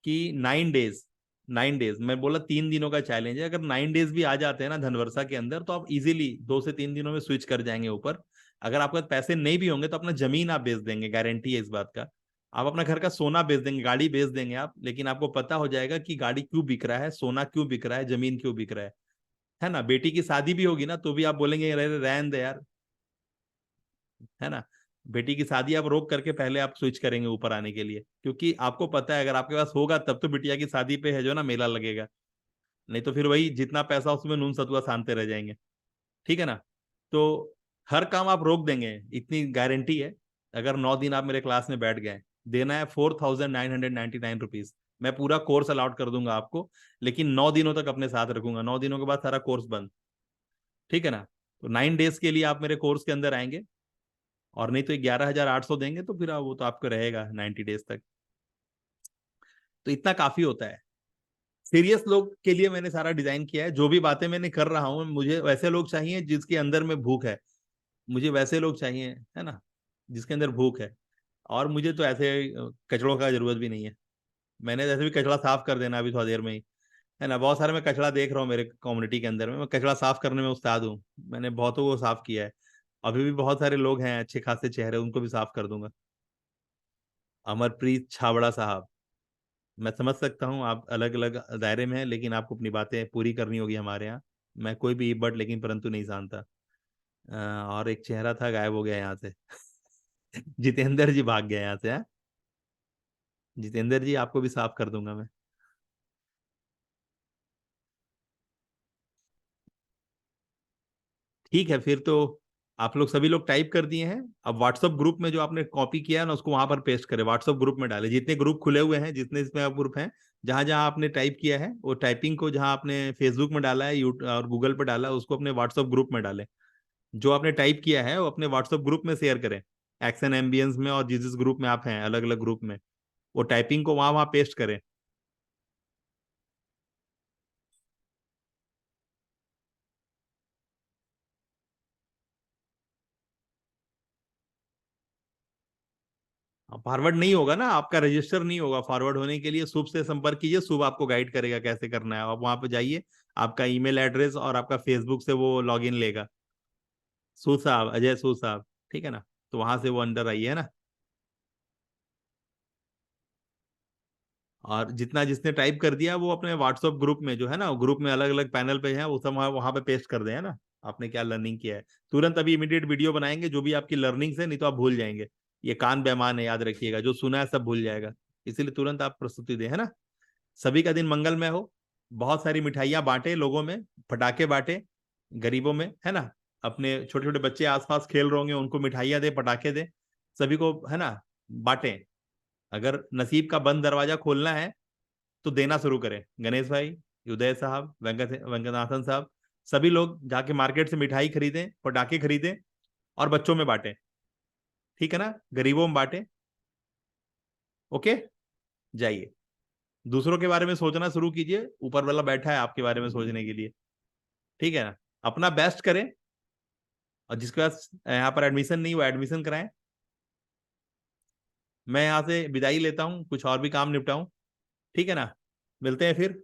कि 9 डेज, 9 डेज, मैं बोला 3 दिनों का चैलेंज है। अगर 9 डेज भी आ जाते हैं ना धनवर्षा के अंदर, तो आप इजीली 2 से 3 दिनों में स्विच कर जाएंगे ऊपर। अगर आपके पास पैसे नहीं भी होंगे तो अपना जमीन आप बेच देंगे, गारंटी है इस बात का। आप अपना घर का सोना बेच देंगे, गाड़ी बेच देंगे आप, लेकिन आपको पता हो जाएगा कि गाड़ी क्यों बिक रहा है, सोना क्यों बिक रहा है, जमीन क्यों बिक रहा है ना। बेटी की शादी भी होगी ना, तो भी आप बोलेंगे रहने दे यार, है ना। बेटी की शादी आप रोक करके पहले आप स्विच करेंगे ऊपर आने के लिए, क्योंकि आपको पता है अगर आपके पास होगा तब तो बिटिया की शादी पे है जो ना मेला लगेगा, नहीं तो फिर वही जितना पैसा उसमें नून सतुआ सानते रह जाएंगे, ठीक है ना। तो हर काम आप रोक देंगे, इतनी गारंटी है। अगर 9 दिन आप मेरे क्लास में बैठ गए, देना है 4,999 रुपीज। मैं पूरा कोर्स अलाउट कर दूंगा आपको, लेकिन 9 दिनों तक अपने साथ रखूंगा, 9 दिनों के बाद सारा कोर्स बंद, ठीक है ना। तो 9 डेज के लिए आप मेरे कोर्स के अंदर आएंगे, और नहीं तो 11,800 देंगे, तो फिर वो तो आपको रहेगा 90 डेज तक। तो इतना काफी होता है। सीरियस लोग के लिए मैंने सारा डिजाइन किया है, जो भी बातें मैंने कर रहा हूँ, मुझे वैसे लोग चाहिए जिसके अंदर में भूख है, मुझे वैसे लोग चाहिए, है ना, जिसके अंदर भूख है। और मुझे तो ऐसे कचड़ों का जरूरत भी नहीं है, मैंने जैसे भी कचड़ा साफ कर देना अभी थोड़ा देर में ही, है ना। बहुत सारे मैं कचड़ा देख रहा हूँ मेरे कम्युनिटी के अंदर में, मैं कचड़ा साफ करने में उस्ताद हूँ, मैंने बहुतों को साफ किया है। अभी भी बहुत सारे लोग हैं अच्छे खासे चेहरे, उनको भी साफ कर दूंगा। अमरप्रीत छाबड़ा साहब, मैं समझ सकता हूँ आप अलग अलग दायरे में हैं, लेकिन आपको अपनी बातें पूरी करनी होगी हमारे यहाँ। मैं कोई भी बट लेकिन परंतु नहीं जानता। और एक चेहरा था गायब हो गया यहाँ से जितेंद्र जी भाग गए यहाँ से, हाँ। जितेंद्र जी आपको भी साफ कर दूंगा मैं। ठीक है, फिर तो आप लोग सभी लोग टाइप कर दिए हैं। अब व्हाट्सएप ग्रुप में जो आपने कॉपी किया है ना, उसको वहां पर पेस्ट करें, व्हाट्सएप ग्रुप में डालें, जितने ग्रुप खुले हुए हैं, जितने इसमें आप ग्रुप हैं, जहां जहां आपने टाइप किया है वो टाइपिंग को, जहां आपने फेसबुक में डाला है, यूट्यूब और गूगल पर डाला है, उसको अपने व्हाट्सएप ग्रुप में डालें। जो आपने टाइप किया है वो अपने व्हाट्सएप ग्रुप में शेयर करें, एक्शन एम्बियंस में, और जिस जिस ग्रुप में आप हैं अलग अलग ग्रुप में, वो टाइपिंग को वहां वहां पेस्ट करें। फॉरवर्ड नहीं होगा ना, आपका रजिस्टर नहीं होगा। फॉरवर्ड होने के लिए शुभ से संपर्क कीजिए, शुभ आपको गाइड करेगा कैसे करना है। आप वहां पे जाइए, आपका ईमेल एड्रेस और आपका फेसबुक से वो लॉगिन लेगा, सू साहब, अजय सू साहब, ठीक है ना। तो वहां से वो अंदर आइए, है ना। और जितना जिसने टाइप कर दिया वो अपने व्हाट्सएप ग्रुप में जो है ना, ग्रुप में अलग अलग पैनल पे है, वो सब वहां पे पेस्ट कर दे, है ना। आपने क्या लर्निंग किया है, तुरंत अभी इमीडिएट वीडियो बनाएंगे जो भी आपकी लर्निंग से, नहीं तो आप भूल जाएंगे। ये कान बेमान है, याद रखिएगा, जो सुना है सब भूल जाएगा, इसीलिए तुरंत आप प्रस्तुति दें, है ना। सभी का दिन मंगलमय हो। बहुत सारी मिठाइयाँ बांटे लोगों में, पटाखे बांटे गरीबों में, है ना। अपने छोटे छोटे बच्चे आसपास खेल रहे होंगे, उनको मिठाइयाँ दे, पटाखे दे, सभी को, है ना, बांटे। अगर नसीब का बंद दरवाजा खोलना है तो देना शुरू करें। गणेश भाई, उदय साहब, वेंकटनाथन साहब, सभी लोग जाके मार्केट से मिठाई खरीदें, पटाखे खरीदें, और बच्चों में बांटें, ठीक है ना, गरीबों में बांटें। ओके, जाइए दूसरों के बारे में सोचना शुरू कीजिए, ऊपर वाला बैठा है आपके बारे में सोचने के लिए, ठीक है ना। अपना बेस्ट करें, और जिसके पास यहाँ पर एडमिशन नहीं हुआ एडमिशन कराएं। मैं यहाँ से विदाई लेता हूँ, कुछ और भी काम निपटाऊं, ठीक है ना? मिलते हैं फिर।